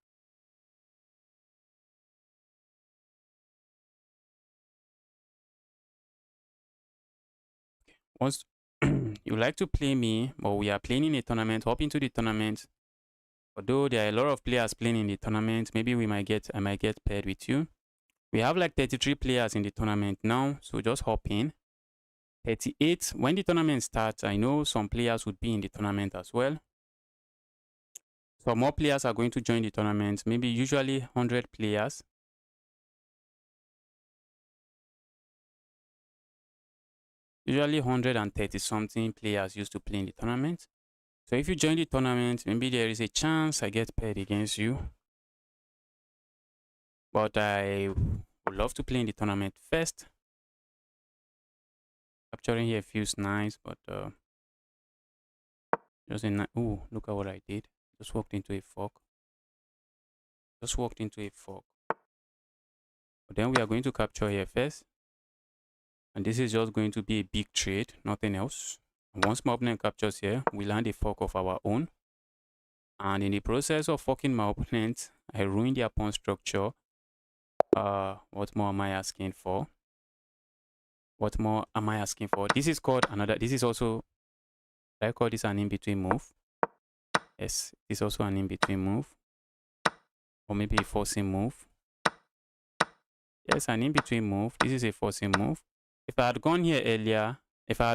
Once you like to play me, but we are playing in a tournament, hop into the tournament. Although there are a lot of players playing in the tournament, maybe I might get paired with you. We have like 33 players in the tournament now, so just hop in. 38, when the tournament starts, I know some players would be in the tournament as well. So more players are going to join the tournament, maybe usually 100 players. Usually 130 something players used to play in the tournament. So if you join the tournament, maybe there is a chance I get paired against you. But I would love to play in the tournament first. Capturing here feels nice, but just a ooh, look at what I did. Just walked into a fork. But then we are going to capture here first. And this is just going to be a big trade, nothing else. And once my opponent captures here, we land a fork of our own. And in the process of forking my opponent, I ruined their pawn structure. What more am I asking for? What more am I asking for? This is called another. This is also, I call this an in-between move. Yes, this is also an in-between move. Or maybe a forcing move. Yes, an in-between move. This is a forcing move. If I had gone here earlier, my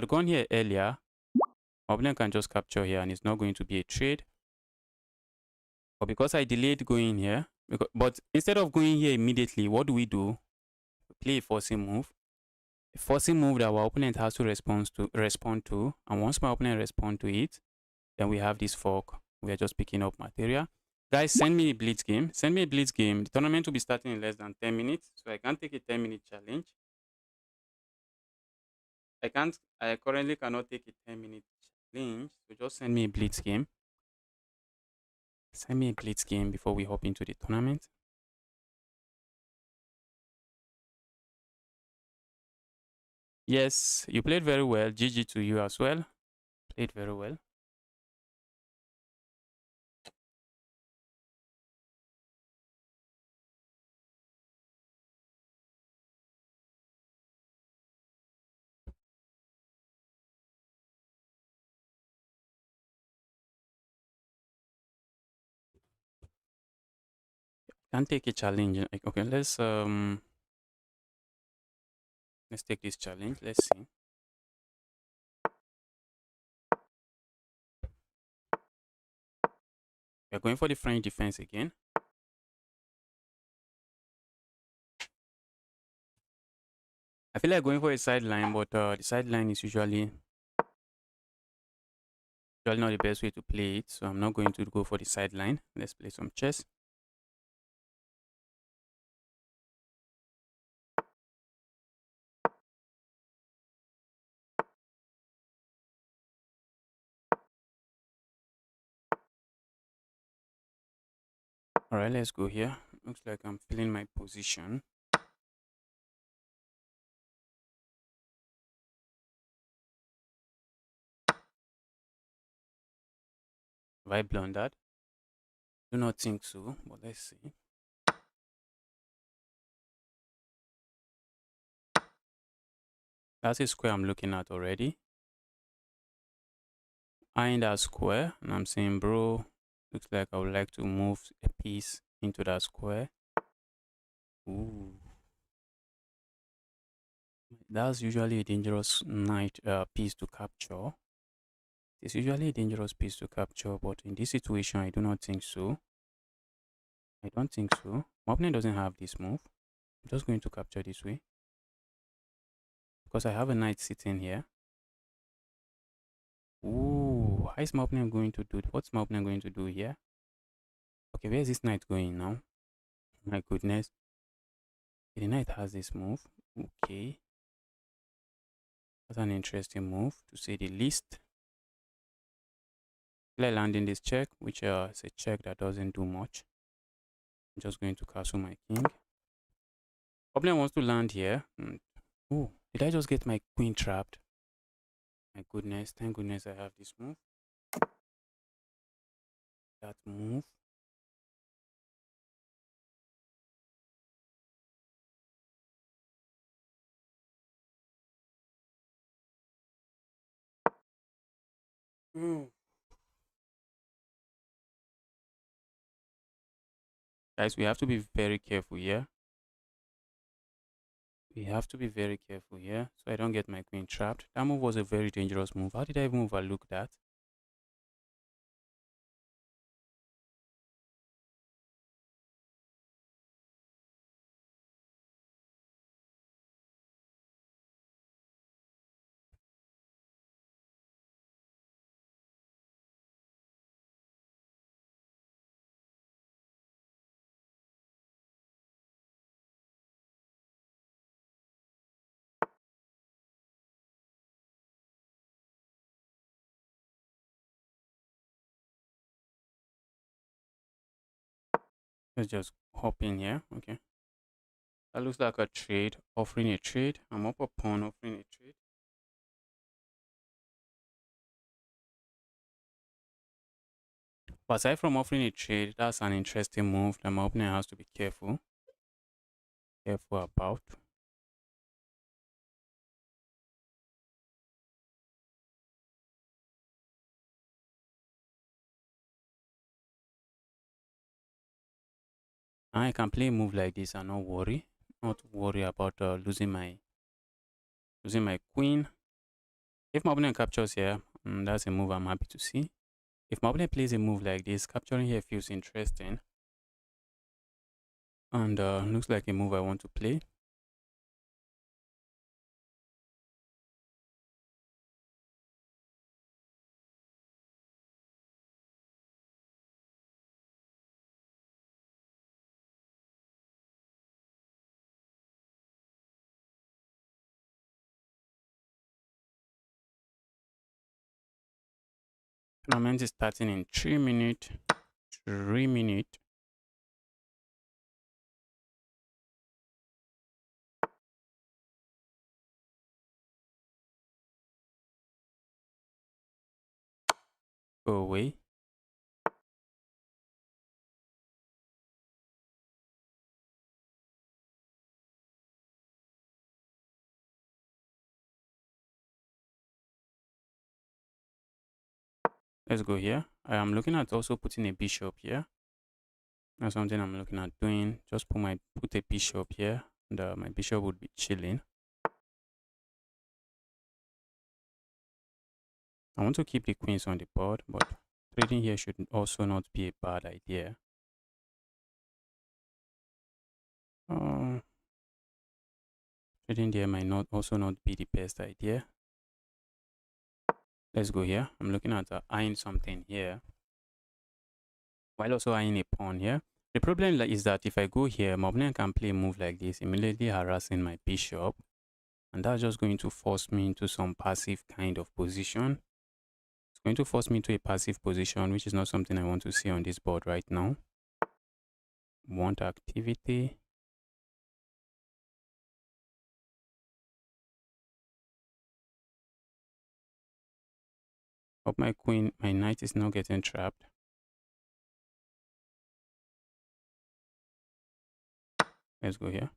opponent can just capture here and it's not going to be a trade. But because I delayed going here, but instead of going here immediately, what do? We play a forcing move. A forcing move that our opponent has to respond to. And once my opponent responds to it, then we have this fork. We are just picking up material. Guys, send me a blitz game. Send me a blitz game. The tournament will be starting in less than 10 minutes. So I can't take a 10-minute challenge. I currently cannot take a 10-minute challenge. So just send me a blitz game. Send me a blitz game before we hop into the tournament. Yes, you played very well. GG to you as well. Played very well. Can't take a challenge. Okay, let's take this challenge. Let's see. We're going for the French defense again. I feel like going for a sideline, but the sideline is usually not the best way to play it. So I'm not going to go for the sideline. Let's play some chess. All right, let's go here. Looks like I'm filling my position. Have I blundered? Do not think so, but let's see. That's a square I'm looking at already. Eyeing that square, and I'm saying, bro, looks like I would like to move a piece into that square. Ooh. That's usually a dangerous piece to capture. It's usually a dangerous piece to capture, but in this situation, I do not think so. I don't think so. My opponent doesn't have this move. I'm just going to capture this way. Because I have a knight sitting here. Ooh, how is my opponent going to do? What's my opponent going to do here? Okay, where is this knight going now? My goodness. Okay, the knight has this move. Okay. That's an interesting move, to say the least. I land in this check, which is a check that doesn't do much. I'm just going to castle my king. Opponent wants to land here. Oh, did I just get my queen trapped? My goodness, thank goodness I have this move. That move. Guys, we have to be very careful here. We have to be very careful here so I don't get my queen trapped. That move was a very dangerous move. How did I even overlook that? Let's just hop in here. Okay. That looks like a trade, offering a trade. I'm up a pawn, offering a trade. But aside from offering a trade, that's an interesting move that my opponent has to be careful about. Now I can play a move like this and not worry about losing my queen. If my opponent captures here, that's a move I'm happy to see. If my opponent plays a move like this, capturing here feels interesting. And looks like a move I want to play. Tournament is starting in 3 minutes. 3 minutes. Go away. Let's go here. I am looking at also putting a bishop here. That's something I'm looking at doing. Just put a bishop here, and my bishop would be chilling. I want to keep the queens on the board, but trading here should also not be a bad idea. Trading there might also not be the best idea. Let's go here. I'm looking at eyeing something here, while also eyeing a pawn here. The problem is that if I go here, my opponent can play a move like this, immediately harassing my bishop. And that's just going to force me into some passive kind of position. It's going to force me to a passive position, which is not something I want to see on this board right now. Want activity. Hope my knight is not getting trapped. Let's go here.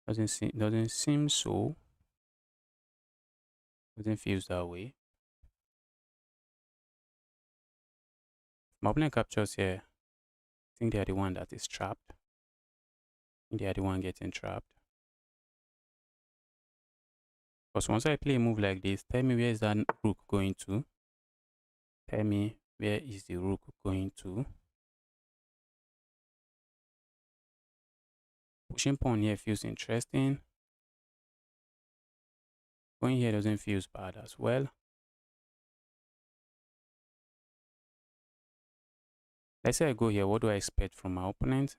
Doesn't seem so. Doesn't feel that way. My opponent captures here. I think they are the one that is trapped. I think they are the one getting trapped. Because once I play a move like this, tell me where is that rook going to? Tell me where is the rook going to? Pushing pawn here feels interesting. Going here doesn't feel bad as well. Let's say I go here, what do I expect from my opponent?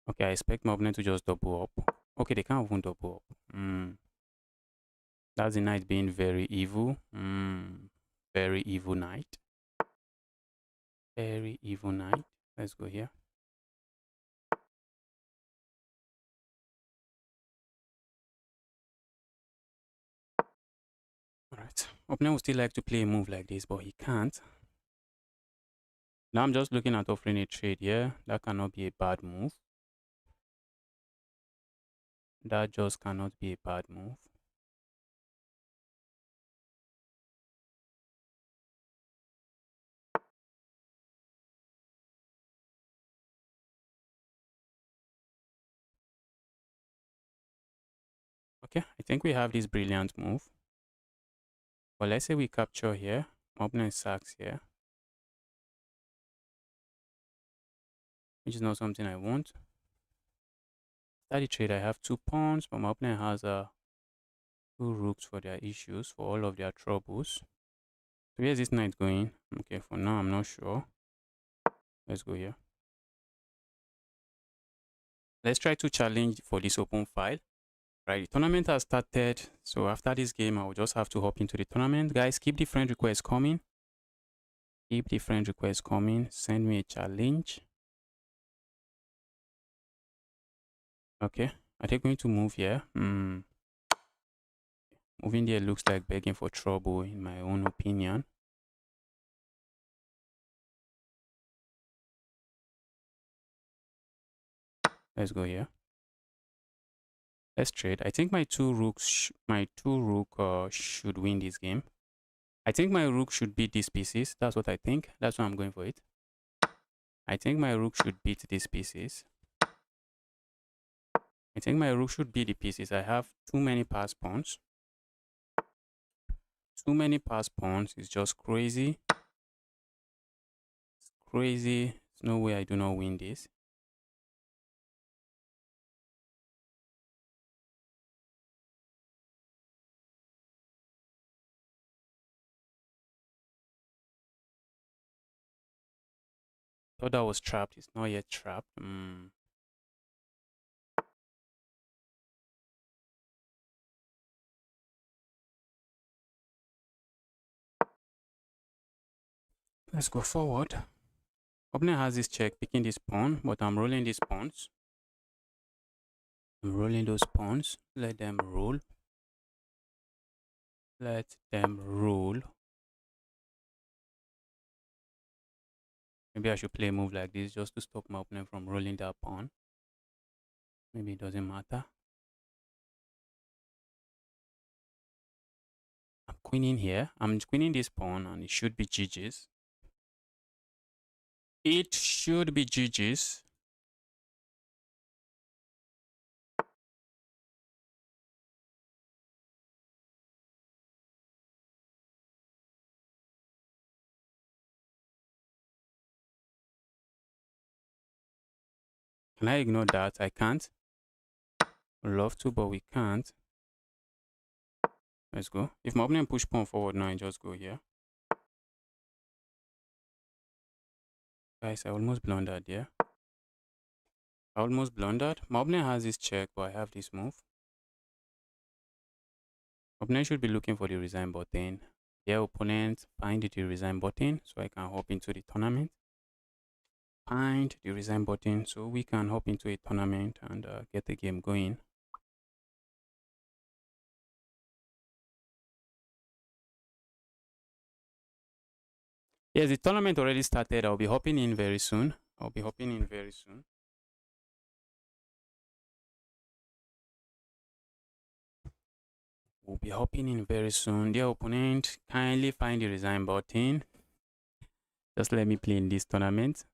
Okay, I expect my opponent to just double up. Okay, they can't even double up. That's the knight being very evil. Very evil knight. Very evil knight. Let's go here. Alright. Opponent would still like to play a move like this, but he can't. Now I'm just looking at offering a trade here. That cannot be a bad move. That just cannot be a bad move. Okay, I think we have this brilliant move. But let's say we capture here. My opponent sacks here, which is not something I want. Study trade, I have 2 pawns, but my opponent has 2 rooks for their issues, for all of their troubles. So where is this knight going? Okay, for now I'm not sure. Let's go here. Let's try to challenge for this open file. Right, the tournament has started. So after this game, I will just have to hop into the tournament. Guys, keep the friend requests coming. Keep the friend requests coming. Send me a challenge. Okay, are they going to move here? Moving there looks like begging for trouble in my own opinion. Let's go here. Let's trade. I think my two rook should win this game. I think my rook should beat these pieces. That's what I think. That's why I'm going for it. I think my rook should beat these pieces. I think my rook should beat the pieces. I have too many pass pawns. Too many pass pawns is just crazy. It's crazy. There's no way I do not win this. Thought that was trapped. It's not yet trapped. Let's go forward. Opponent has this check, picking this pawn, but I'm rolling these pawns. I'm rolling those pawns. Let them roll. Let them roll. Maybe I should play a move like this just to stop my opponent from rolling that pawn. Maybe it doesn't matter. I'm queening here. I'm queening this pawn and it should be GG's. It should be GG's. Can I ignore that? I can't. I'd love to, but we can't. Let's go. If my opponent push pawn forward now, I just go here. Guys, I almost blundered there. I almost blundered. My opponent has this check, but I have this move. Opponent should be looking for the resign button. Their opponent find the resign button so I can hop into the tournament. Find the resign button so we can hop into a tournament and get the game going. Yes, the tournament already started. I'll be hopping in very soon. We'll be hopping in very soon. Dear opponent, kindly find the resign button. Just let me play in this tournament.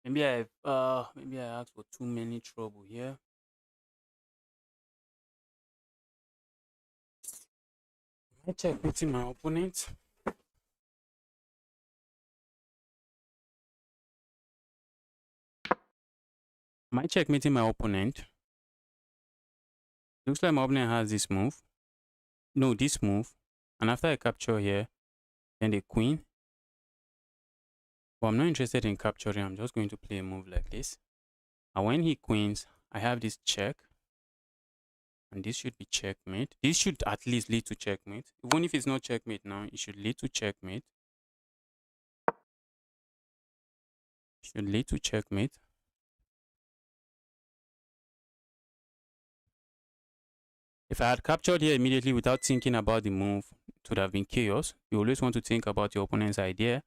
Maybe I asked for too many trouble here. I check between my opponent. Am I checkmating my opponent? Looks like my opponent has this move. No, this move. And after I capture here, then the queen. But I'm not interested in capturing. I'm just going to play a move like this. And when he queens, I have this check. And this should be checkmate. This should at least lead to checkmate. Even if it's not checkmate now, it should lead to checkmate. Should lead to checkmate. If I had captured here immediately without thinking about the move, it would have been chaos. You always want to think about your opponent's idea.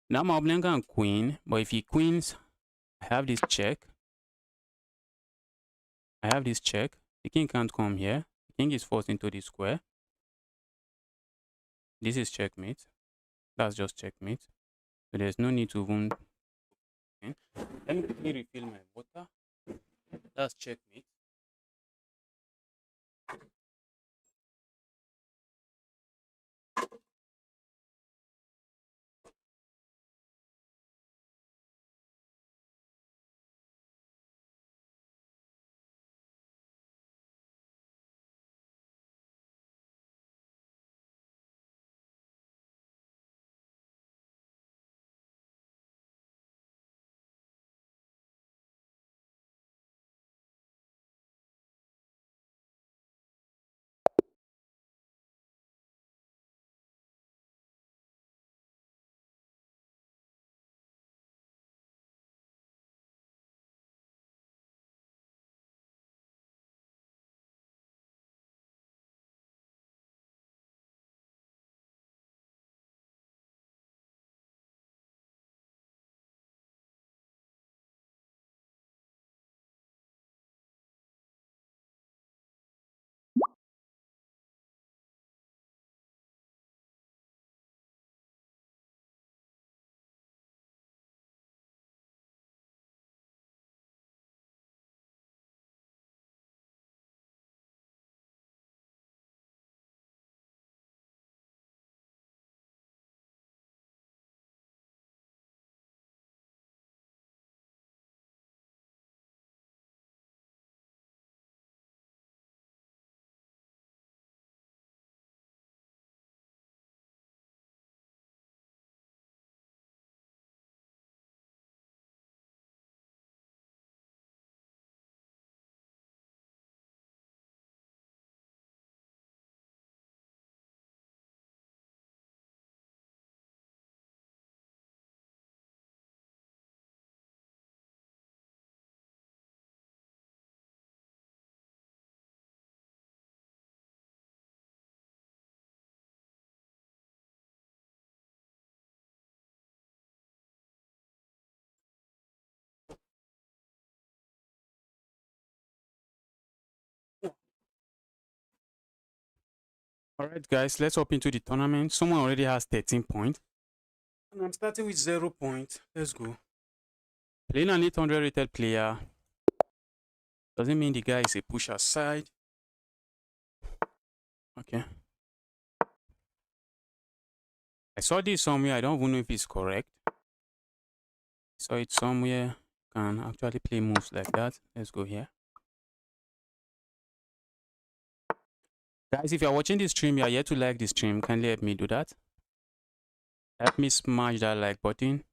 Now my opponent can queen, but if he queens, I have this check. The king can't come here. The king is forced into the square. This is checkmate. That's just checkmate. So there's no need to even... Let me quickly refill my water. That's checkmate. Alright guys, let's hop into the tournament. Someone already has 13 points. And I'm starting with 0 points. Let's go. Playing an 800 rated player doesn't mean the guy is a push aside. Okay. I saw this somewhere. I don't even know if it's correct. I saw it somewhere. You can actually play moves like that. Let's go here. Guys, if you're watching this stream, you're yet to like this stream, kindly help me do that. Help me smash that like button.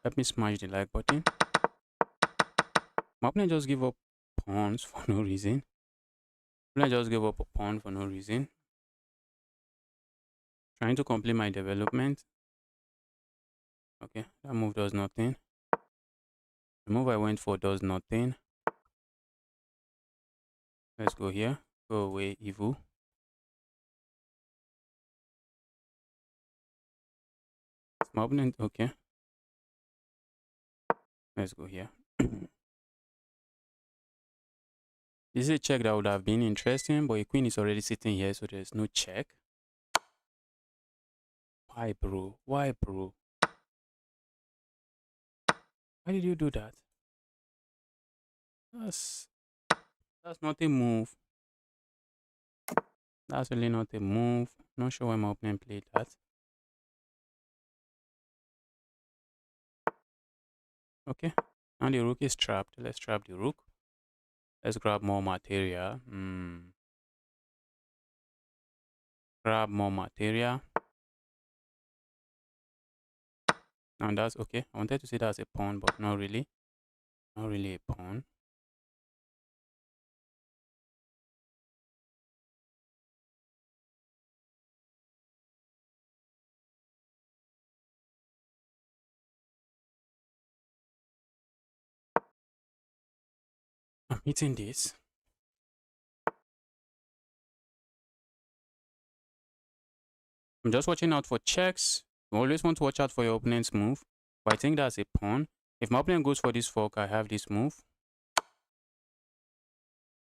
Help me smash the like button. My opponent just give up pawns for no reason. My opponent just gave up a pawn for no reason. Trying to complete my development. Okay, that move does nothing. The move I went for does nothing. Let's go here. Go away, evil. It's my opponent. Okay. Let's go here. This is a check that would have been interesting, but a queen is already sitting here, so there's no check. Why, bro? Why, bro? Why did you do that? That's not a move. That's really not a move. Not sure why my opponent played that. Okay. Now the rook is trapped. Let's trap the rook. Let's grab more material. Grab more material. And that's okay. I wanted to say that's a pawn, but not really. Not really a pawn. I'm hitting this. I'm just watching out for checks. You always want to watch out for your opponent's move. But I think that's a pawn. If my opponent goes for this fork, I have this move.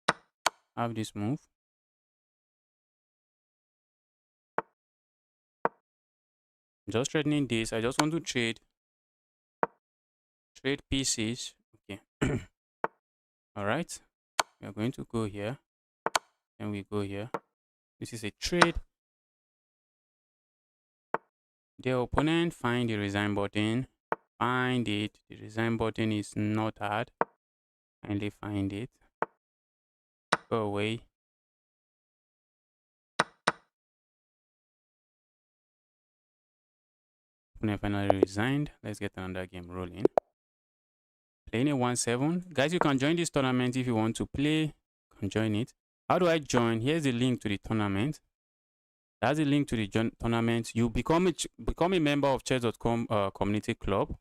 I have this move. I'm just threatening this. I just want to trade pieces. Okay. All right. We are going to go here. And we go here. This is a trade. The opponent find the resign button. Find it. The resign button is not hard. Kindly find it. Go away. Opponent finally resigned. Let's get another game rolling. Playing a 1-7. Guys, you can join this tournament if you want to play. You can join it. How do I join? Here's the link to the tournament. That's the link to the tournament. You become a member of chess.com community club.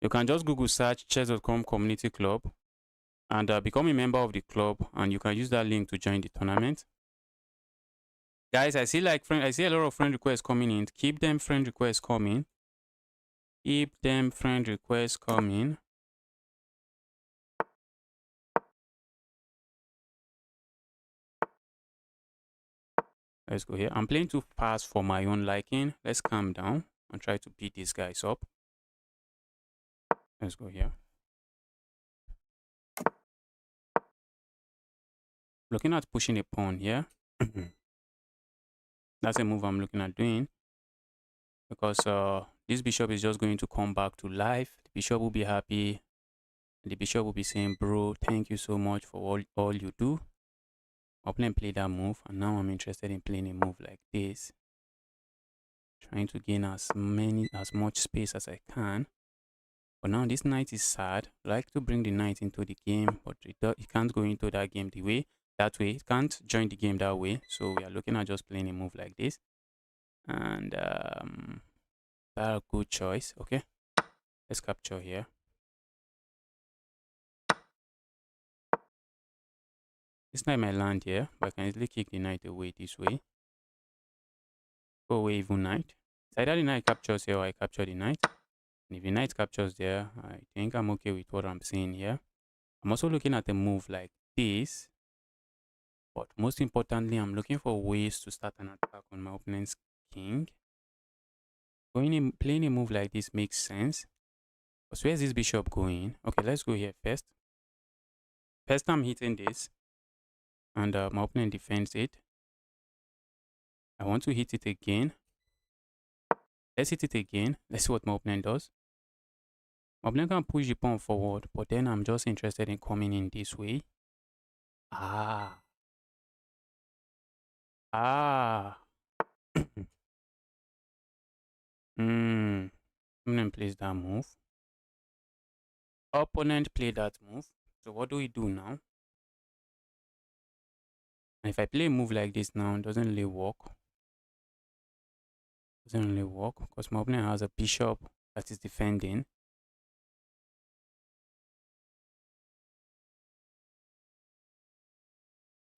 You can just Google search chess.com community club and become a member of the club, and you can use that link to join the tournament. Guys, I see a lot of friend requests coming in. Keep them friend requests coming. Keep them friend requests coming. Let's go here. I'm playing too fast for my own liking. Let's calm down and try to beat these guys up. Let's go here. Looking at pushing a pawn here. That's a move I'm looking at doing. Because this bishop is just going to come back to life. The bishop will be happy. The bishop will be saying, bro, thank you so much for all you do. My opponent played that move, and now I'm interested in playing a move like this. Trying to gain as much space as I can. But now this knight is sad. I like to bring the knight into the game, but it can't go into that game that way. It can't join the game that way. So we are looking at just playing a move like this. And that's a good choice. Okay, let's capture here. This knight might land here, but I can easily kick the knight away this way. Go away, evil knight. It's either the knight captures here or I capture the knight. And if the knight captures there, I think I'm okay with what I'm seeing here. I'm also looking at a move like this. But most importantly, I'm looking for ways to start an attack on my opponent's king. Playing a move like this makes sense. But where's this bishop going? Okay, let's go here first. First, I'm hitting this. And my opponent defends it. I want to hit it again. Let's hit it again. Let's see what my opponent does. My opponent can push the pawn forward, but then I'm just interested in coming in this way. Ah. Ah. Opponent plays that move. Opponent played that move. So what do we do now? And if I play a move like this now, it doesn't really work. Doesn't really work because my opponent has a bishop that is defending.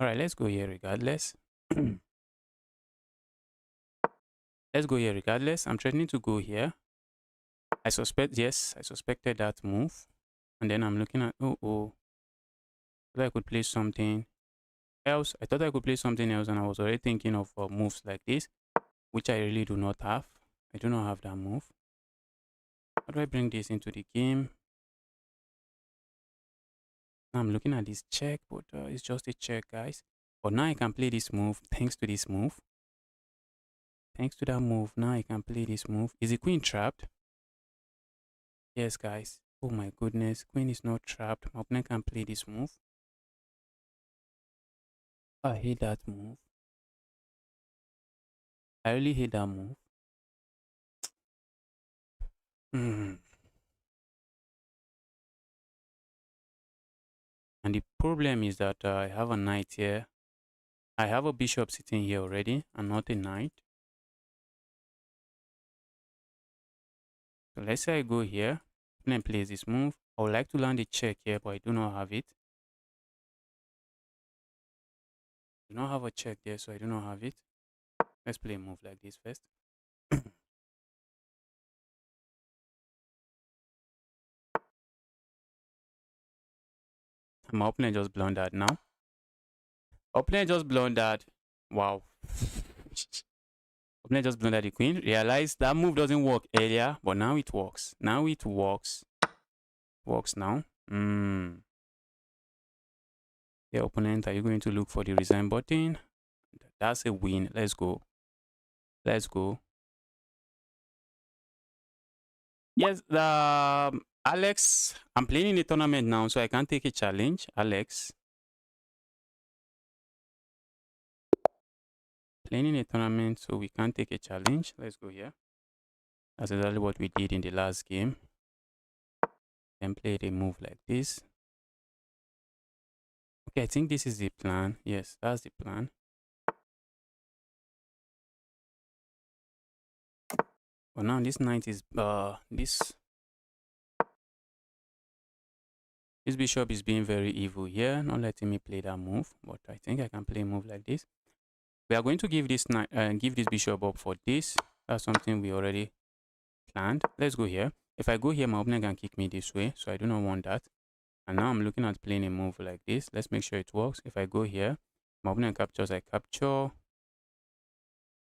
Alright, let's go here regardless. Let's go here regardless. I'm threatening to go here. I suspected that move. And then I'm looking at, I thought I could play something else. I thought I could play something else, and I was already thinking of moves like this, which I really do not have. I do not have that move. How do I bring this into the game? I'm looking at this check, but it's just a check, guys. But now I can play this move thanks to this move. Thanks to that move, now I can play this move. Is the queen trapped? Yes, guys. Oh my goodness, queen is not trapped. My opponent can play this move. I hate that move. I really hate that move. And the problem is that I have a knight here. I have a bishop sitting here already and not a knight. So let's say I go here. Opponent plays this move. I would like to land a check here, but I do not have it. I do not have a check there, so I do not have it. Let's play a move like this first. My opponent just blundered now. Opponent just blundered. Wow. Opponent just blundered the queen. Realize that move doesn't work earlier, but now it works. Now it works. Works now. The opponent, are you going to look for the resign button? That's a win. Let's go. Let's go. Yes, Alex, I'm playing in a tournament now, so I can't take a challenge. Alex. Playing in a tournament, so we can't take a challenge. Let's go here. That's exactly what we did in the last game. Then played a move like this. Okay, I think this is the plan. Yes, that's the plan. But now this knight is this bishop is being very evil here, not letting me play that move. But I think I can play a move like this. We are going to give this bishop up for this. That's something we already planned. Let's go here. If I go here, my opponent can kick me this way, so I do not want that. And now I'm looking at playing a move like this. Let's make sure it works. If I go here, my opponent captures, I capture.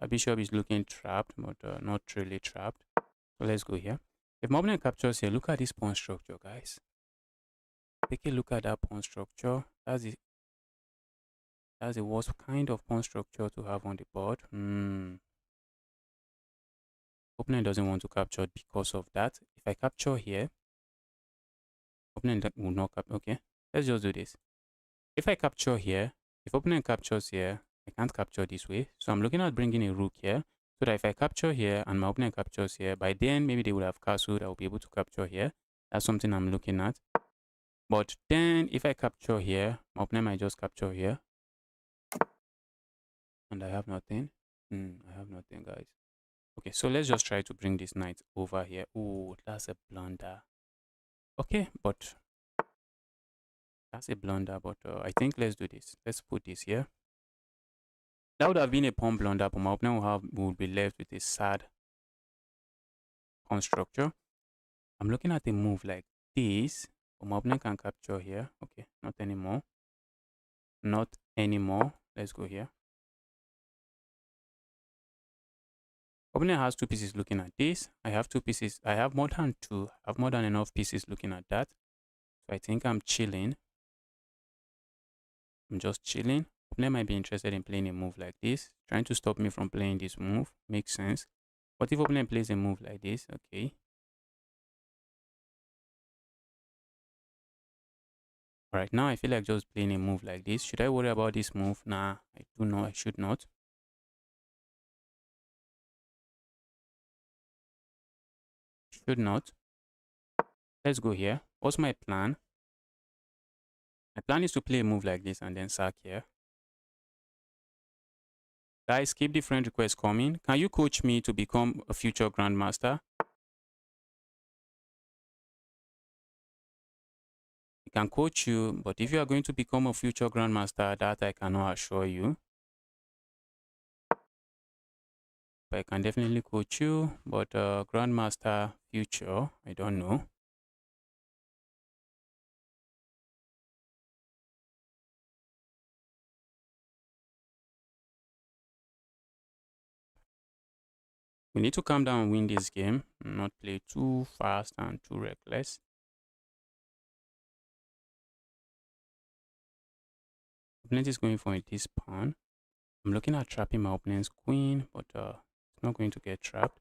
The bishop is looking trapped, but not really trapped. So let's go here. If my opponent captures here, look at this pawn structure, guys. Take a look at that pawn structure. That's the worst kind of pawn structure to have on the board. Opponent doesn't want to capture because of that. If I capture here, opponent will not capture. Okay, let's just do this. If I capture here, if opponent captures here, I can't capture this way. So I'm looking at bringing a rook here, so that if I capture here and my opponent captures here, by then maybe they would have castled. I will be able to capture here. That's something I'm looking at. But then if I capture here, my opponent might just capture here. And I have nothing. I have nothing, guys. Okay, so let's just try to bring this knight over here. Oh, that's a blunder. Okay, but that's a blunder. But I think let's do this. Let's put this here. That would have been a pawn blunder, but my opponent would be left with a sad pawn structure. I'm looking at a move like this. My opponent can capture here. Okay, not anymore. Not anymore. Let's go here. Opponent has two pieces looking at this. I have two pieces. I have more than two. I have more than enough pieces looking at that. So I think I'm chilling. I'm just chilling. Opponent might be interested in playing a move like this. Trying to stop me from playing this move. Makes sense. What if opponent plays a move like this? Okay. Alright, now I feel like just playing a move like this. Should I worry about this move? Nah, I do not. I should not. Should not. Let's go here. What's my plan? My plan is to play a move like this and then sack here. Guys, keep the friend request coming. Can you coach me to become a future grandmaster? I can coach you, but if you are going to become a future grandmaster, that I cannot assure you. But I can definitely coach you, but grandmaster future, I don't know. We need to calm down and win this game, not play too fast and too reckless. Opponent is going for this pawn. I'm looking at trapping my opponent's queen, but it's not going to get trapped.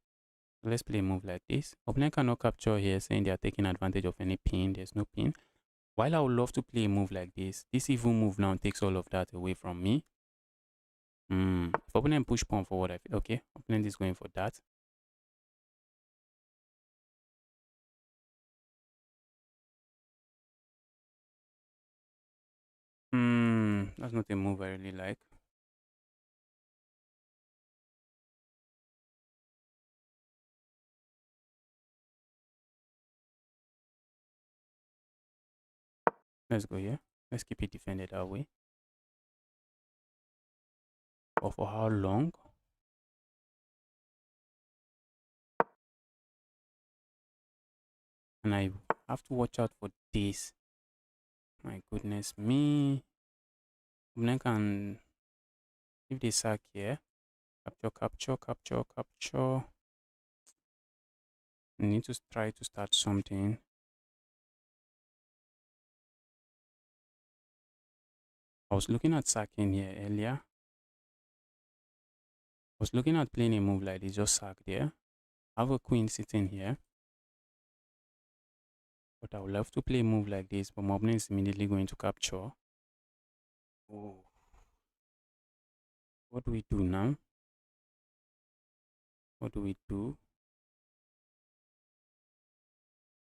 Let's play a move like this. Opponent cannot capture here, saying they are taking advantage of any pin. There's no pin. While I would love to play a move like this evil move now takes all of that away from me. If opponent push pawn forward, I feel okay. Opponent is going for that. That's not a move I really like. Let's go here. Let's keep it defended that way. Or for how long? And I have to watch out for this. My goodness me. Opponent can, if they sack here, capture, capture, capture, capture. I need to try to start something. I was looking at sacking here earlier. I was looking at playing a move like this, just sack there. I have a queen sitting here. But I would love to play a move like this, but my opponent is immediately going to capture. Oh. What do we do now? What do we do?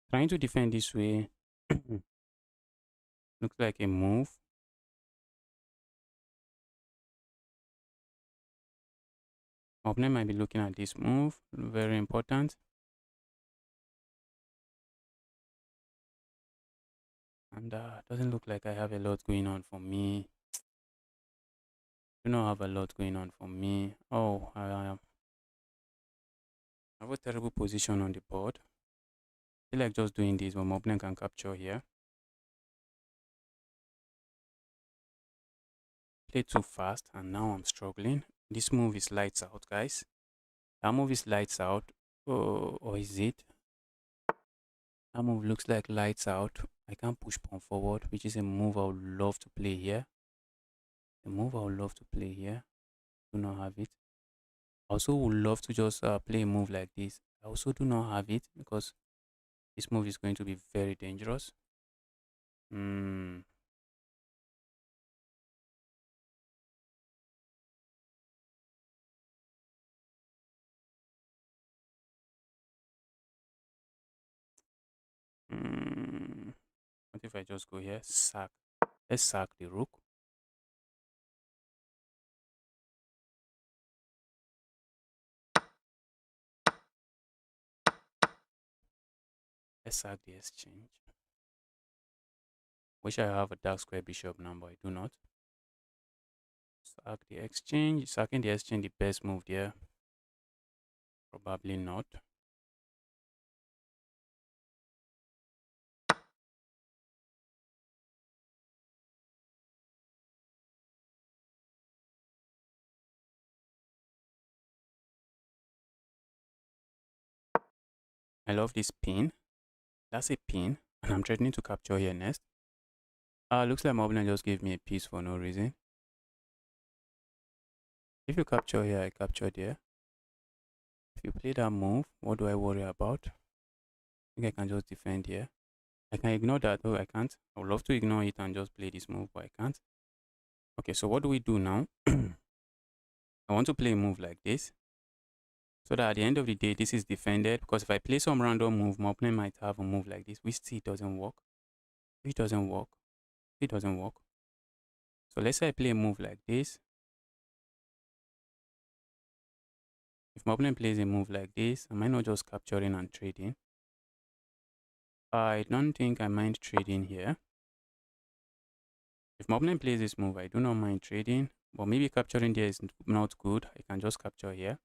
Trying to defend this way. Looks like a move. My opponent might be looking at this move. Very important. And doesn't look like I have a lot going on for me. Do not have a lot going on for me. Oh, I have a terrible position on the board. I feel like just doing this, but my opponent can capture here. Play too fast, and now I'm struggling. This move is lights out, guys. That move is lights out. Oh, or is it? That move looks like lights out. I can't push pawn forward, which is a move I would love to play here. The move I would love to play here. Do not have it. I also would love to just play a move like this. I also do not have it because this move is going to be very dangerous. Hmm. What if I just go here? Sack. Let's sack the rook. Let's sack the exchange. Wish I have a dark square bishop now, but I do not. Sack the exchange. Sacking the exchange the best move there? Probably not. I love this pin. That's a pin, and I'm threatening to capture here next. Looks like my opponent just gave me a piece for no reason. If you capture here, I capture there. If you play that move, what do I worry about? I think I can just defend here. I can ignore that. Oh, I can't. I would love to ignore it and just play this move, but I can't. Okay, so what do we do now? I want to play a move like this, so that at the end of the day, this is defended. Because if I play some random move, my opponent might have a move like this, which still doesn't work. It doesn't work. It doesn't work. So let's say I play a move like this. If my opponent plays a move like this, am I not just capturing and trading? I don't think I mind trading here. If my opponent plays this move, I do not mind trading. But maybe capturing there is not good. I can just capture here.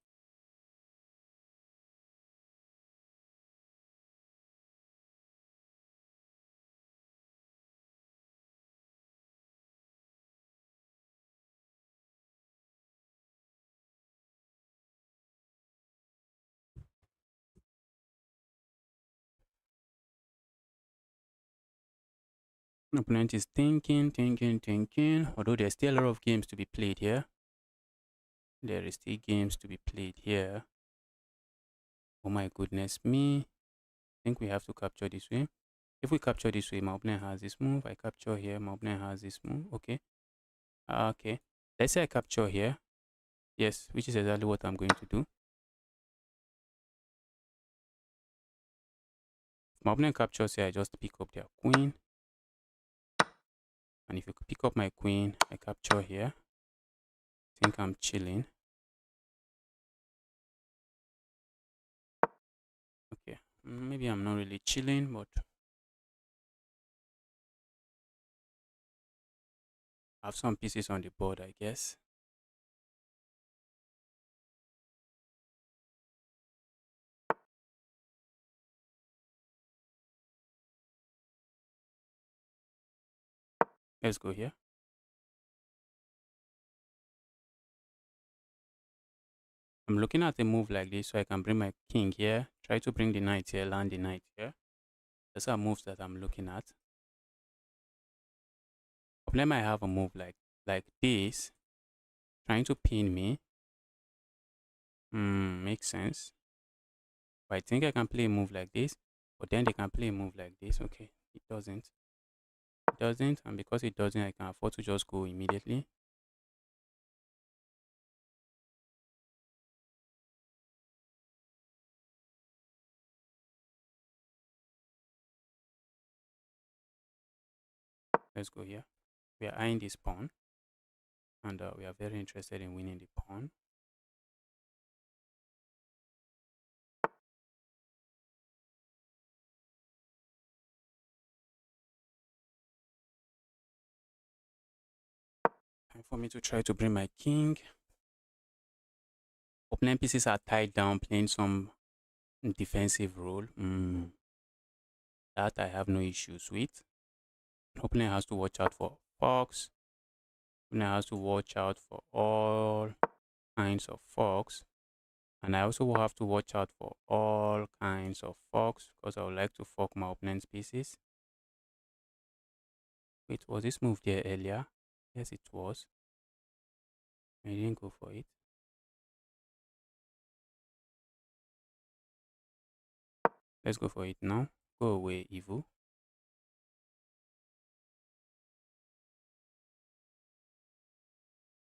Opponent is thinking. Although there's still a lot of games to be played here. There is still games to be played here. Oh my goodness me. I think we have to capture this way. If we capture this way, my opponent has this move. I capture here, my opponent has this move. Okay. Okay. Let's say I capture here. Yes, which is exactly what I'm going to do. If my opponent captures here, I just pick up their queen. And if you pick up my queen, I capture here. I think I'm chilling. Okay, maybe I'm not really chilling, but I have some pieces on the board, I guess. Let's go here. I'm looking at a move like this so I can bring my king here, try to bring the knight here, land the knight here. Those are moves that I'm looking at. Opponent might have a move like this, trying to pin me. Makes sense. But I think I can play a move like this, but then they can play a move like this. Okay, it doesn't. It doesn't, and because it doesn't, I can afford to just go immediately. Let's go here. We are eyeing this pawn, and we are very interested in winning the pawn. Time for me to try to bring my king. Opponent pieces are tied down, playing some defensive role. That I have no issues with. Opponent has to watch out for fox. Opponent has to watch out for all kinds of fox. And I also will have to watch out for all kinds of fox because I would like to fork my opponent's pieces. Wait, was this move there earlier? Yes, it was. I didn't go for it. Let's go for it now. Go away, evil.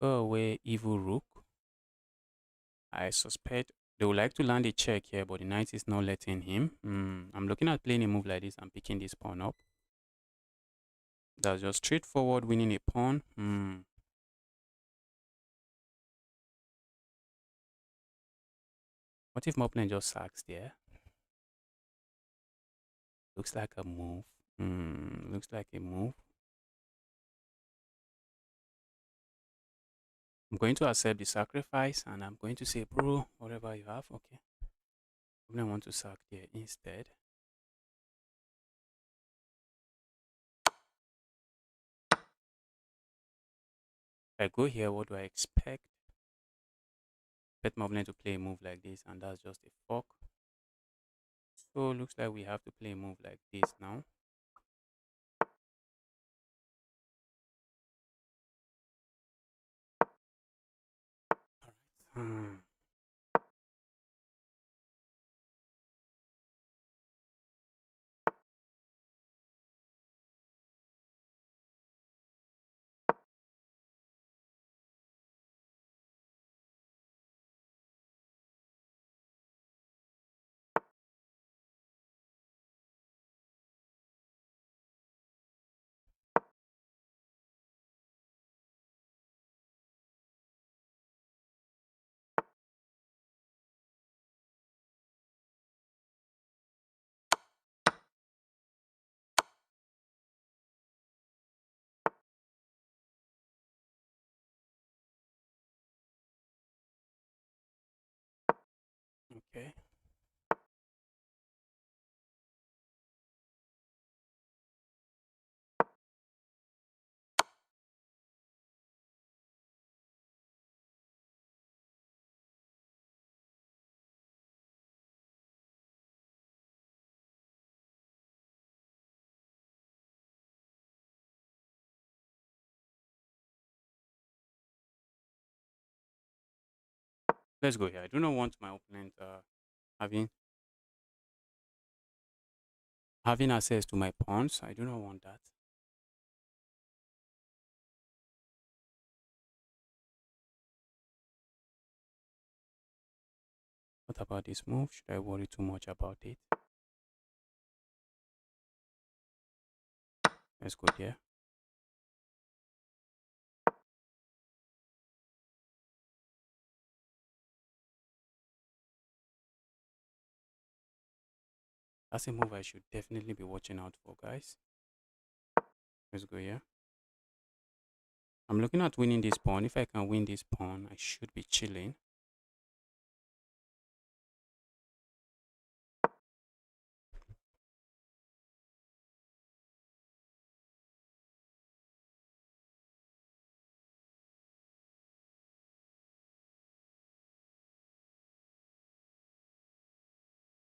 Go away, evil rook. I suspect they would like to land a check here, but the knight is not letting him. I'm looking at playing a move like this and picking this pawn up. That's just straightforward winning a pawn. What if my opponent just sacks there? Looks like a move. Looks like a move. I'm going to accept the sacrifice and I'm going to say, bro, whatever you have, okay. I want to sack there instead. If I go here, what do I expect? Expect my opponent to play a move like this, and that's just a fork. So looks like we have to play a move like this now. Hmm. Okay. Let's go here. I do not want my opponent having having access to my pawns. I do not want that. What about this move? Should I worry too much about it? Let's go there. That's a move I should definitely be watching out for, guys. Let's go here. I'm looking at winning this pawn. If I can win this pawn, I should be chilling.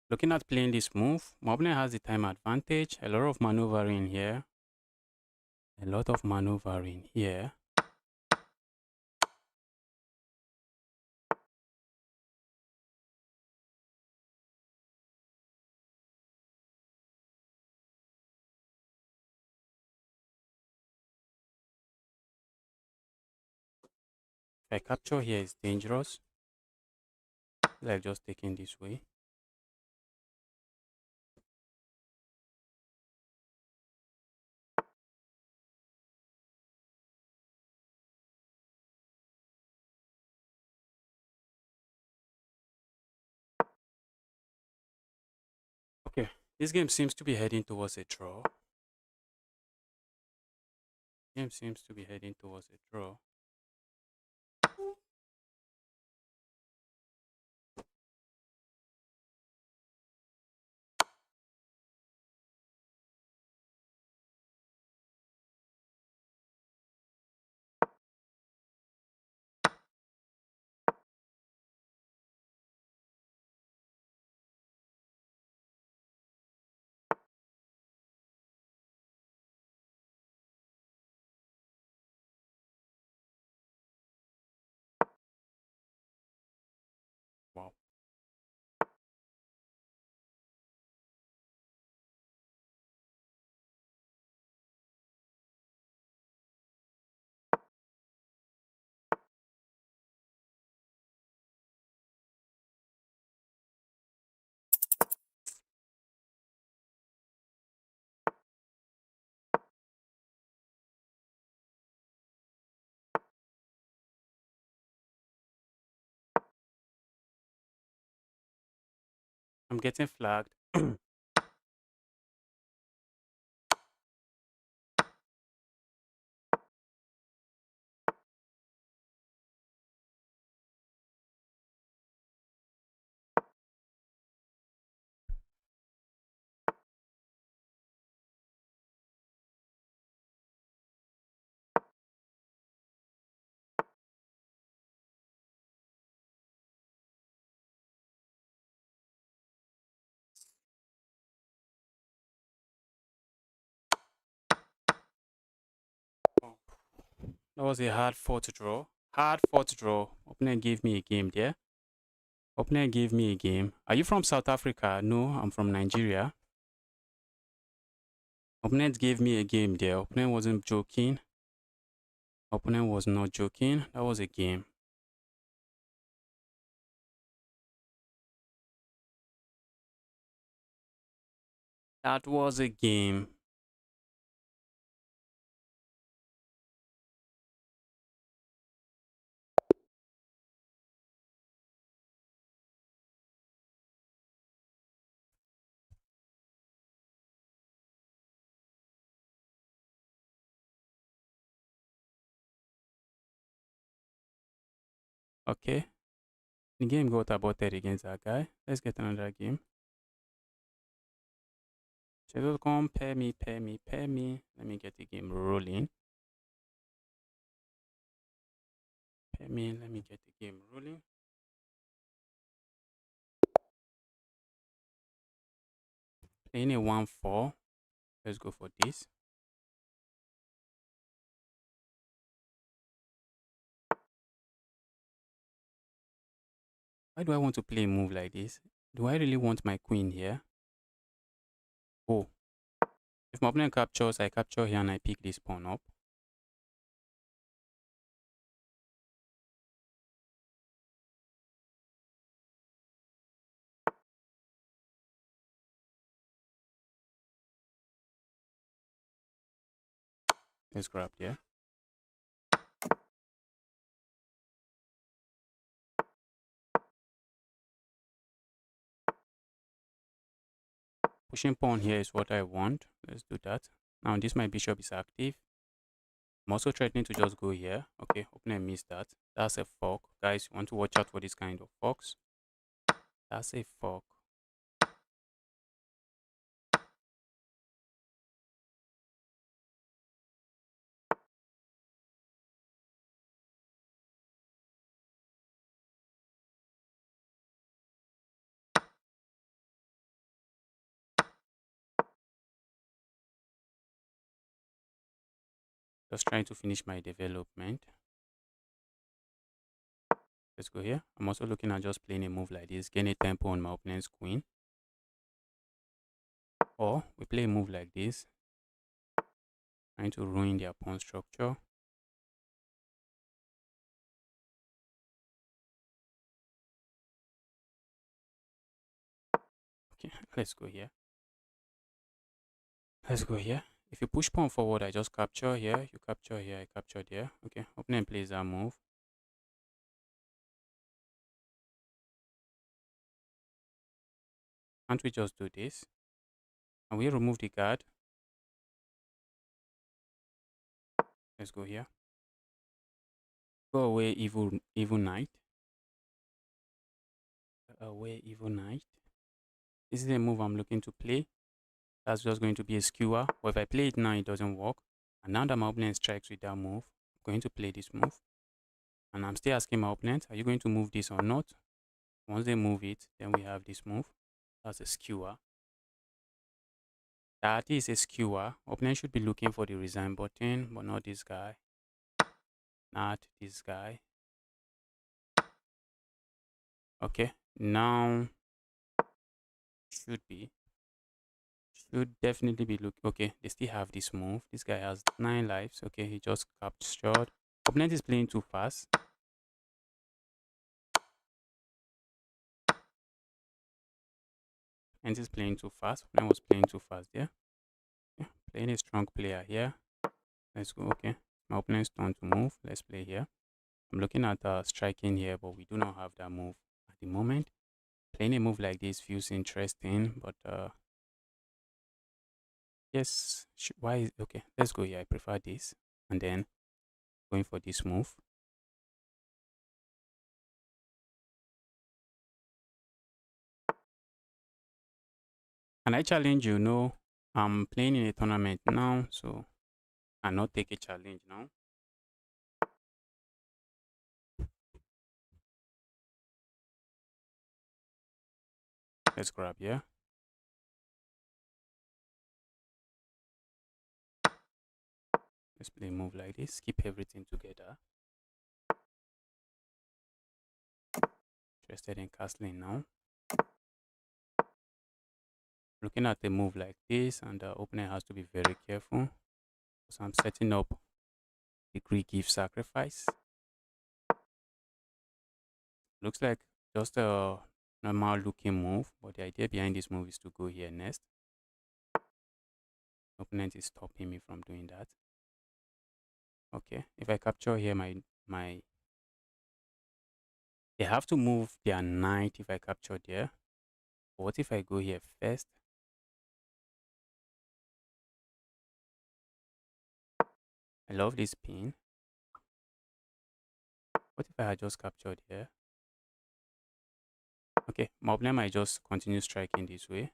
Looking at playing this move, my opponent has the time advantage. A lot of maneuvering here. A lot of maneuvering here. If I capture here, it's dangerous. Like just taking this way. Okay, this game seems to be heading towards a draw. Game seems to be heading towards a draw. Wow. I'm getting flagged. That was a hard fought draw. Hard fought draw. Opponent gave me a game there. Opponent gave me a game. Are you from South Africa? No, I'm from Nigeria. Opponent gave me a game there. Opponent wasn't joking. Opponent was not joking. That was a game. That was a game. Okay. The game got aborted against that guy. Let's get another game. Shadow come, pair me, pair me, pair me. Let me get the game rolling. Pair me, let me get the game rolling. Playing a 1-4. Let's go for this. Why do I want to play a move like this? Do I really want my queen here? Oh. If my opponent captures, I capture here and I pick this pawn up. Let's grab there. Pushing pawn here is what I want. Let's do that. Now this my bishop is active. I'm also threatening to just go here. Okay, opponent missed that. That's a fork. Guys, you want to watch out for this kind of forks. That's a fork. Just trying to finish my development. Let's go here. I'm also looking at just playing a move like this, gain a tempo on my opponent's queen. Or we play a move like this, trying to ruin their pawn structure. Okay, let's go here. Let's go here. If you push pawn forward, I just capture here. You capture here, I capture there. Okay, opponent plays that move. Can't we just do this? And we remove the guard. Let's go here. Go away, evil knight. Away, evil knight. This is a move I'm looking to play. That's just going to be a skewer. But if I play it now, it doesn't work. And now that my opponent strikes with that move, I'm going to play this move. And I'm still asking my opponent, are you going to move this or not? Once they move it, then we have this move. That's a skewer. That is a skewer. Opponent should be looking for the resign button, but not this guy. Not this guy. Okay, now should definitely be look. Okay, they still have this move. This guy has 9 lives. Okay, he just captured. Opponent is playing too fast. And is playing too fast. Opponent was playing too fast there. Yeah, playing a strong player here. Let's go. Okay, my opponent's turn to move. Let's play here. I'm looking at striking here, but we do not have that move at the moment. Playing a move like this feels interesting, but yes, why is okay? Let's go here. I prefer this, and then going for this move. And I challenge you. No, I'm playing in a tournament now, so I not take a challenge now. Let's grab here. Let's play a move like this. Keep everything together. Interested in castling now. Looking at a move like this, and the opponent has to be very careful. So I'm setting up the Greek gift sacrifice. Looks like just a normal looking move, but the idea behind this move is to go here next. Opponent is stopping me from doing that. Okay, if I capture here my they have to move their knight if I capture there. But what if I go here first? I love this pin. What if I had just captured here? Okay, my opponent might just continue striking this way.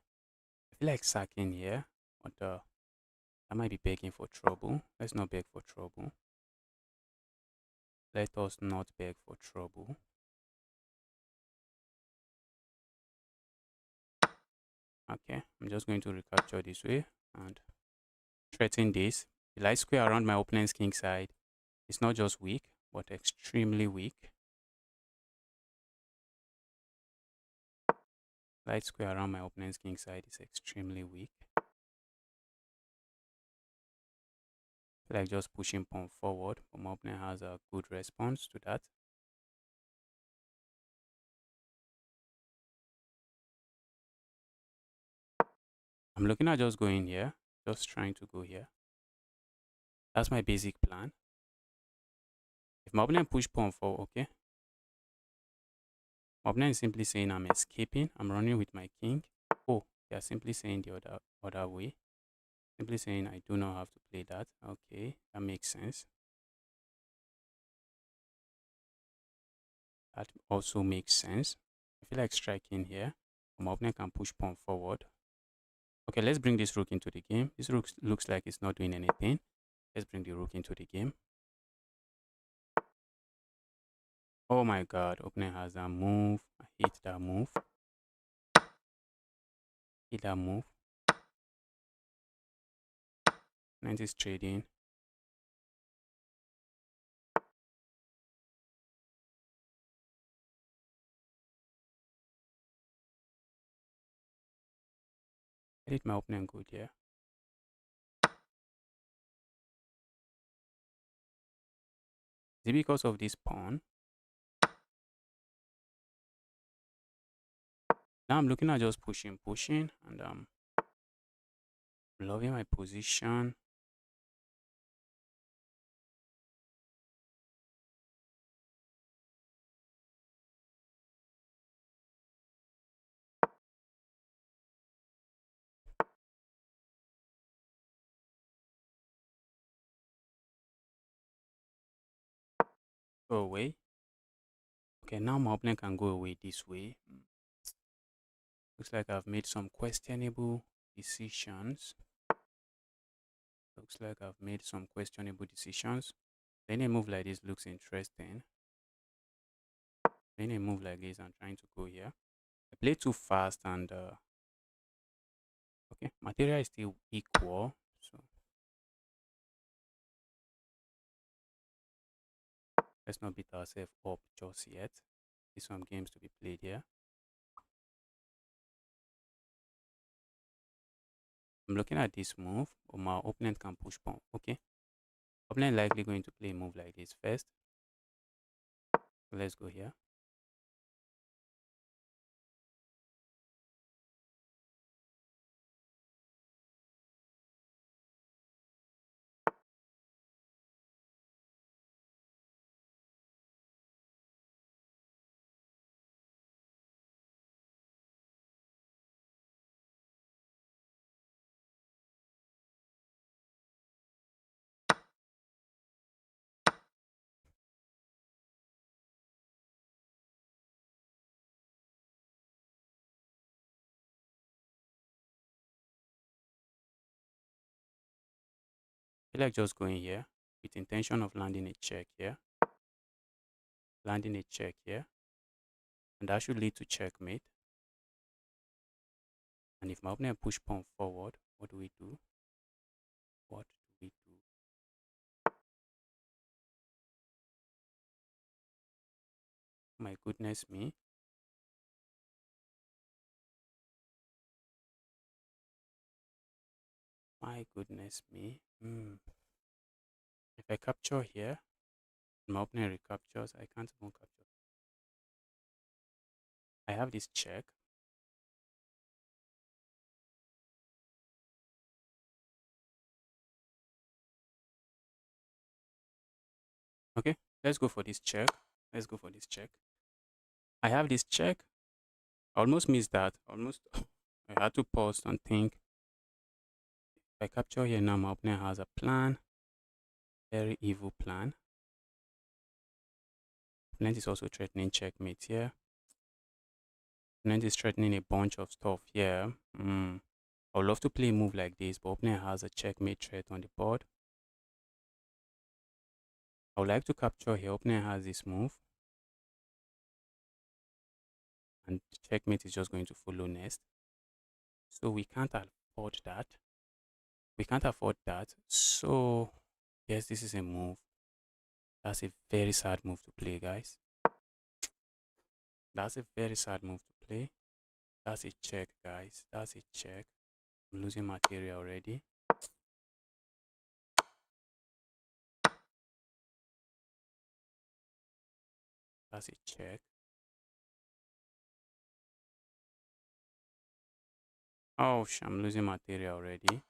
I feel like sacking here, but I might be begging for trouble. Let's not beg for trouble. Let us not beg for trouble. Okay, I'm just going to recapture this way and threaten this. The light square around my opponent's king side is not just weak, but extremely weak. Light square around my opponent's king side is extremely weak. I feel like just pushing pawn forward, but my opponent has a good response to that. I'm looking at just going here, just trying to go here. That's my basic plan. If my opponent push pawn forward, okay. My opponent is simply saying I'm escaping. I'm running with my king. Oh, they are simply saying the other way. Simply saying I do not have to play that. Okay, that makes sense. That also makes sense. I feel like striking here. My opponent can push pawn forward. Okay, let's bring this rook into the game. This rook looks like it's not doing anything. Let's bring the rook into the game. Oh my god, opponent has that move. I hate that move. Hate that move. Opponent is trading. I did my opponent good here. Is it because of this pawn? Now I'm looking at just pushing, and loving my position. Go away. Okay, now my opponent can go away this way. Looks like I've made some questionable decisions. Looks like I've made some questionable decisions. Playing a move like this looks interesting. Playing a move like this, I'm trying to go here. I play too fast and okay, material is still equal. So let's not beat ourselves up just yet. There's some games to be played here. I'm looking at this move, but my opponent can push pawn. Okay. Opponent likely going to play a move like this first. So let's go here. I feel like just going here with intention of landing a check here. Landing a check here. And that should lead to checkmate. And if my opponent push pawn forward, what do we do? What do we do? My goodness me. My goodness me. If I capture here, my opponent recaptures, I can't even capture. I have this check. Okay, let's go for this check. Let's go for this check. I have this check. I almost missed that. Almost. I had to pause and think. If I capture here now, my opponent has a plan. Very evil plan. Opponent is also threatening checkmate here. Opponent is threatening a bunch of stuff here. I would love to play a move like this, but opponent has a checkmate threat on the board. I would like to capture here. Opponent has this move. And checkmate is just going to follow next. So we can't afford that. We can't afford that. So yes, this is a move. That's a very sad move to play, guys. That's a very sad move to play. That's a check, guys. That's a check. I'm losing material already. That's a check. Oh, I'm losing material already.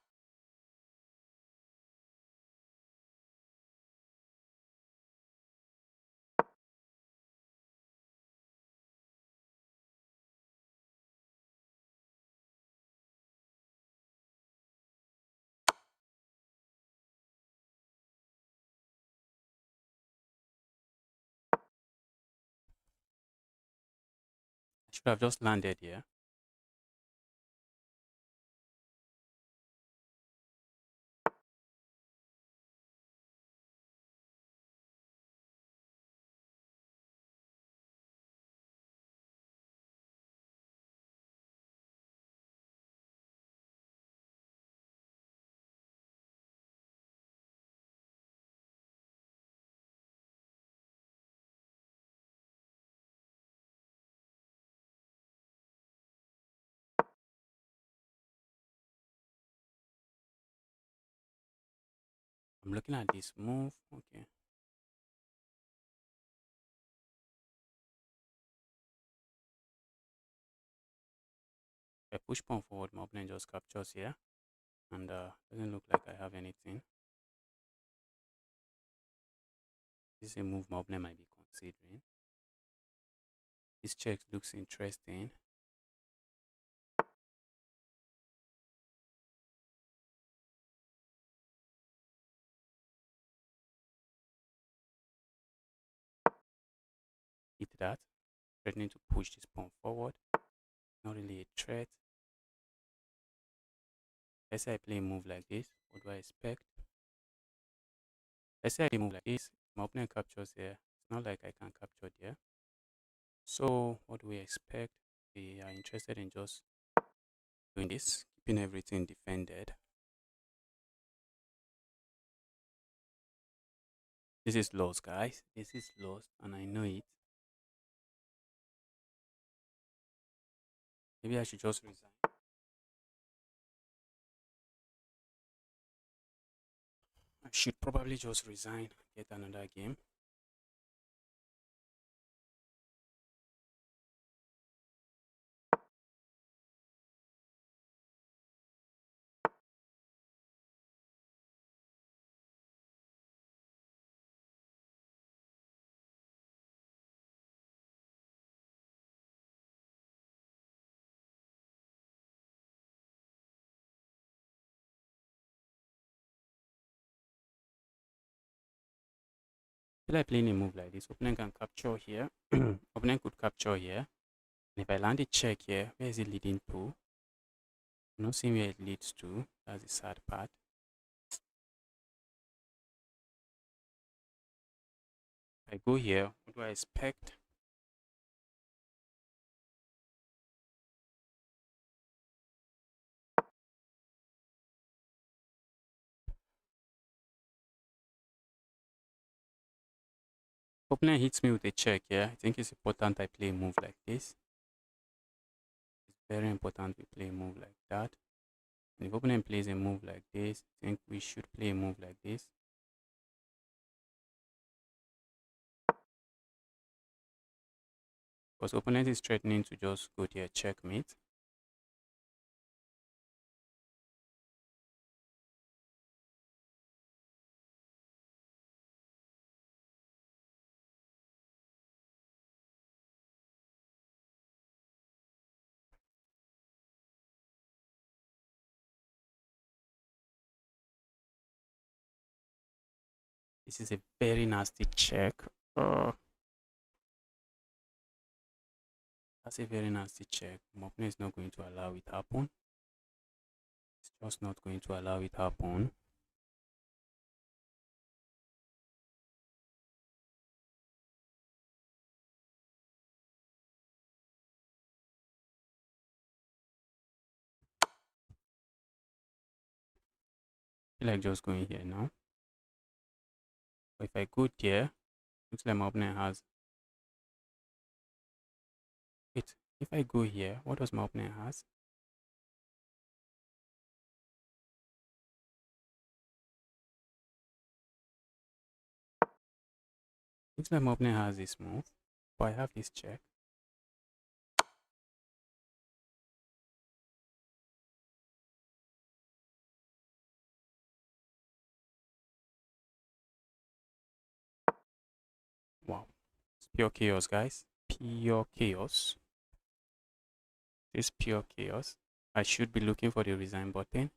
I should have just landed here. I'm looking at this move. Okay. I push pawn forward, my opponent just captures here. And doesn't look like I have anything. This is a move my opponent might be considering. This check looks interesting. Hit that. Threatening to push this pawn forward. Not really a threat. Let's say I play a move like this. What do I expect? Let's say I play a move like this. My opponent captures here. It's not like I can capture there. So what do we expect? We are interested in just doing this, keeping everything defended. This is lost, guys. This is lost, and I know it. Maybe I should just resign. I should probably just resign, get another game. I feel like playing a move like this. Opponent can capture here. Opponent could capture here. And if I land a check here, where is it leading to? I'm not seeing where it leads to. That's the sad part. If I go here, what do I expect? Opponent hits me with a check here. I think it's important I play a move like this. It's very important we play a move like that. And if opponent plays a move like this, I think we should play a move like this. Because opponent is threatening to just go there, checkmate. This is a very nasty check. That's a very nasty check. My opponent is not going to allow it happen. It's just not going to allow it happen. I feel like just going here now. But if I go there, looks like my opponent has. Wait, if I go here, what does my opponent has? Looks like my opponent has this move, but I have this check. Wow, it's pure chaos, guys. Pure chaos. It's pure chaos. I should be looking for the resign button.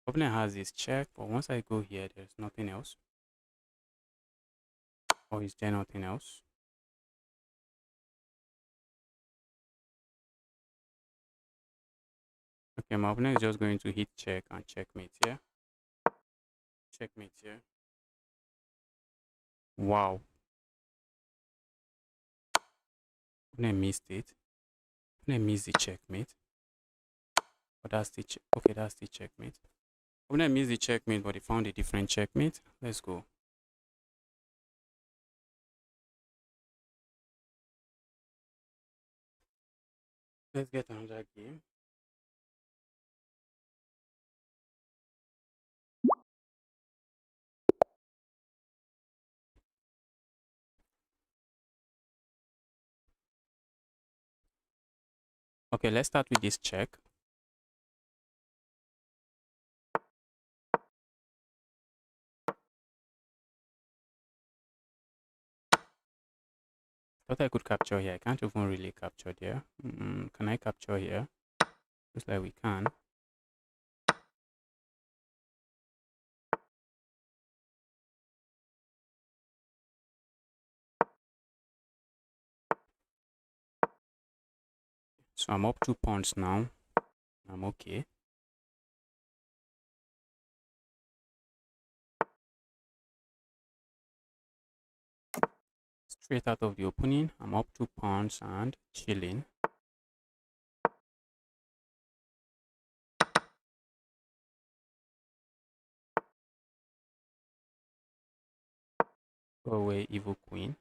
Opponent has this check, but once I go here, there's nothing else. Or is there nothing else? Okay, my opponent is just going to hit check and checkmate here. Checkmate here. Wow. Opponent missed it. Opponent missed the checkmate. But that's the okay, that's the checkmate. Opponent missed the checkmate, but he found a different checkmate. Let's go. Let's get another game. Okay, let's start with this check. Thought I could capture here. I can't even really capture there. Can I capture here? Looks like we can. So I'm up 2 points now. I'm okay. Straight out of the opening, I'm up 2 points and chilling. Go away, evil queen.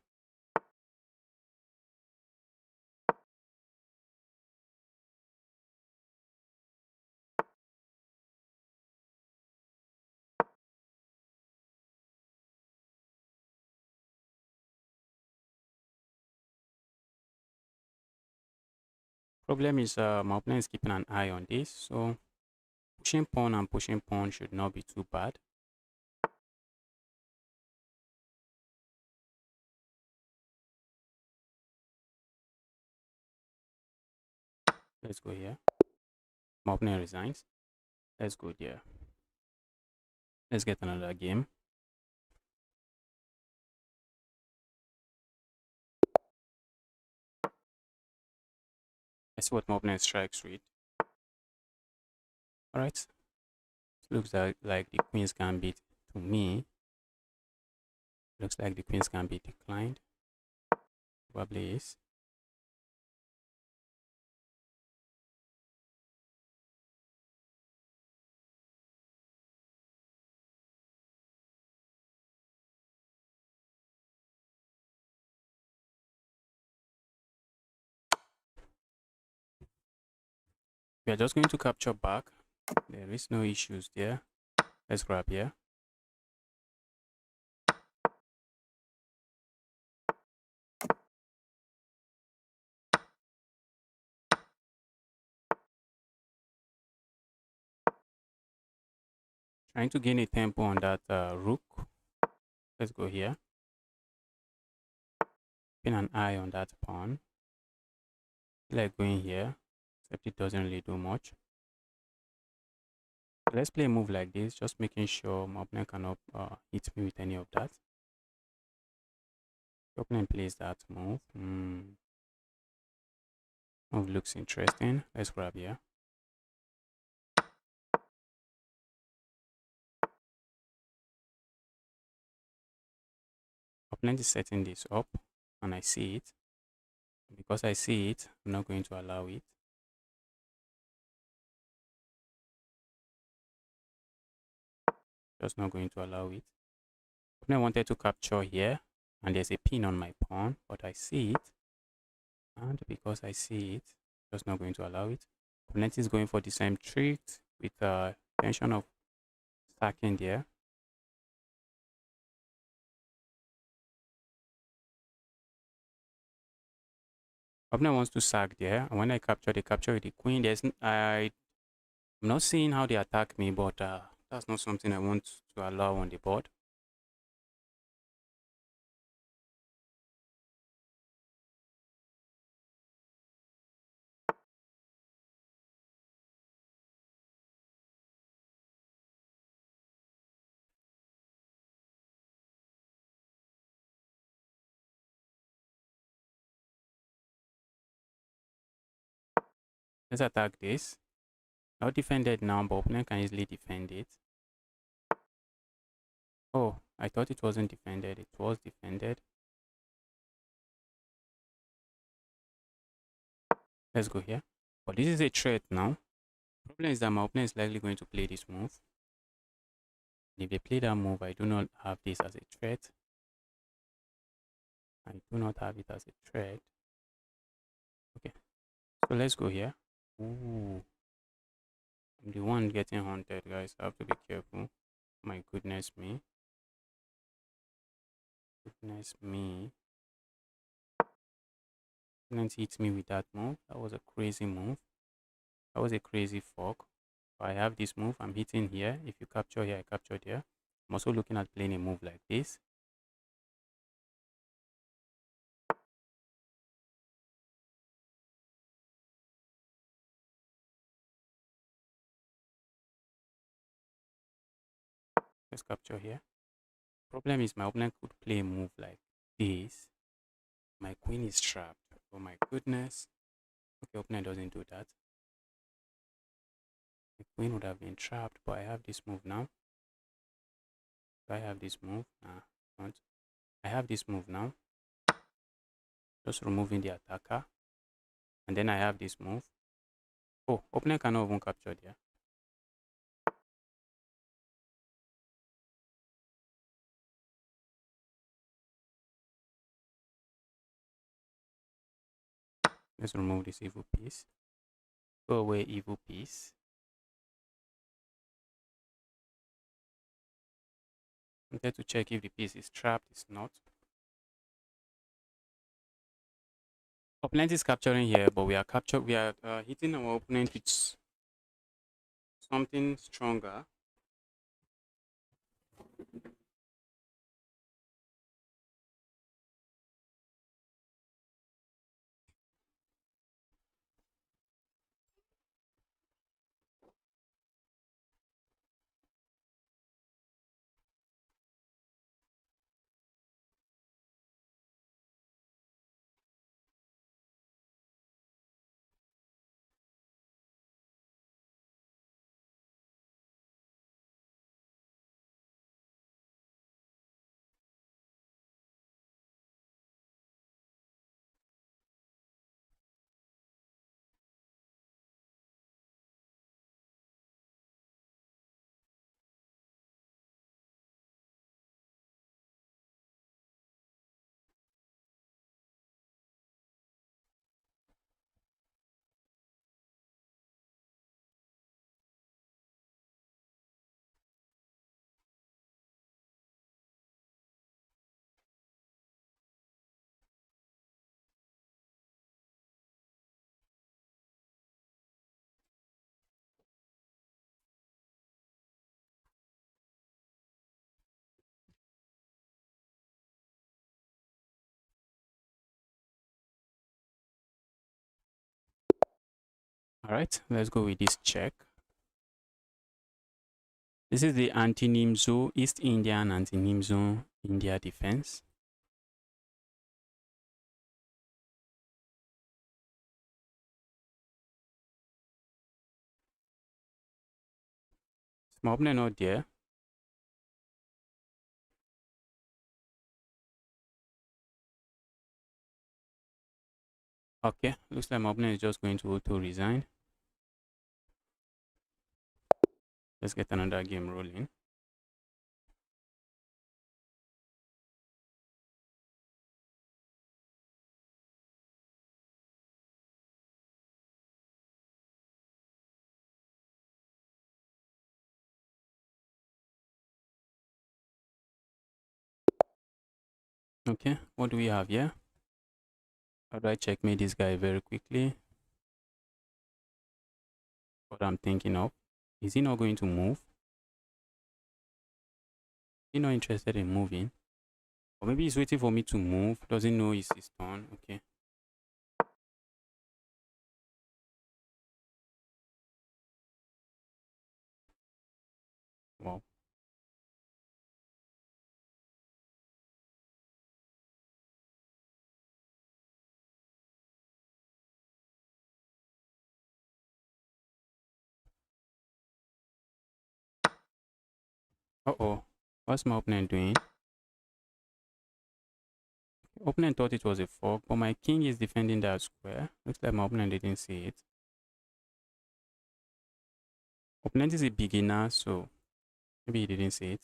Problem is my opponent is keeping an eye on this, so pushing pawn and pushing pawn should not be too bad. Let's go here. My opponent resigns. Let's go there. Let's get another game. Let's see what my opponent strikes with. Alright. Looks like the queen's gambit to me. Looks like the queen's gambit declined. Probably is. We are just going to capture back. There is no issues there. Let's grab here. Trying to gain a tempo on that rook. Let's go here. Pin an eye on that pawn. Like going here, except it doesn't really do much. So let's play a move like this, just making sure my opponent cannot hit me with any of that. The opponent plays that move. Move looks interesting. Let's grab here. Opponent is setting this up, and I see it. Because I see it, I'm not going to allow it. Just not going to allow it. Opponent wanted to capture here, and there's a pin on my pawn, but I see it. And because I see it, just not going to allow it. Opponent is going for the same trick with tension of stacking there. Opponent wants to sack there, and when I capture, they capture with the queen. I'm not seeing how they attack me, but that's not something I want to allow on the board. Let's attack this. Not defended now, but opponent can easily defend it. Oh, I thought it wasn't defended. It was defended. Let's go here. But this is a threat now. Problem is that my opponent is likely going to play this move. And if they play that move, I do not have this as a threat. I do not have it as a threat. Okay. So let's go here. Ooh. I'm the one getting haunted, guys. I have to be careful. My goodness me. Goodness me. Opponent hit me with that move. That was a crazy move. That was a crazy fork. I have this move. I'm hitting here. If you capture here, I captured here. I'm also looking at playing a move like this. Let's capture here. Problem is my opponent could play a move like this. My queen is trapped. Oh my goodness. Okay, opponent doesn't do that. The queen would have been trapped, but I have this move now. Do I have this move? Nah, not. I have this move now. Just removing the attacker. And then I have this move. Oh, opponent cannot even capture there. Let's remove this evil piece. Go away, evil piece. I'm there to check if the piece is trapped. It's not. Opponent is capturing here, but we are hitting our opponent with something stronger. All right, let's go with this check. This is the Anti-Nimzo East Indian Anti-Nimzo India defense. My opponent not there. Okay, looks like my opponent is just going to auto resign. Let's get another game rolling. Okay, what do we have here? How do I checkmate this guy very quickly? What I'm thinking of. Is he not going to move? Is he not interested in moving? Or maybe he's waiting for me to move. Doesn't know it's his turn. Okay. Wow. Uh-oh. What's my opponent doing? Opponent thought it was a fork, but my king is defending that square. Looks like my opponent didn't see it. Opponent is a beginner, so maybe he didn't see it.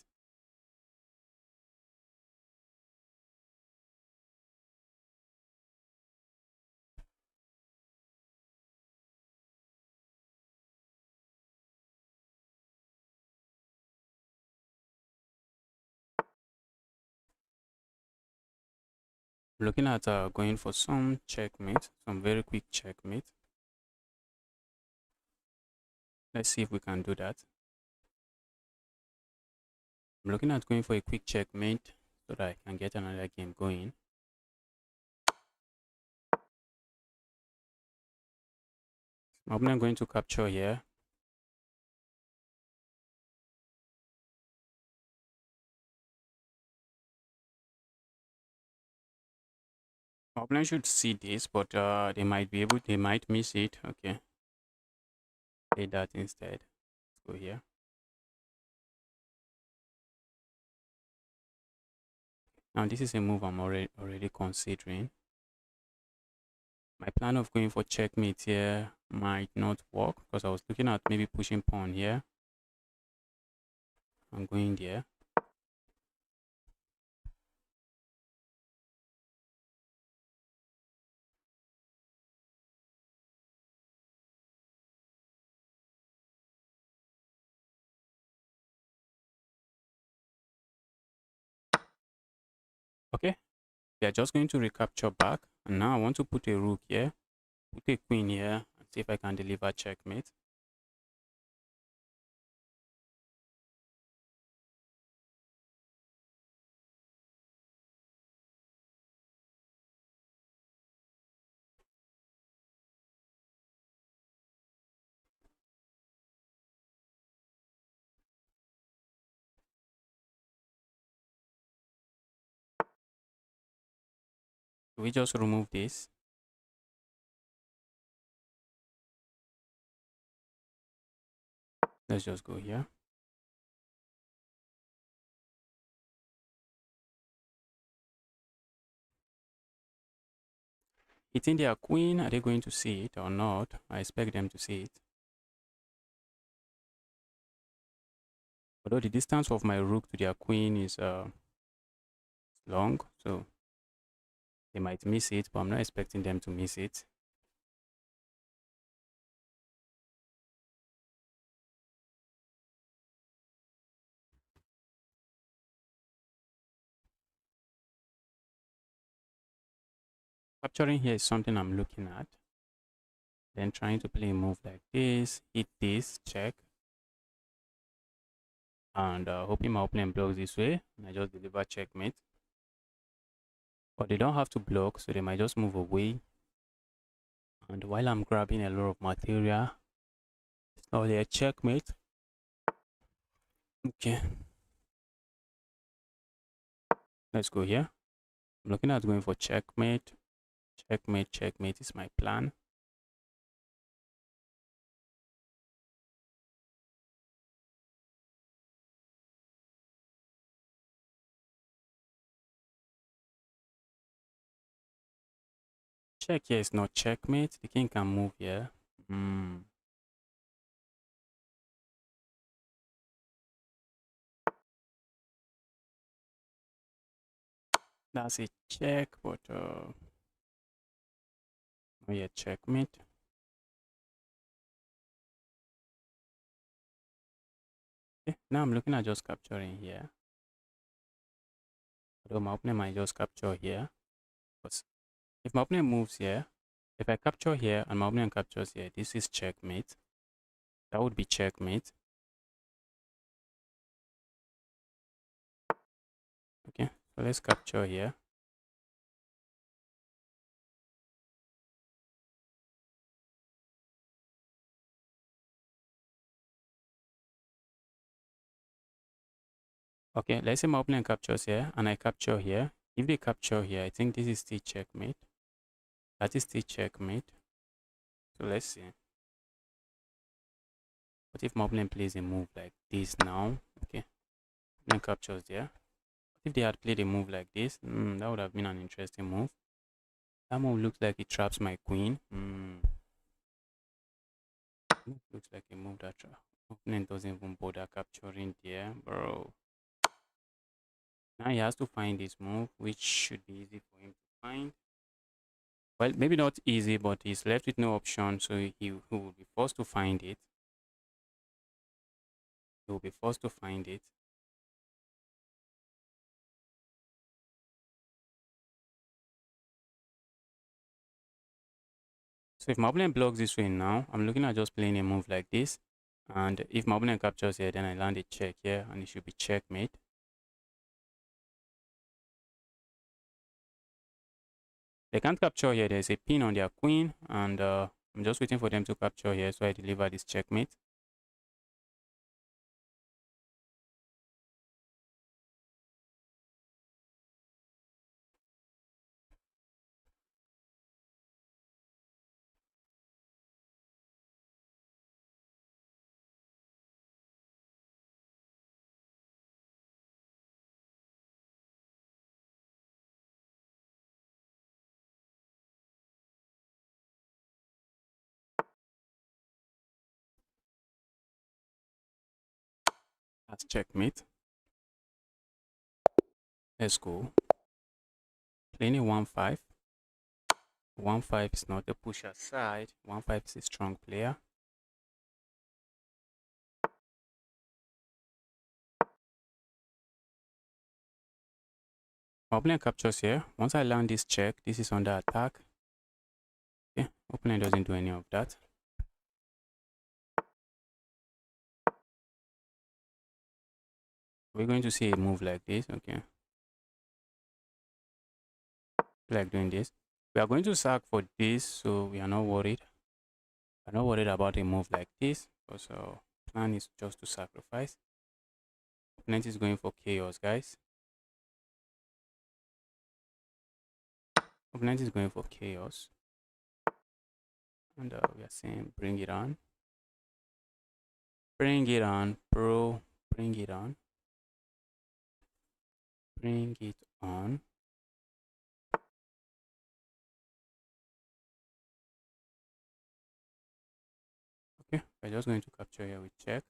Looking at going for some checkmate, some very quick checkmate. Let's see if we can do that. I'm looking at going for a quick checkmate so that I can get another game going. My opponent going to capture here. My opponent should see this, but they might miss it. Okay. Play that instead. Let's go here. Now this is a move I'm already considering. My plan of going for checkmate here might not work because I was looking at maybe pushing pawn here. I'm going there. Okay, they are just going to recapture back, and now I want to put a rook here, put a queen here, and see if I can deliver checkmate. We just remove this. Let's just go here. Hitting their queen, are they going to see it or not? I expect them to see it. Although the distance of my rook to their queen is long, so they might miss it, but I'm not expecting them to miss it. Capturing here is something I'm looking at. Then trying to play a move like this, hit this, check. And hoping my opponent blocks this way, and I just deliver checkmate. But they don't have to block, so they might just move away And while I'm grabbing a lot of material, it's not a checkmate. Okay, let's go here. I'm looking at going for checkmate. Checkmate, checkmate is my plan. Check here is not checkmate. The king can move here. That's a check, but oh yeah, checkmate. Okay, now I'm looking at just capturing here. Although my opponent might just capture here. But if my opponent moves here, if I capture here and my opponent captures here, this is checkmate. That would be checkmate. Okay, so let's capture here. Okay, let's say my opponent captures here and I capture here. If they capture here, I think this is still checkmate. That is still checkmate. So let's see. What if my opponent plays a move like this now? Okay, then captures there. If they had played a move like this, that would have been an interesting move. That move looks like it traps my queen. Looks like a move that opponent doesn't even bother capturing there, bro. Now he has to find this move, which should be easy for him to find. Well, maybe not easy, but he's left with no option, so he will be forced to find it. He will be forced to find it. So if my opponent blocks this way now, I'm looking at just playing a move like this. And if my opponent captures here, then I land a check here, and it should be checkmate. They can't capture here. There's a pin on their queen, and I'm just waiting for them to capture here, so I deliver this checkmate. That's checkmate. Let's go. Playing a 1-5. 1-5 is not a pusher side. 1-5 is a strong player. My opponent captures here. Once I land this check, this is under attack. Okay, opponent doesn't do any of that. We're going to see a move like this. Okay, like doing this. We are going to sack for this, so we are not worried. I'm not worried about a move like this, because our plan is just to sacrifice. Opponent is going for chaos, guys. Opponent is going for chaos. And we are saying, bring it on. Bring it on, bro. Bring it on. Bring it on. Okay, we're just going to capture here with check.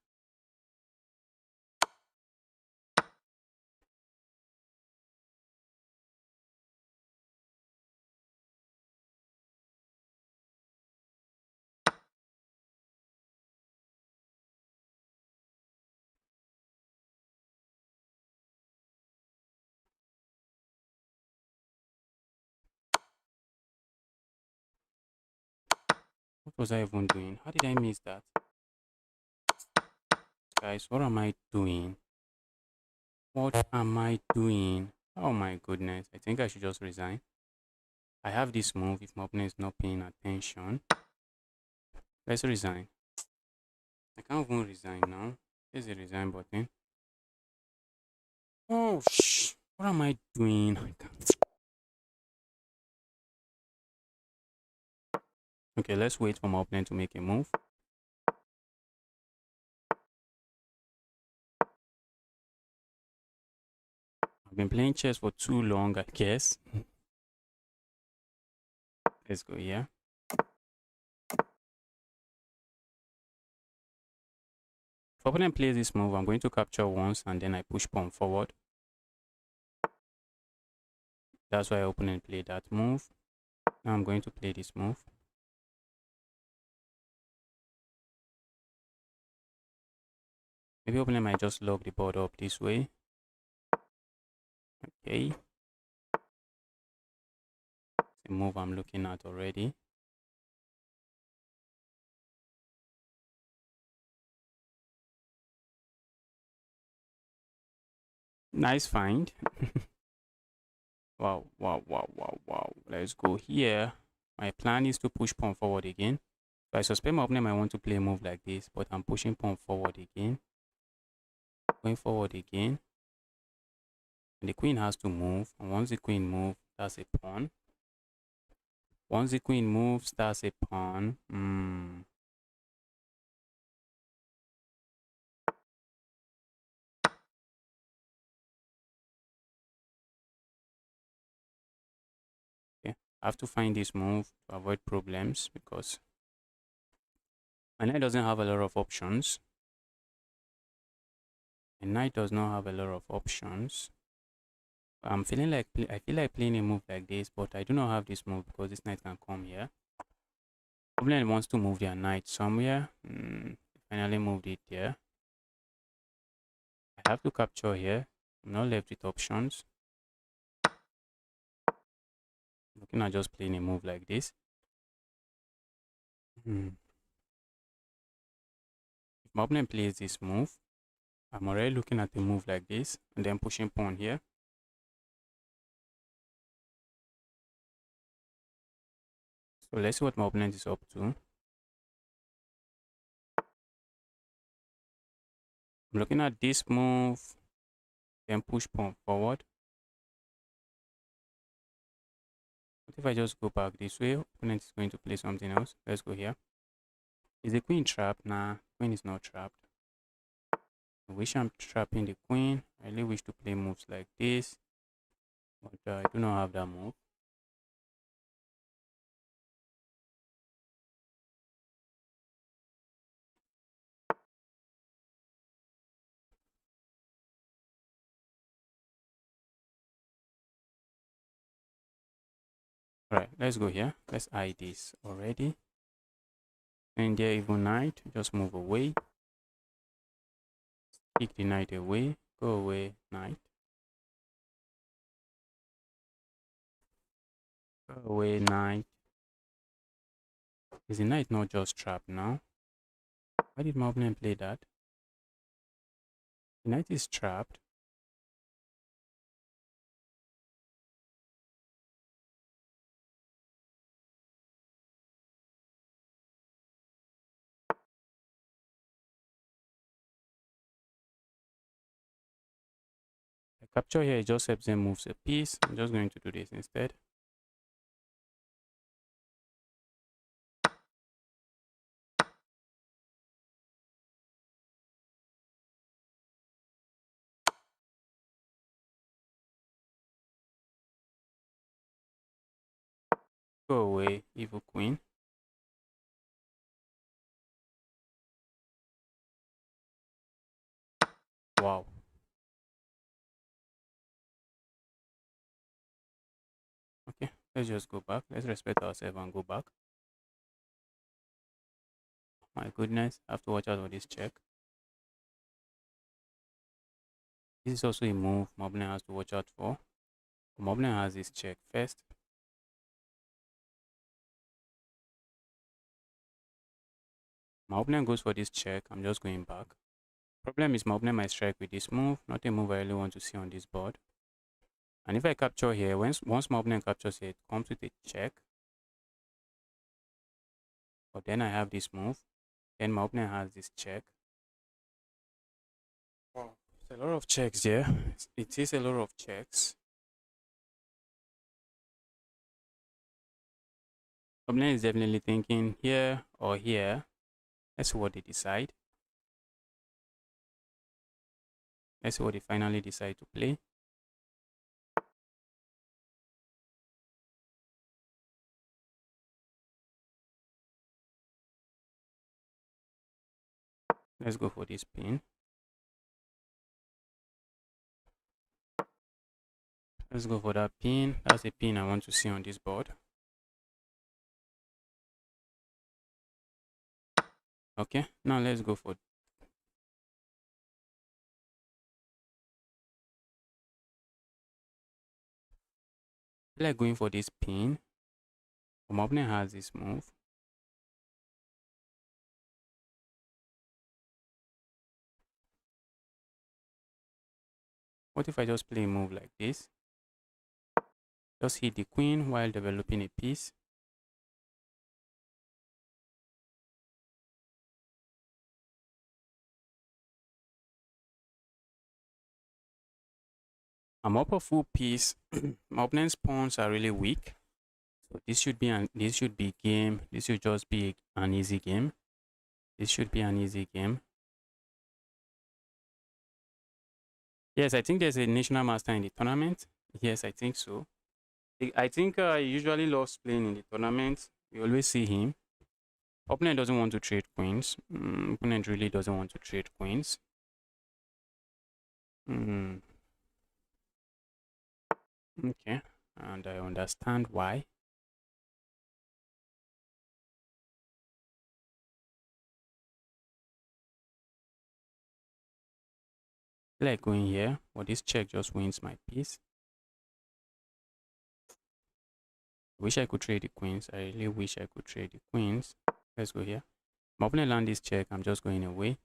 What was I even doing? How did I miss that? Guys, what am I doing? What am I doing? Oh my goodness. I think I should just resign. I have this move if my opponent is not paying attention. Let's resign. I can't even resign now. Here's a resign button. Oh, what am I doing? I can't. Okay, let's wait for my opponent to make a move. I've been playing chess for too long, I guess. Let's go here. If opponent plays this move, I'm going to capture once and then I push pawn forward. That's why opponent played that move. Now I'm going to play this move. Maybe opponent might just lock the board up this way. Okay. It's a move I'm looking at already. Nice find. Wow. Let's go here. My plan is to push pawn forward again. So I suspect my opponent might want to play a move like this, but I'm pushing pawn forward again. Going forward again. And the queen has to move. And once the queen moves, that's a pawn. Once the queen moves, that's a pawn. Okay. I have to find this move to avoid problems because my knight doesn't have a lot of options. My knight does not have a lot of options. I'm feeling like I feel like playing a move like this, but I do not have this move because this knight can come here. Opponent wants to move their knight somewhere. Finally moved it there. I have to capture here. I'm not left with options. Looking at just playing a move like this. If my opponent plays this move, I'm already looking at a move like this and then pushing pawn here. So let's see what my opponent is up to. I'm looking at this move, then push pawn forward. What if I just go back this way? Opponent is going to play something else. Let's go here. Is the queen trapped? Nah, queen is not trapped. I wish I'm trapping the queen. I really wish to play moves like this, but I do not have that move. Alright, let's go here. Let's eye this already. And there, even knight, just move away. Kick the knight away. Go away, knight. Go away, knight. Is the knight not just trapped now? Why did my opponent play that? The knight is trapped. The capture here just helps them move a piece. I'm just going to do this instead. Go away, evil queen. Wow. Okay, let's just go back. Let's respect ourselves and go back. My goodness, I have to watch out for this check. This is also a move my opponent has to watch out for. My opponent has this check first. My opponent goes for this check. I'm just going back. Problem is my opponent might strike with this move. Not a move I really want to see on this board. And if I capture here, once my opponent captures here, it comes with a check. But then I have this move. Then my opponent has this check. Wow. It's a lot of checks here. It is a lot of checks. Opponent is definitely thinking here or here. Let's see what they decide. Let's see what they finally decide to play. Let's go for this pin. Let's go for that pin. That's a pin I want to see on this board. Okay, now let's go for like going for this pin. My opponent has this move. What if I just play a move like this? Just hit the queen while developing a piece. I'm up a full piece. My opponent's pawns are really weak. So this should be game. This should just be an easy game. This should be an easy game. Yes, I think there's a national master in the tournament. Yes, I think so. I think he usually loves playing in the tournament. We always see him. Opponent doesn't want to trade queens. Opponent really doesn't want to trade queens. Okay, and I understand why. Like going here, but this check just wins my piece. Wish I could trade the queens. I really wish I could trade the queens. Let's go here. My opponent land this check. I'm just going away.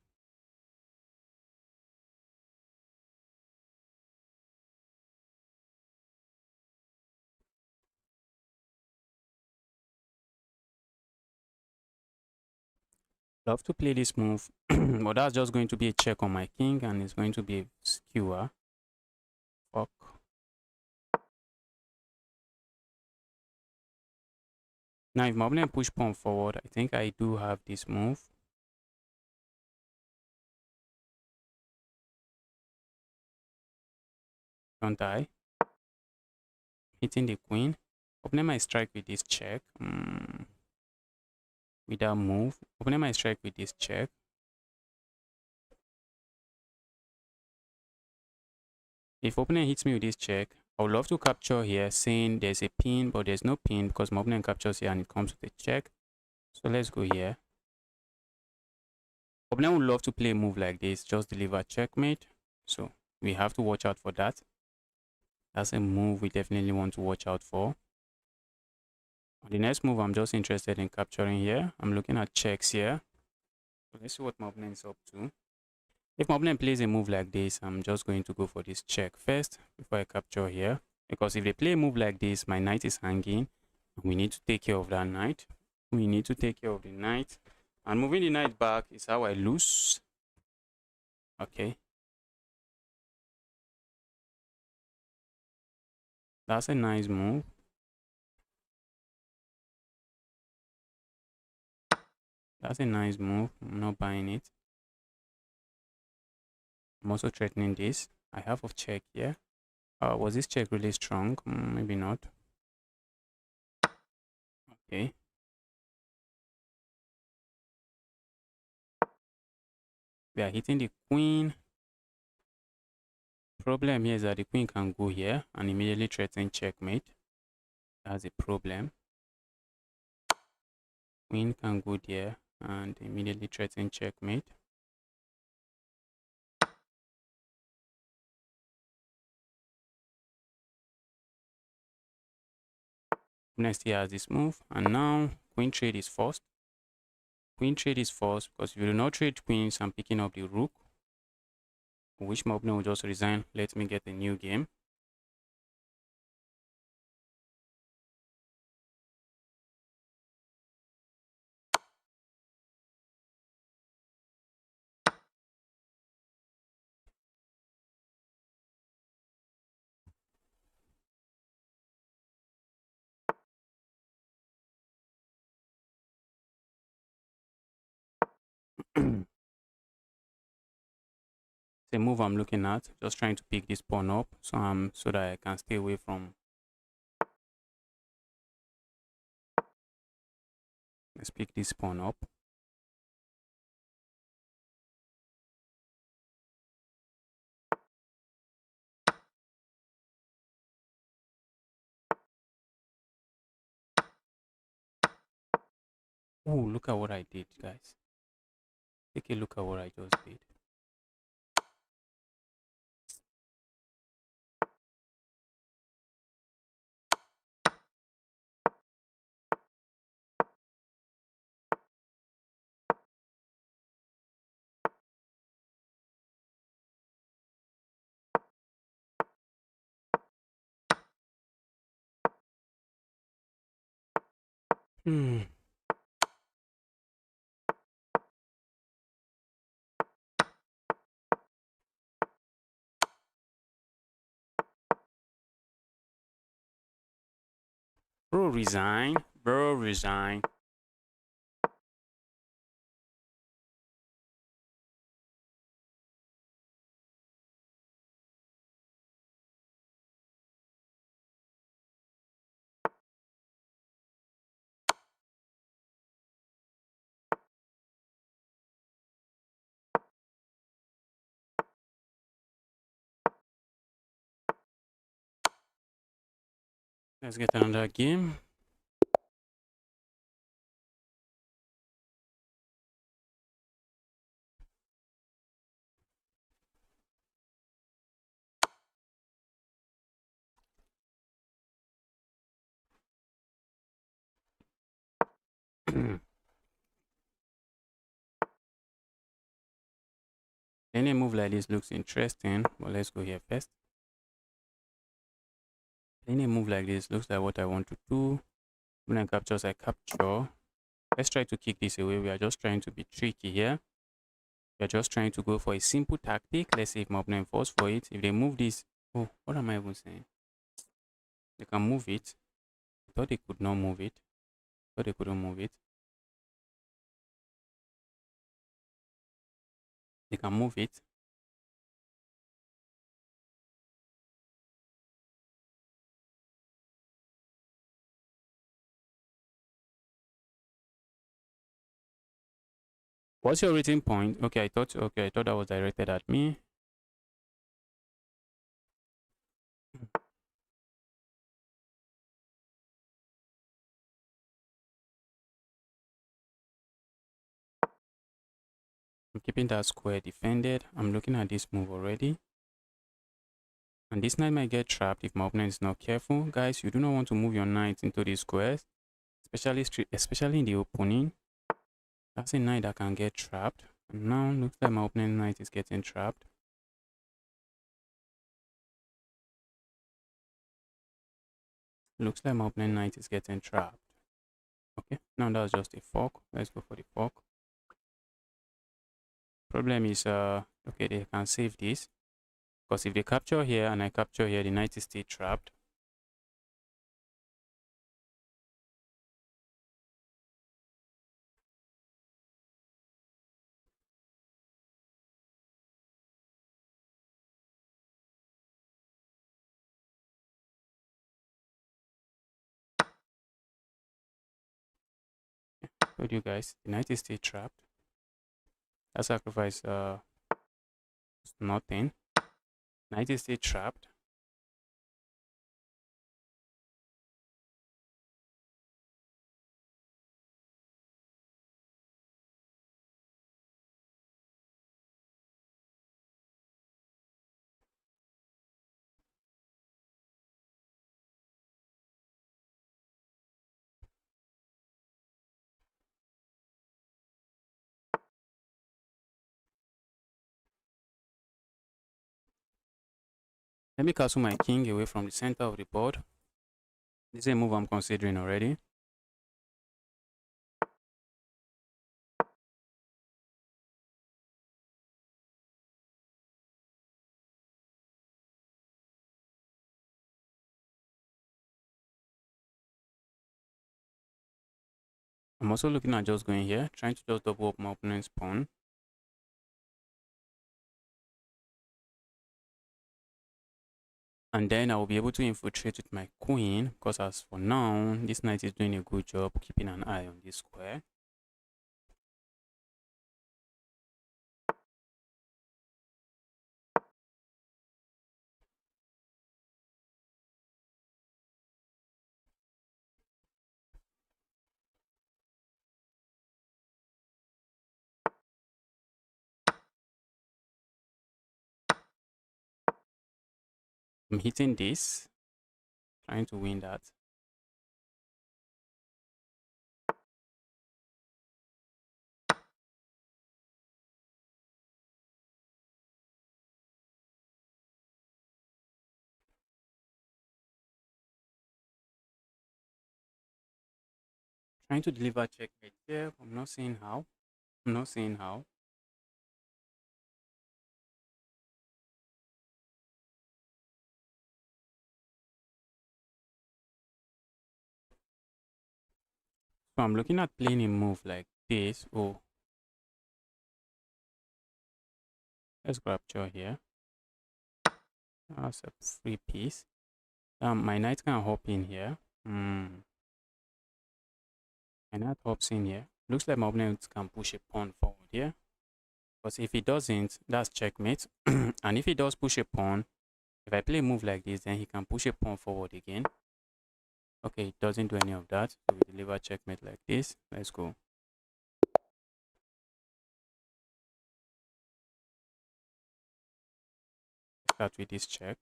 Love to play this move, but that's just going to be a check on my king, and it's going to be a skewer. Fuck. Now, if my opponent push pawn forward, I think I do have this move. Don't die. Hitting the queen. Opponent might strike with this check. With that move. Opponent might strike with this check. If opponent hits me with this check, I would love to capture here, saying there's a pin, but there's no pin because my opponent captures here and it comes with a check. So let's go here. Opponent would love to play a move like this, just deliver checkmate. So we have to watch out for that. That's a move we definitely want to watch out for. The next move I'm just interested in capturing here. I'm looking at checks here. So let's see what my opponent is up to. If my opponent plays a move like this, I'm just going to go for this check first before I capture here. Because if they play a move like this, my knight is hanging. And we need to take care of that knight. We need to take care of the knight. And moving the knight back is how I lose. Okay. That's a nice move. That's a nice move. I'm not buying it. I'm also threatening this. I have a check here. Was this check really strong? Maybe not. Okay. We are hitting the queen. Problem here is that the queen can go here and immediately threaten checkmate. That's a problem. Queen can go there and immediately threaten checkmate. Next he has this move, and now queen trade is forced. Queen trade is forced because if you do not trade queens, I'm picking up the rook, which my opponent will just resign. Let me get a new game. It's a move I'm looking at. Just trying to pick this pawn up so that I can stay away from. Let's pick this pawn up. Oh, look at what I did, guys. Take a look at what I just did. Hmm. Bro, resign. Bro, resign. Let's get another game. Any move like this looks interesting, but let's go here first. Any move like this looks like what I want to do. When I captures, I capture. Let's try to kick this away. We are just trying to be tricky here. We are just trying to go for a simple tactic. Let's see if my opponent falls for it. If they move this, oh, what am I even saying? They can move it. I thought they could not move it. I thought they couldn't move it. They can move it. What's your rating point? Okay, I thought that was directed at me. I'm keeping that square defended. I'm looking at this move already. And this knight might get trapped if my opponent is not careful. Guys, you do not want to move your knight into these squares, especially in the opening. That's a knight that can get trapped. And now looks like my opponent's knight is getting trapped. Looks like my opponent's knight is getting trapped. Okay, now that's just a fork. Let's go for the fork. Problem is, okay, they can save this. Because if they capture here and I capture here, the knight is still trapped. Told you guys, the knight is still trapped. That sacrifice is nothing. Knight is still trapped. Let me castle my king away from the center of the board. This is a move I'm considering already. I'm also looking at just going here, trying to just double up my opponent's pawn. And then I will be able to infiltrate with my queen, because as for now, this knight is doing a good job keeping an eye on this square. I'm hitting this, trying to win that. Trying to deliver checkmate here. I'm not seeing how. I'm not seeing how. So I'm looking at playing a move like this. Oh, let's capture here. That's a free piece. My knight can hop in here. My knight hops in here. Looks like my opponent can push a pawn forward here. Because if he doesn't, that's checkmate. And if he does push a pawn, if I play a move like this, then he can push a pawn forward again. Okay, it doesn't do any of that. So we deliver checkmate like this. Let's go. Start with this check.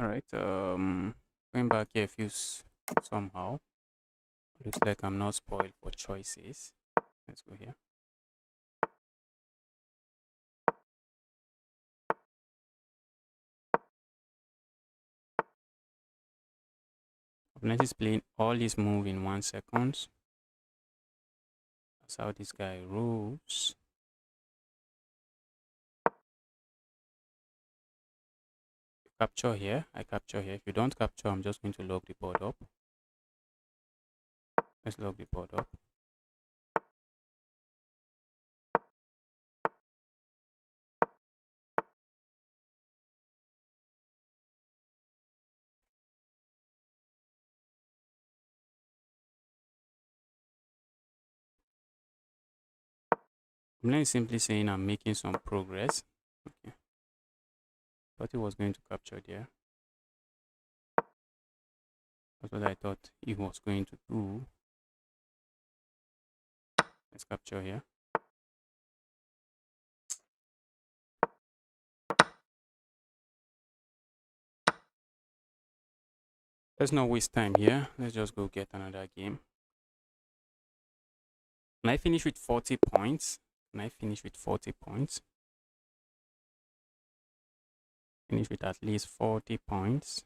All right. Going back here, somehow. Looks like I'm not spoiled for choices. Let's go here. Opponent is playing all this move in 1 second. That's how this guy rolls. Capture here. I capture here. If you don't capture, I'm just going to lock the board up. Let's lock the board up. Opponent is simply saying I'm making some progress. Okay. Thought he was going to capture there. That's what I thought he was going to do. Let's capture here. Let's not waste time here. Let's just go get another game. Can I finish with 40 points? Can I finish with 40 points? Finish with at least 40 points.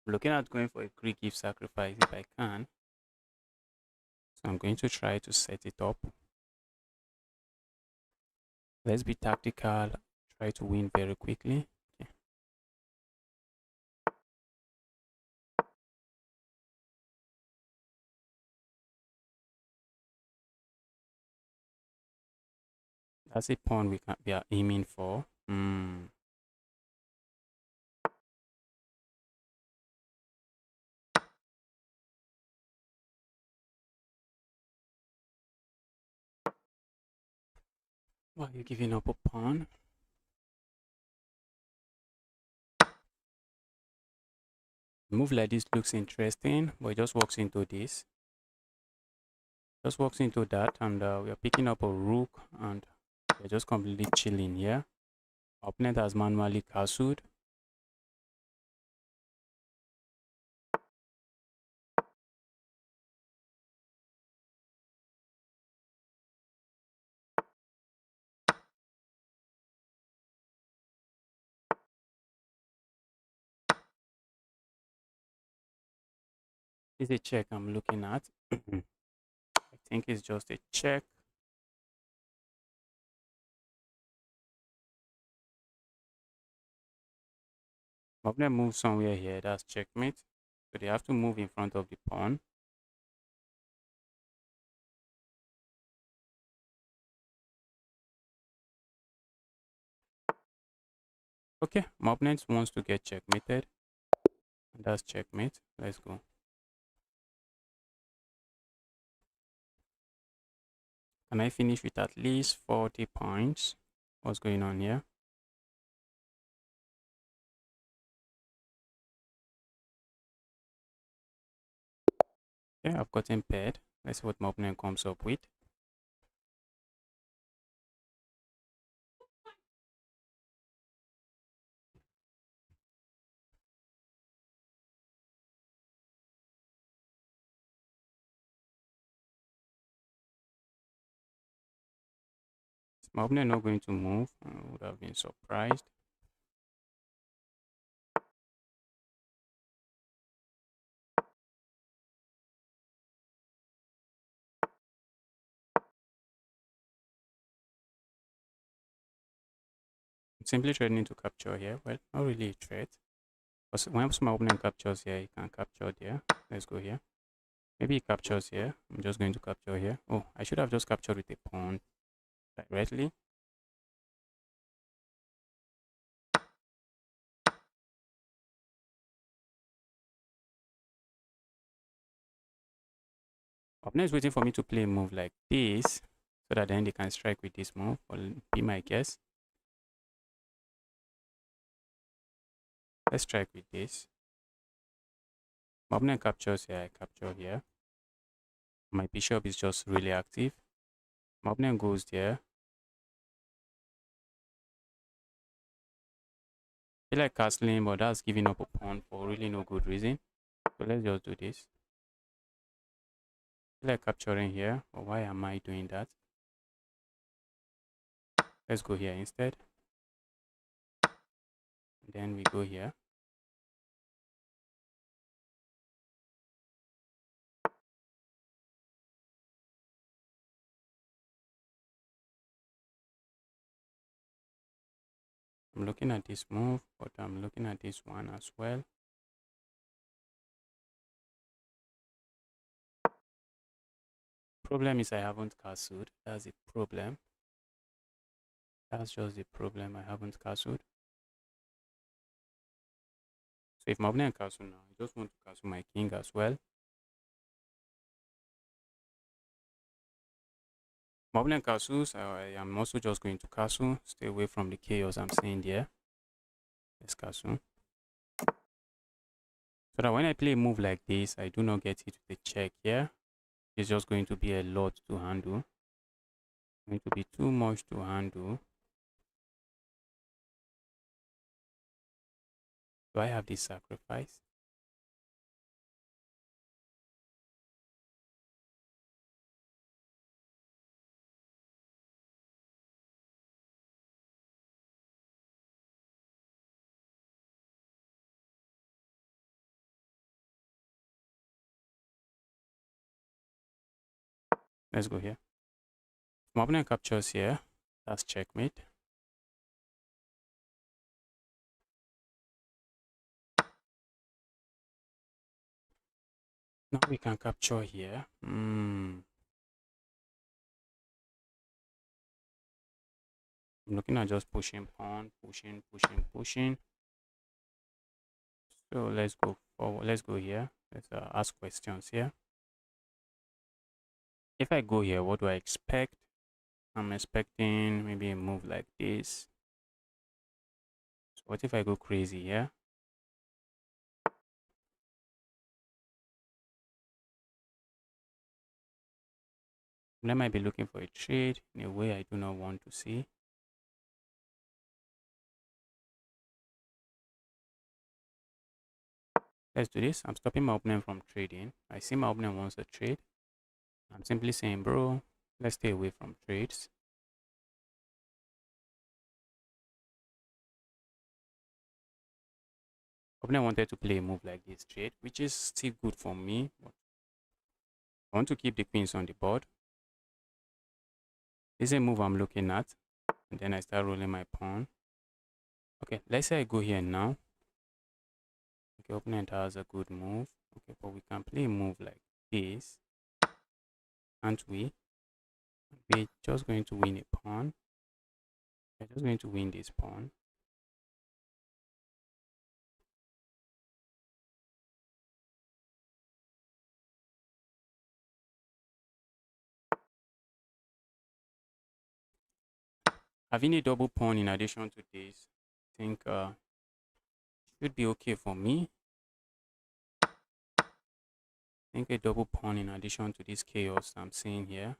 Looking at going for a Greek gift sacrifice if I can. So I'm going to try to set it up. Let's be tactical. Try to win very quickly. Okay. That's a pawn we are aiming for. Why are you giving up a pawn? Move like this looks interesting, but it just walks into this. Just walks into that, and we are picking up a rook, and They're just completely chilling here. Opponent has manually castled. This is a check I'm looking at. I think it's just a check. Opponent moves somewhere here. That's checkmate. So they have to move in front of the pawn. Okay, my opponent wants to get checkmated. And that's checkmate. Let's go. Can I finish with at least 40 points? What's going on here? Yeah, I've gotten paired. Let's see what my opponent comes up with. Is my opponent not going to move? I would have been surprised. I'm simply threatening to capture here. Well, not really a threat. Because once my opponent captures here, he can capture there. Let's go here. Maybe he captures here. I'm just going to capture here. Oh, I should have just captured with a pawn directly. Opponent is waiting for me to play a move like this so that then they can strike with this move. Will be my guess. Let's strike with this. My opponent captures here. I capture here. My bishop is just really active. My opponent goes there. I feel like castling, but that's giving up a pawn for really no good reason. So let's just do this. I feel like capturing here, but why am I doing that? Let's go here instead. And then we go here. I'm looking at this move, but I'm looking at this one as well. Problem is I haven't castled. That's the problem. That's just the problem. I haven't castled. So if my opponent castle now, I just want to castle my king as well. My opponent castles, I am also just going to castle. Stay away from the chaos I'm seeing there. Let's castle. So that when I play a move like this, I do not get hit with a check here. It's just going to be a lot to handle. Going to be too much to handle. Do I have this sacrifice? Let's go here. My opponent captures here. That's checkmate. Now we can capture here. I'm looking at just pushing pawn, pushing. So let's go forward. Let's go here. Let's ask questions here. If I go here, what do I expect? I'm expecting maybe a move like this. So what if I go crazy here? They might be looking for a trade in a way I do not want to see. Let's do this. I'm stopping my opponent from trading. I see my opponent wants a trade. I'm simply saying, bro, let's stay away from trades. Opponent wanted to play a move like this trade, which is still good for me. But I want to keep the queens on the board. This is a move I'm looking at. And then I start rolling my pawn. Okay, let's say I go here now. Okay, opponent has a good move. Okay, but we can play a move like this. Aren't we? We're just going to win a pawn. We're just going to win this pawn. Having a double pawn in addition to this, I think should be okay for me. I think a double pawn in addition to this chaos I'm seeing here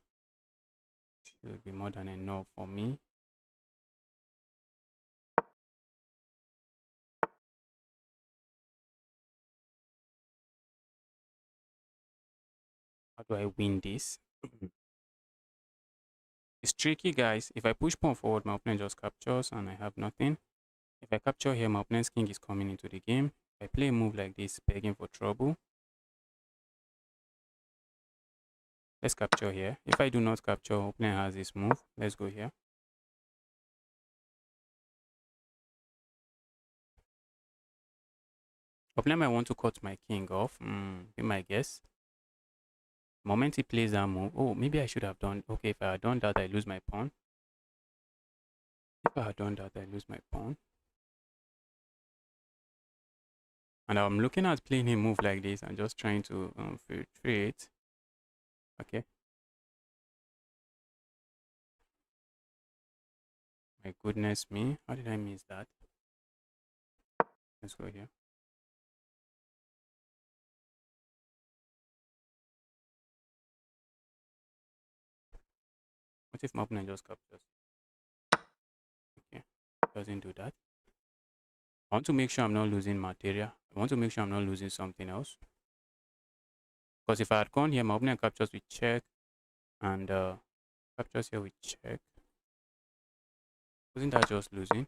should be more than enough for me. How do I win this? It's tricky, guys. If I push pawn forward, my opponent just captures and I have nothing. If I capture here, my opponent's king is coming into the game. If I play a move like this, begging for trouble. Let's capture here. If I do not capture, opponent has this move. Let's go here. Opponent might want to cut my king off. Be my guess. Moment he plays that move. Oh, maybe I should have done. Okay, if I had done that, I lose my pawn. If I had done that, I lose my pawn. And I'm looking at playing a move like this and just trying to filtrate. Okay. My goodness me. How did I miss that? Let's go here. What if my opponent just captures? Okay. Doesn't do that. I want to make sure I'm not losing material. I want to make sure I'm not losing something else. Because if I had gone here, my opponent captures with check and captures here with check. Wasn't that just losing?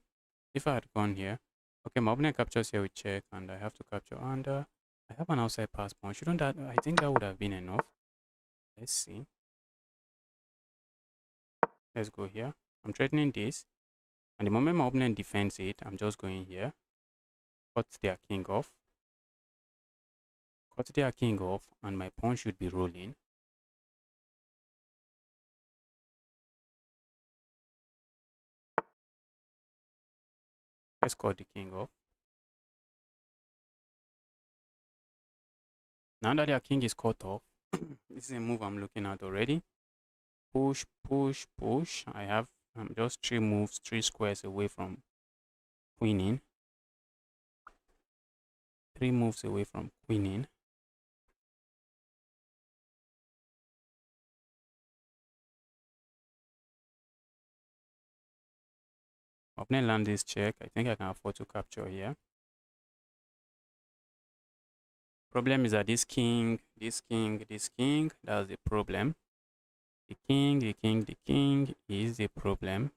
If I had gone here, okay, my opponent captures here with check and I have to capture and I have an outside pass pawn. Shouldn't that, I think that would have been enough. Let's see. Let's go here. I'm threatening this. And the moment my opponent defends it, I'm just going here. Cut their king off. Cut their king off and my pawn should be rolling. Let's cut the king off. Now that their king is cut off, this is a move I'm looking at already. Push, push, push. I'm just 3 moves, 3 squares away from winning. 3 moves away from winning. Opponent land this check. I think I can afford to capture here. Problem is that this king, that's the problem. The king is the problem.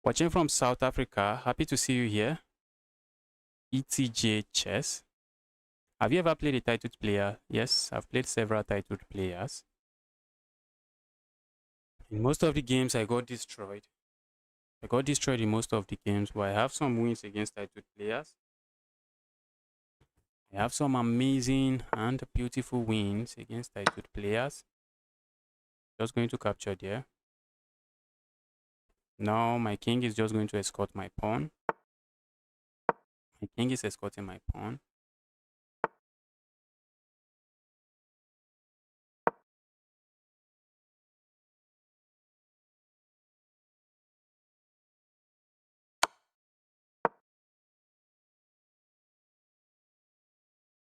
Watching from South Africa, happy to see you here. ETJ Chess. Have you ever played a titled player? Yes, I've played several titled players. In most of the games, I got destroyed. I got destroyed in most of the games, but I have some wins against titled players. I have some amazing and beautiful wins against titled players. Just going to capture there. Now my king is just going to escort my pawn. My king is escorting my pawn.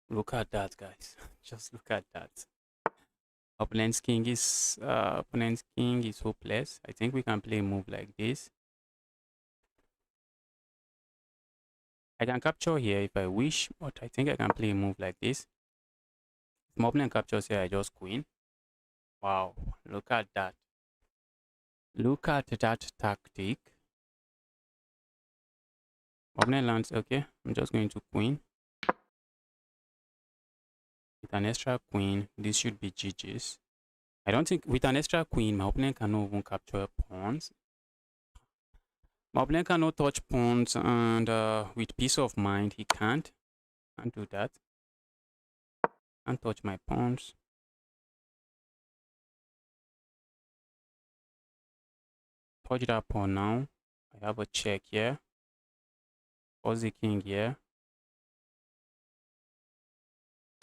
Look at that, guys. Just look at that. Opponent's king is hopeless. I think we can play a move like this. I can capture here if I wish, but I think I can play a move like this. If my opponent captures here, I just queen. Wow, look at that. Look at that tactic. My opponent lands, okay. I'm just going to queen. With an extra queen, this should be GG's. I don't think with an extra queen, my opponent cannot even capture pawns. My opponent cannot touch pawns, and with peace of mind, he can't do that. Can't touch my pawns. Touch that pawn now. I have a check here. Force the king here.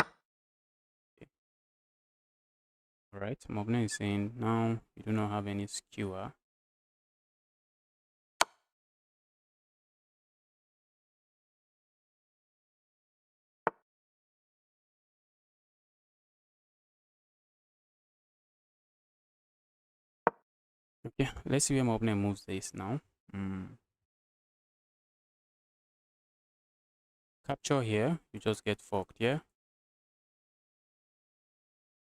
Okay. Alright, my opponent is saying now you do not have any skewer. Okay, let's see where my opponent moves this now. Capture here, you just get forked here.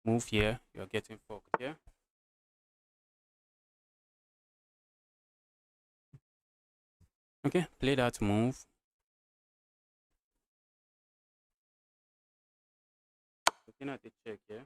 Move here, you're getting forked here. Okay, play that move. Looking at the check here.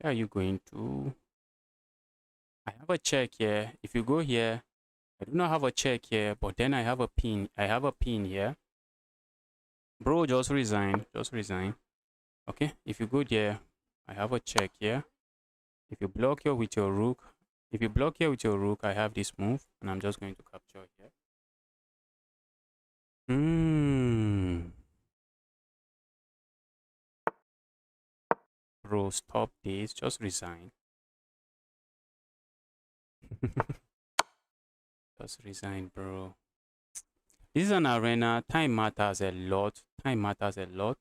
Where are you going to? I have a check here. If you go here, I do not have a check here, but then I have a pin. I have a pin here. Bro, just resign. Just resign. Okay, if you go there, I have a check here. If you block here with your rook, I have this move, and I'm just going to capture here. Bro, stop this. Just resign. Just resign, bro. This is an arena. Time matters a lot. Time matters a lot.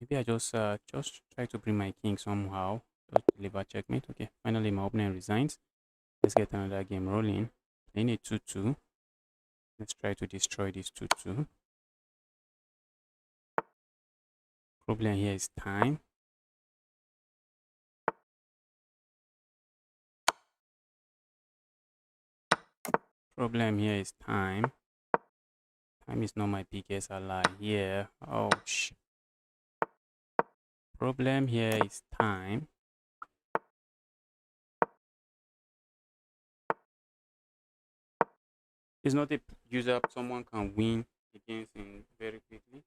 Maybe I just try to bring my king somehow. Just deliver checkmate. Okay, finally my opponent resigns. Let's get another game rolling. Playing a 2-2. Let's try to destroy this 2-2. Problem here is time. Problem here is time. Time is not my biggest ally here. Oh, shit. Problem here is time. It's not a user someone can win against in very quickly.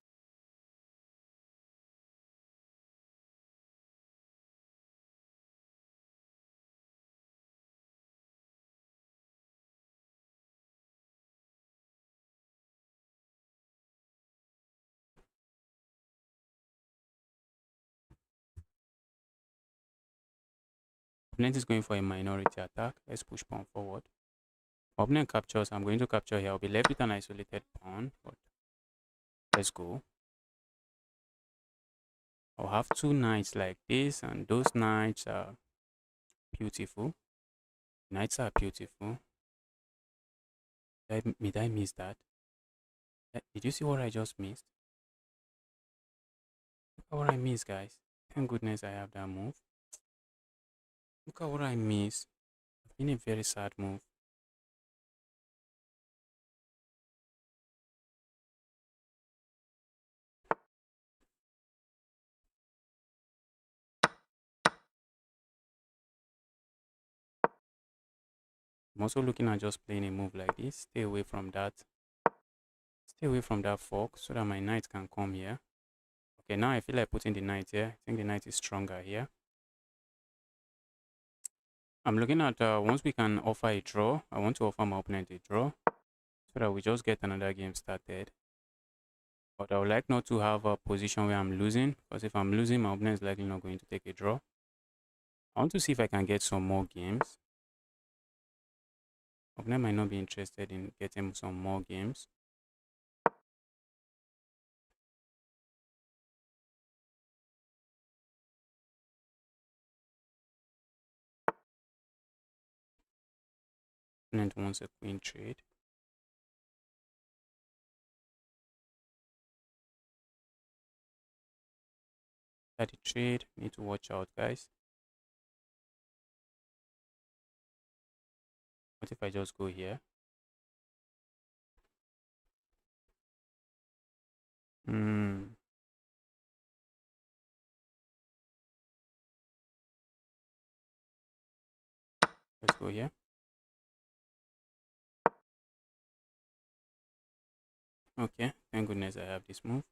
Opponent is going for a minority attack. Let's push pawn forward. Opponent captures. I'm going to capture here. I'll be left with an isolated pawn, but let's go. I'll have two knights like this, and those knights are beautiful. Knights are beautiful. Did I miss that? Did you see what I just missed? Look at what I miss, guys. Thank goodness I have that move. Look at what I miss. It's been a very sad move. I'm also looking at just playing a move like this. Stay away from that. Stay away from that fork so that my knight can come here. Okay, now I feel like putting the knight here. I think the knight is stronger here. I'm looking at once we can offer a draw. I want to offer my opponent a draw so that we just get another game started. But I would like not to have a position where I'm losing, because if I'm losing, my opponent is likely not going to take a draw. I want to see if I can get some more games. Opponent might not be interested in getting some more games. Opponent wants a queen trade. At the trade, need to watch out, guys. What if I just go here? Let's go here. Okay, thank goodness I have this move.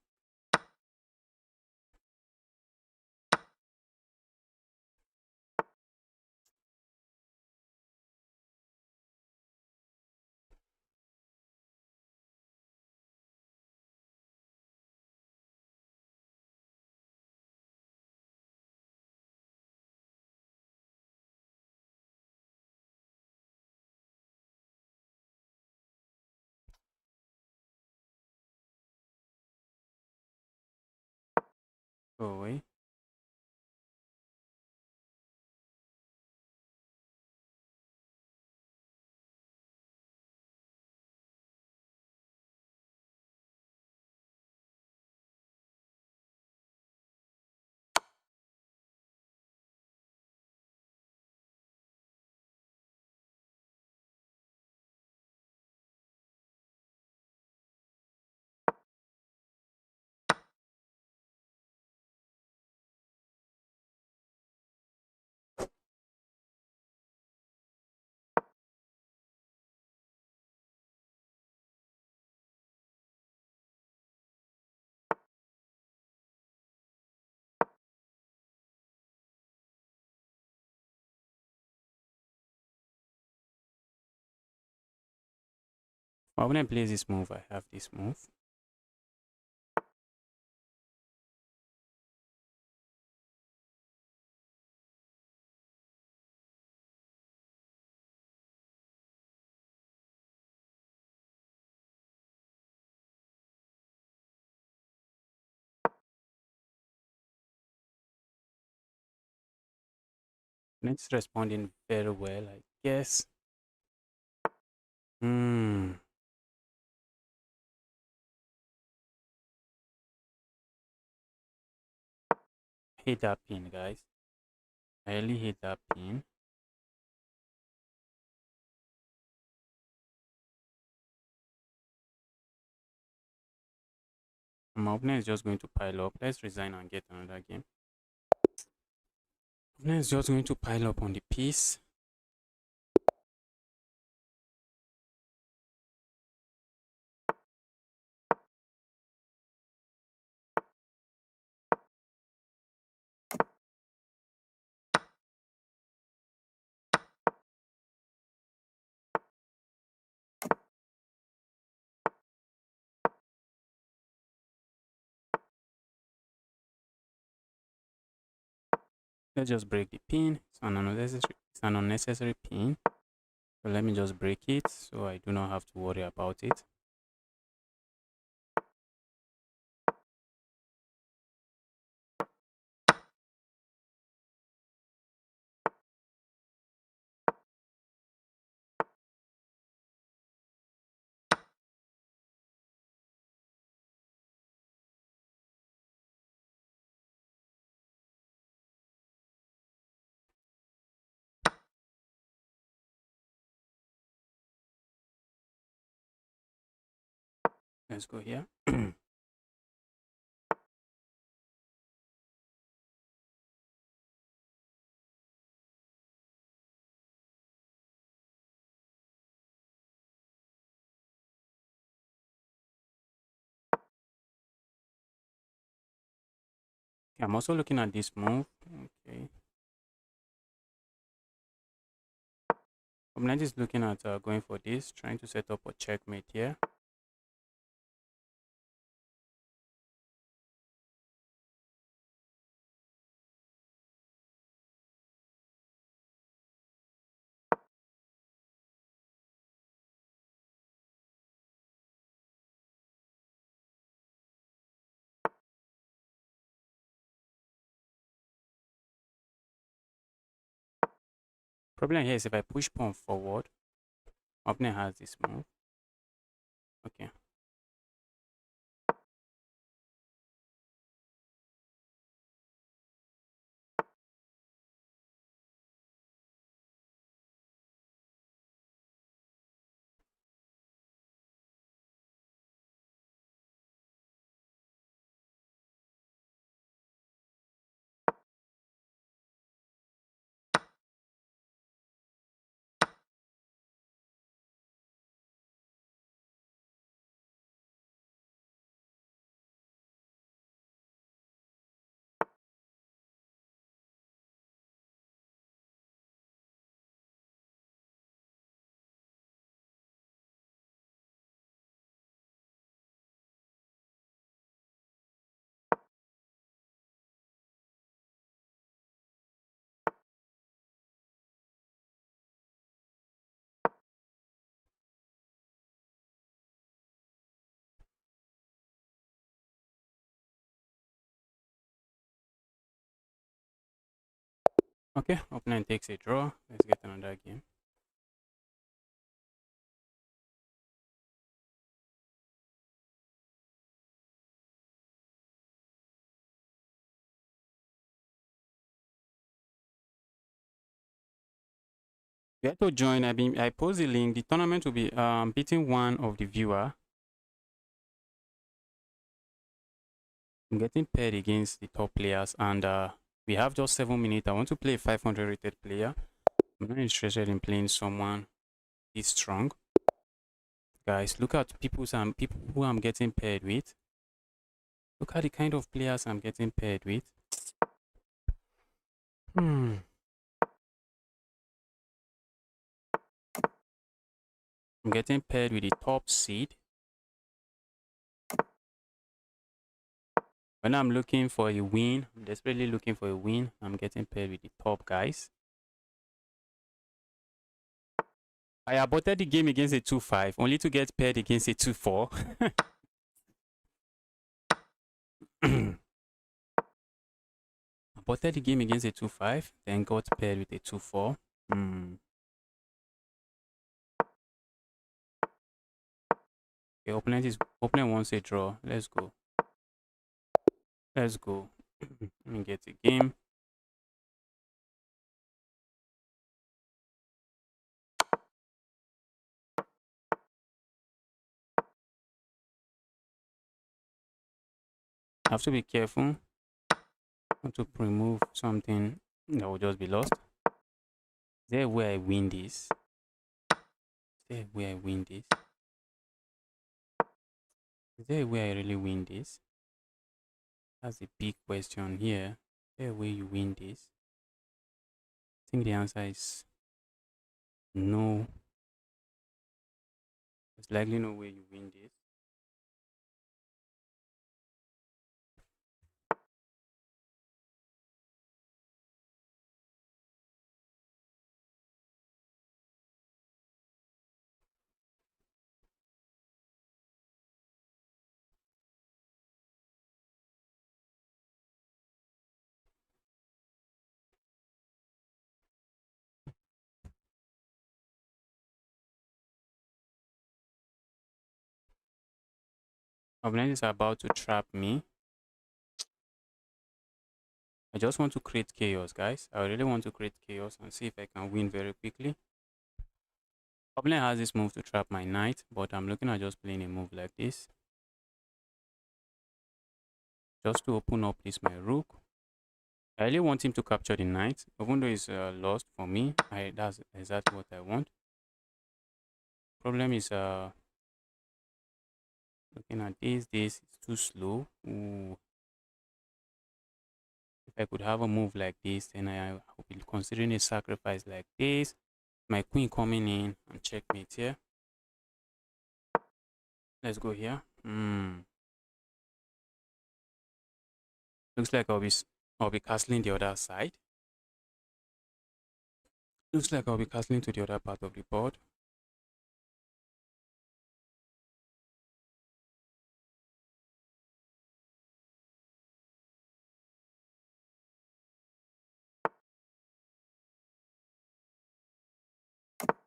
Go away. My opponent plays this move, I have this move. Opponent's responding very well, I guess. Hate that pin, guys. I really hate that pin. My opponent is just going to pile up. Let's resign and get another game. Opponent is just going to pile up on the piece. Let's just break the pin. It's an unnecessary pin. So let me just break it so I do not have to worry about it. Let's go here. Okay, I'm also looking at this move. Okay. Opponent is looking at going for this, trying to set up a checkmate here. Problem here is if I push pawn forward, opponent has this move. Okay. Okay, opponent takes a draw. Let's get another game. You have to join. I post the link. The tournament will be beating one of the viewer. I'm getting paired against the top players, and we have just 7 minutes. I want to play a 500 rated player. I'm not interested in playing someone this strong. Guys, look at people who I'm getting paired with. Look at the kind of players I'm getting paired with. I'm getting paired with the top seed. When I'm looking for a win, I'm desperately looking for a win. I'm getting paired with the top guys. I aborted the game against a 2-5, only to get paired against a 2-4. Aborted the game against a 2-5, then got paired with a 2-4. Okay, opponent wants a draw. Let's go. Let's go. Let me get the game. I have to be careful not to remove something that will just be lost. Is there a way I win this? Is there a way I win this? Is there a way I really win this? That's the big question here. Is there a way you win this? I think the answer is no. There's likely no way you win this. Opponent is about to trap me. I just want to create chaos, guys. I really want to create chaos and see if I can win very quickly. Opponent has this move to trap my knight, but I'm looking at just playing a move like this. just to open up this my rook. I really want him to capture the knight, even though it's lost for me. That's exactly what I want. Problem is looking at this is too slow. Ooh. If I could have a move like this, then I will be considering a sacrifice like this. My queen coming in and checkmate here. Let's go here. Looks like I'll be castling the other side. Looks like I'll be castling to the other part of the board.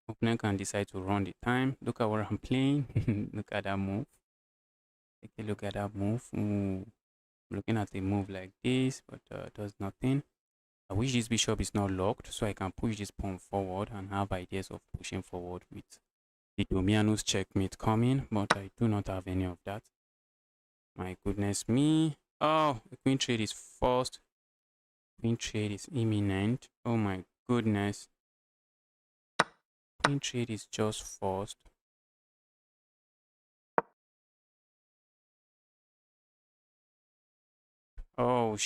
Opponent can decide to run the time. Look at what I'm playing. Look at that move. Take a look at that move. Ooh. Looking at a move like this, but does nothing. I wish this bishop is not locked, so I can push this pawn forward and have ideas of pushing forward with the Domiano's checkmate coming, but I do not have any of that. My goodness me. Oh, the queen trade is forced. Queen trade is imminent. Oh my goodness. Queen trade is just forced. Oh,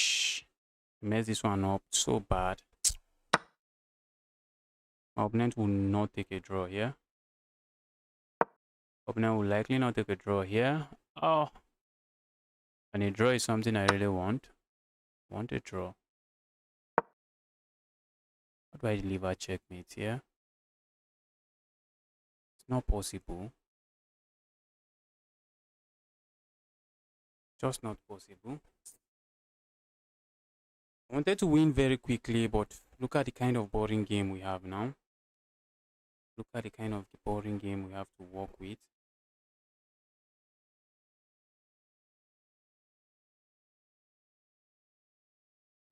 messed this one up so bad. My opponent will not take a draw here. Opponent will likely not take a draw here. Oh, and a draw is something I really want. Want a draw. How do I deliver checkmate here? It's not possible. Just not possible. I wanted to win very quickly, but look at the kind of boring game we have now. Look at the kind of boring game we have to work with.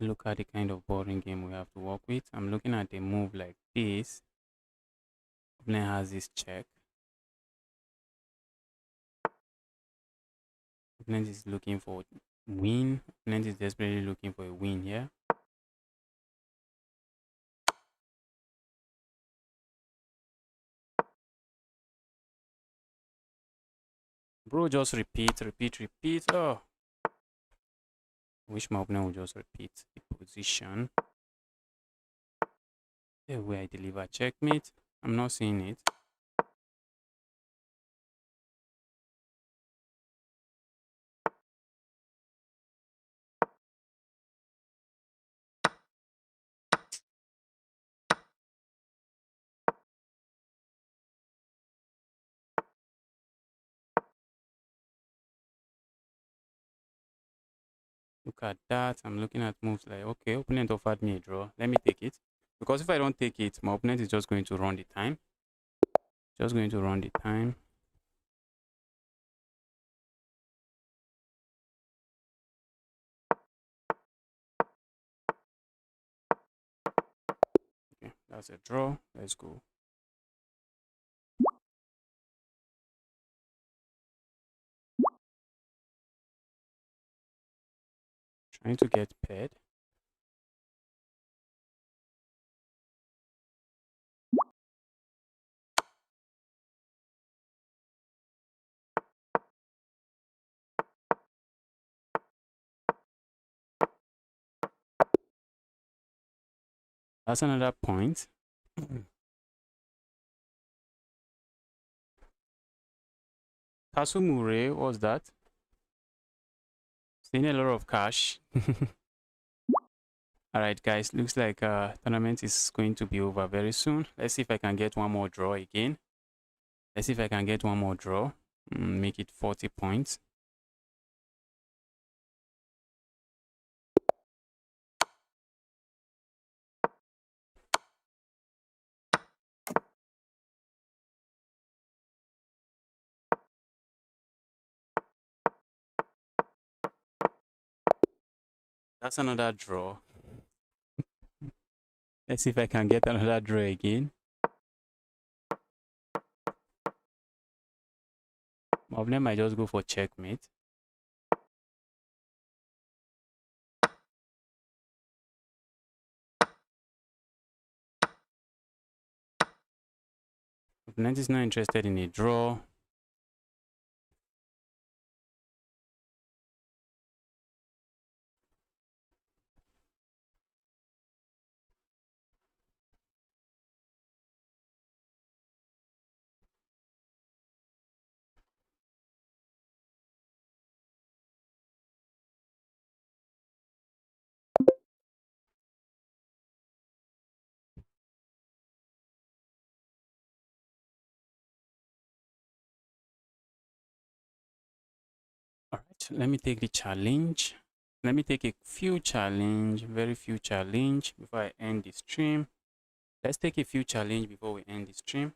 Look at the kind of boring game we have to work with. I'm looking at a move like this. Opponent has this check. Opponent is looking for win. Opponent is desperately looking for a win here. Bro, just repeat. Oh, wish my opponent would just repeat the position. The way I deliver checkmate. I'm not seeing it. Look at that. I'm looking at moves like, okay, opponent offered me a draw. Let me take it. Because if I don't take it, my opponent is just going to run the time. Just going to run the time. Okay, that's a draw. Let's go. Trying to get paired. That's another point. Kasumure, what's that? Seeing a lot of cash. Alright guys, looks like tournament is going to be over very soon. Let's see if I can get one more draw again. Let's see if I can get one more draw. Make it 40 points. That's another draw. Let's see if I can get another draw again. My opponent might just go for checkmate. Opponent is not interested in a draw. All right, let me take the challenge. Let me take a few challenge, very few challenge before I end the stream. Let's take a few challenge before we end the stream.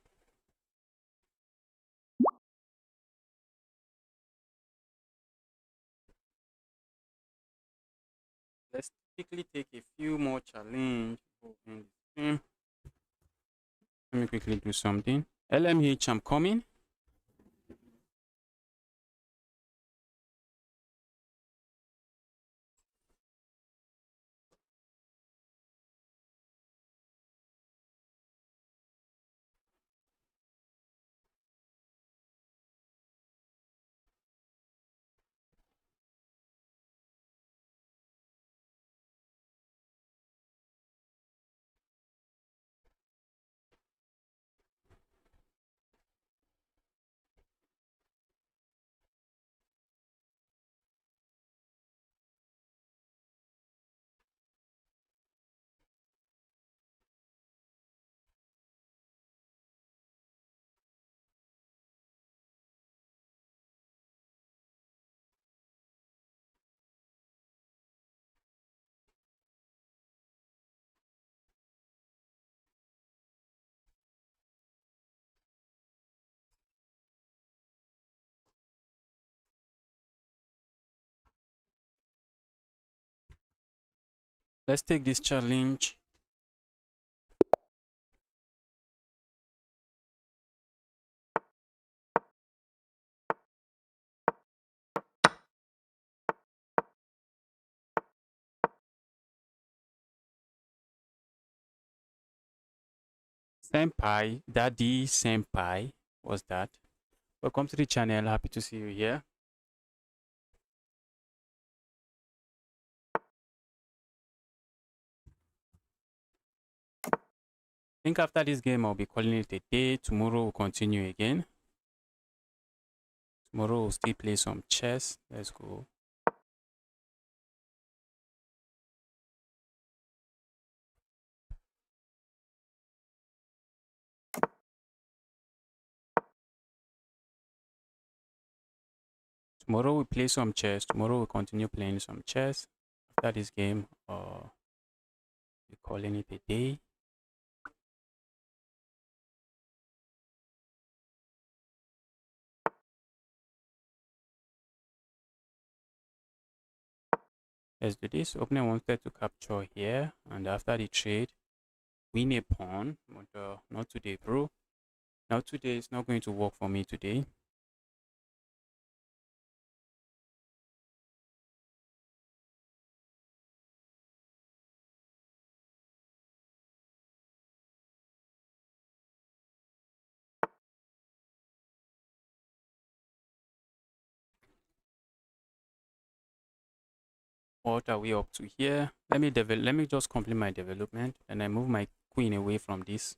Let's quickly take a few more challenge before we end the stream. Let me quickly do something. LMH, I'm coming. Let's take this challenge. Senpai, Daddy Senpai, what's that? Welcome to the channel. Happy to see you here. I think after this game, I'll be calling it a day. Tomorrow we'll continue again. Tomorrow we'll still play some chess. Let's go. Tomorrow we'll play some chess. Tomorrow we'll continue playing some chess. After this game, we're calling it a day. Let's do this. Opener wanted to capture here, and after the trade, win a pawn. But not today, bro. Now today it's not going to work for me today. What are we up to here? Let me just complete my development, and I move my queen away from this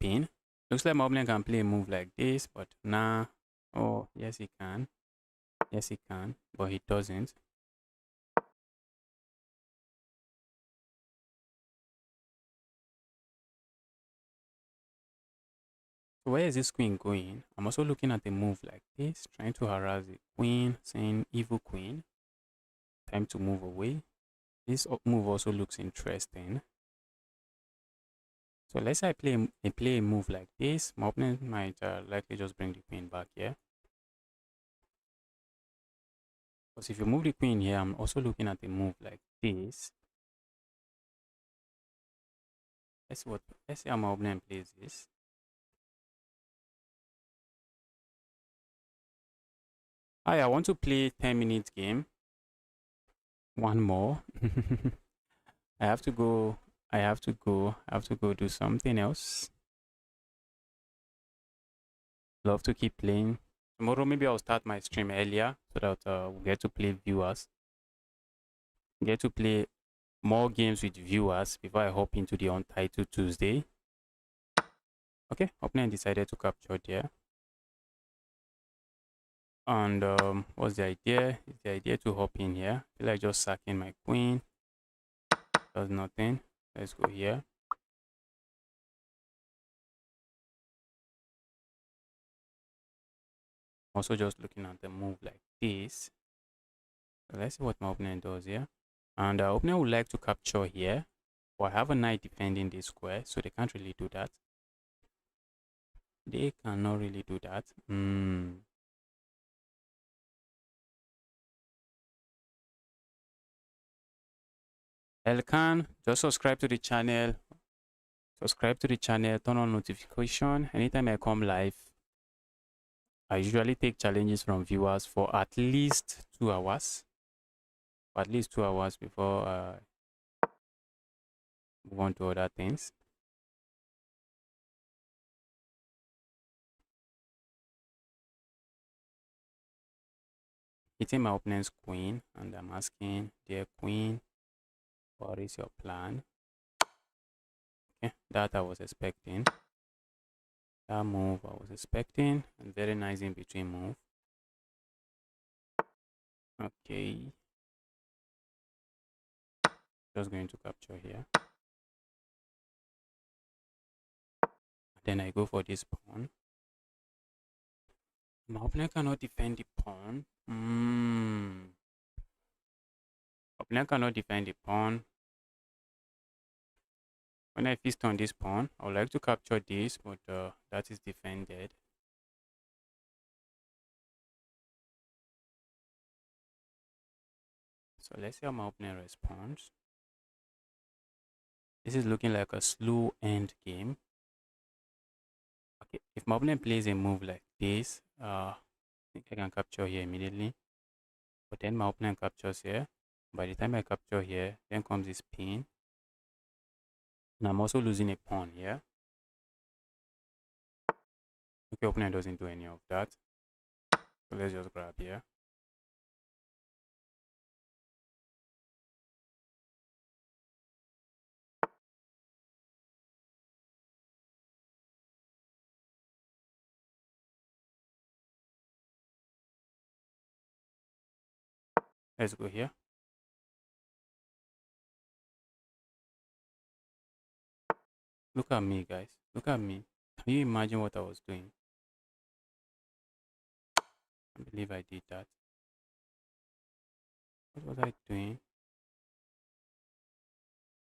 pin. Looks like my opponent can play a move like this, but nah. Oh, yes he can. Yes he can, but he doesn't. So where is this queen going? I'm also looking at a move like this, trying to harass the queen, saying evil queen. Time to move away. This move also looks interesting. So let's say I play a move like this. My opponent might likely just bring the queen back here. Because if you move the queen here, I'm also looking at a move like this. Let's see how my opponent plays this. Hi, I want to play 10-minute game. One more. I have to go do something else. love to keep playing. Tomorrow, maybe I'll start my stream earlier so that we'll get to play viewers. Get to play more games with viewers before I hop into the Untitled Tuesday. Okay, opponent decided to capture there. And what's the idea? Is the idea to hop in here? I feel like just sacking my queen. Does nothing. Let's go here. Also just looking at the move like this. So let's see what my opponent does here. And our opponent would like to capture here. But I have a knight defending this square, so they can't really do that. They cannot really do that. Elkan, just subscribe to the channel. Subscribe to the channel, turn on notification. Anytime I come live, I usually take challenges from viewers for at least 2 hours. For at least 2 hours before I move on to other things. Hitting my opponent's queen, and I'm asking, dear queen, what is your plan? Okay, that I was expecting. That move I was expecting, and very nice in between move. Okay. Just going to capture here. Then I go for this pawn. My opponent cannot defend the pawn. Opponent cannot defend the pawn. When I feast on this pawn, I would like to capture this, but that is defended. So let's see how my opponent responds. This is looking like a slow end game. Okay, if my opponent plays a move like this, I think I can capture here immediately. But then my opponent captures here. By the time I capture here, then comes this pin. And I'm also losing a pawn here. Okay, opponent doesn't do any of that. So let's just grab here. Let's go here. Look at me, guys. Look at me. Can you imagine what I was doing? I believe I did that. What was I doing?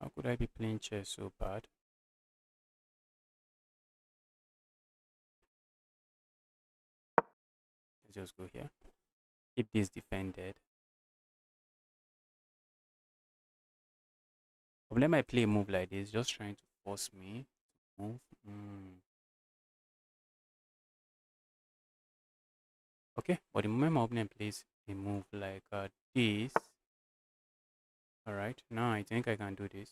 How could I be playing chess so bad? Let's just go here. Keep this defended. Problem I play a move like this, just trying to force me to move. Okay, but the moment my opponent plays a move like this, alright, now I think I can do this.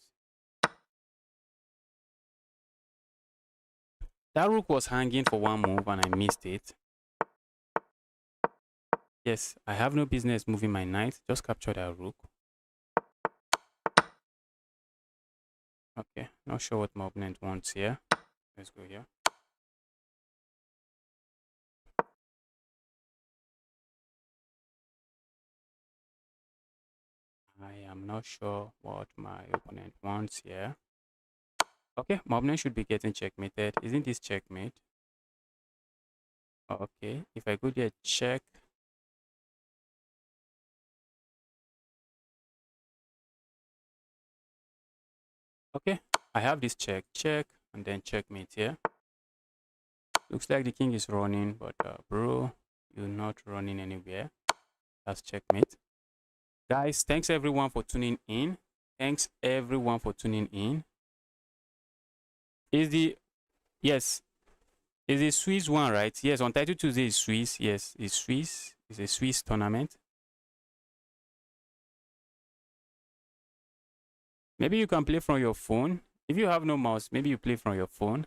That rook was hanging for one move and I missed it. Yes, I have no business moving my knight. Just capture that rook. Okay, not sure what my opponent wants here. Let's go here. I am not sure what my opponent wants here. Okay, my opponent should be getting checkmated. Isn't this checkmate? Okay, if I go there, check. Okay, I have this check, and then checkmate here. Looks like the king is running, but bro, you're not running anywhere. That's checkmate. Guys, thanks everyone for tuning in. Thanks everyone for tuning in. Is the Swiss one, right? Yes, Untitled Tuesday is Swiss. Yes, it's Swiss. It's a Swiss tournament. Maybe you can play from your phone. If you have no mouse, maybe you play from your phone.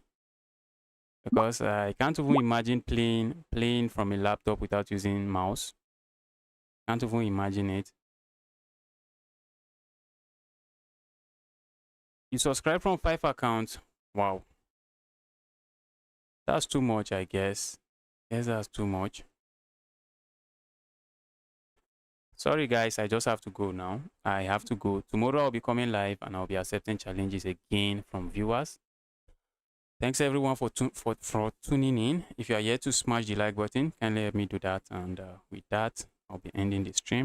because I can't even imagine playing from a laptop without using mouse. Can't even imagine it. You subscribe from 5 accounts. Wow. That's too much, I guess. Yes, that's too much. Sorry guys, I just have to go now. I have to go. Tomorrow I'll be coming live and I'll be accepting challenges again from viewers. Thanks everyone for tuning in. If you are yet to smash the like button, kindly let me do that. And with that, I'll be ending the stream.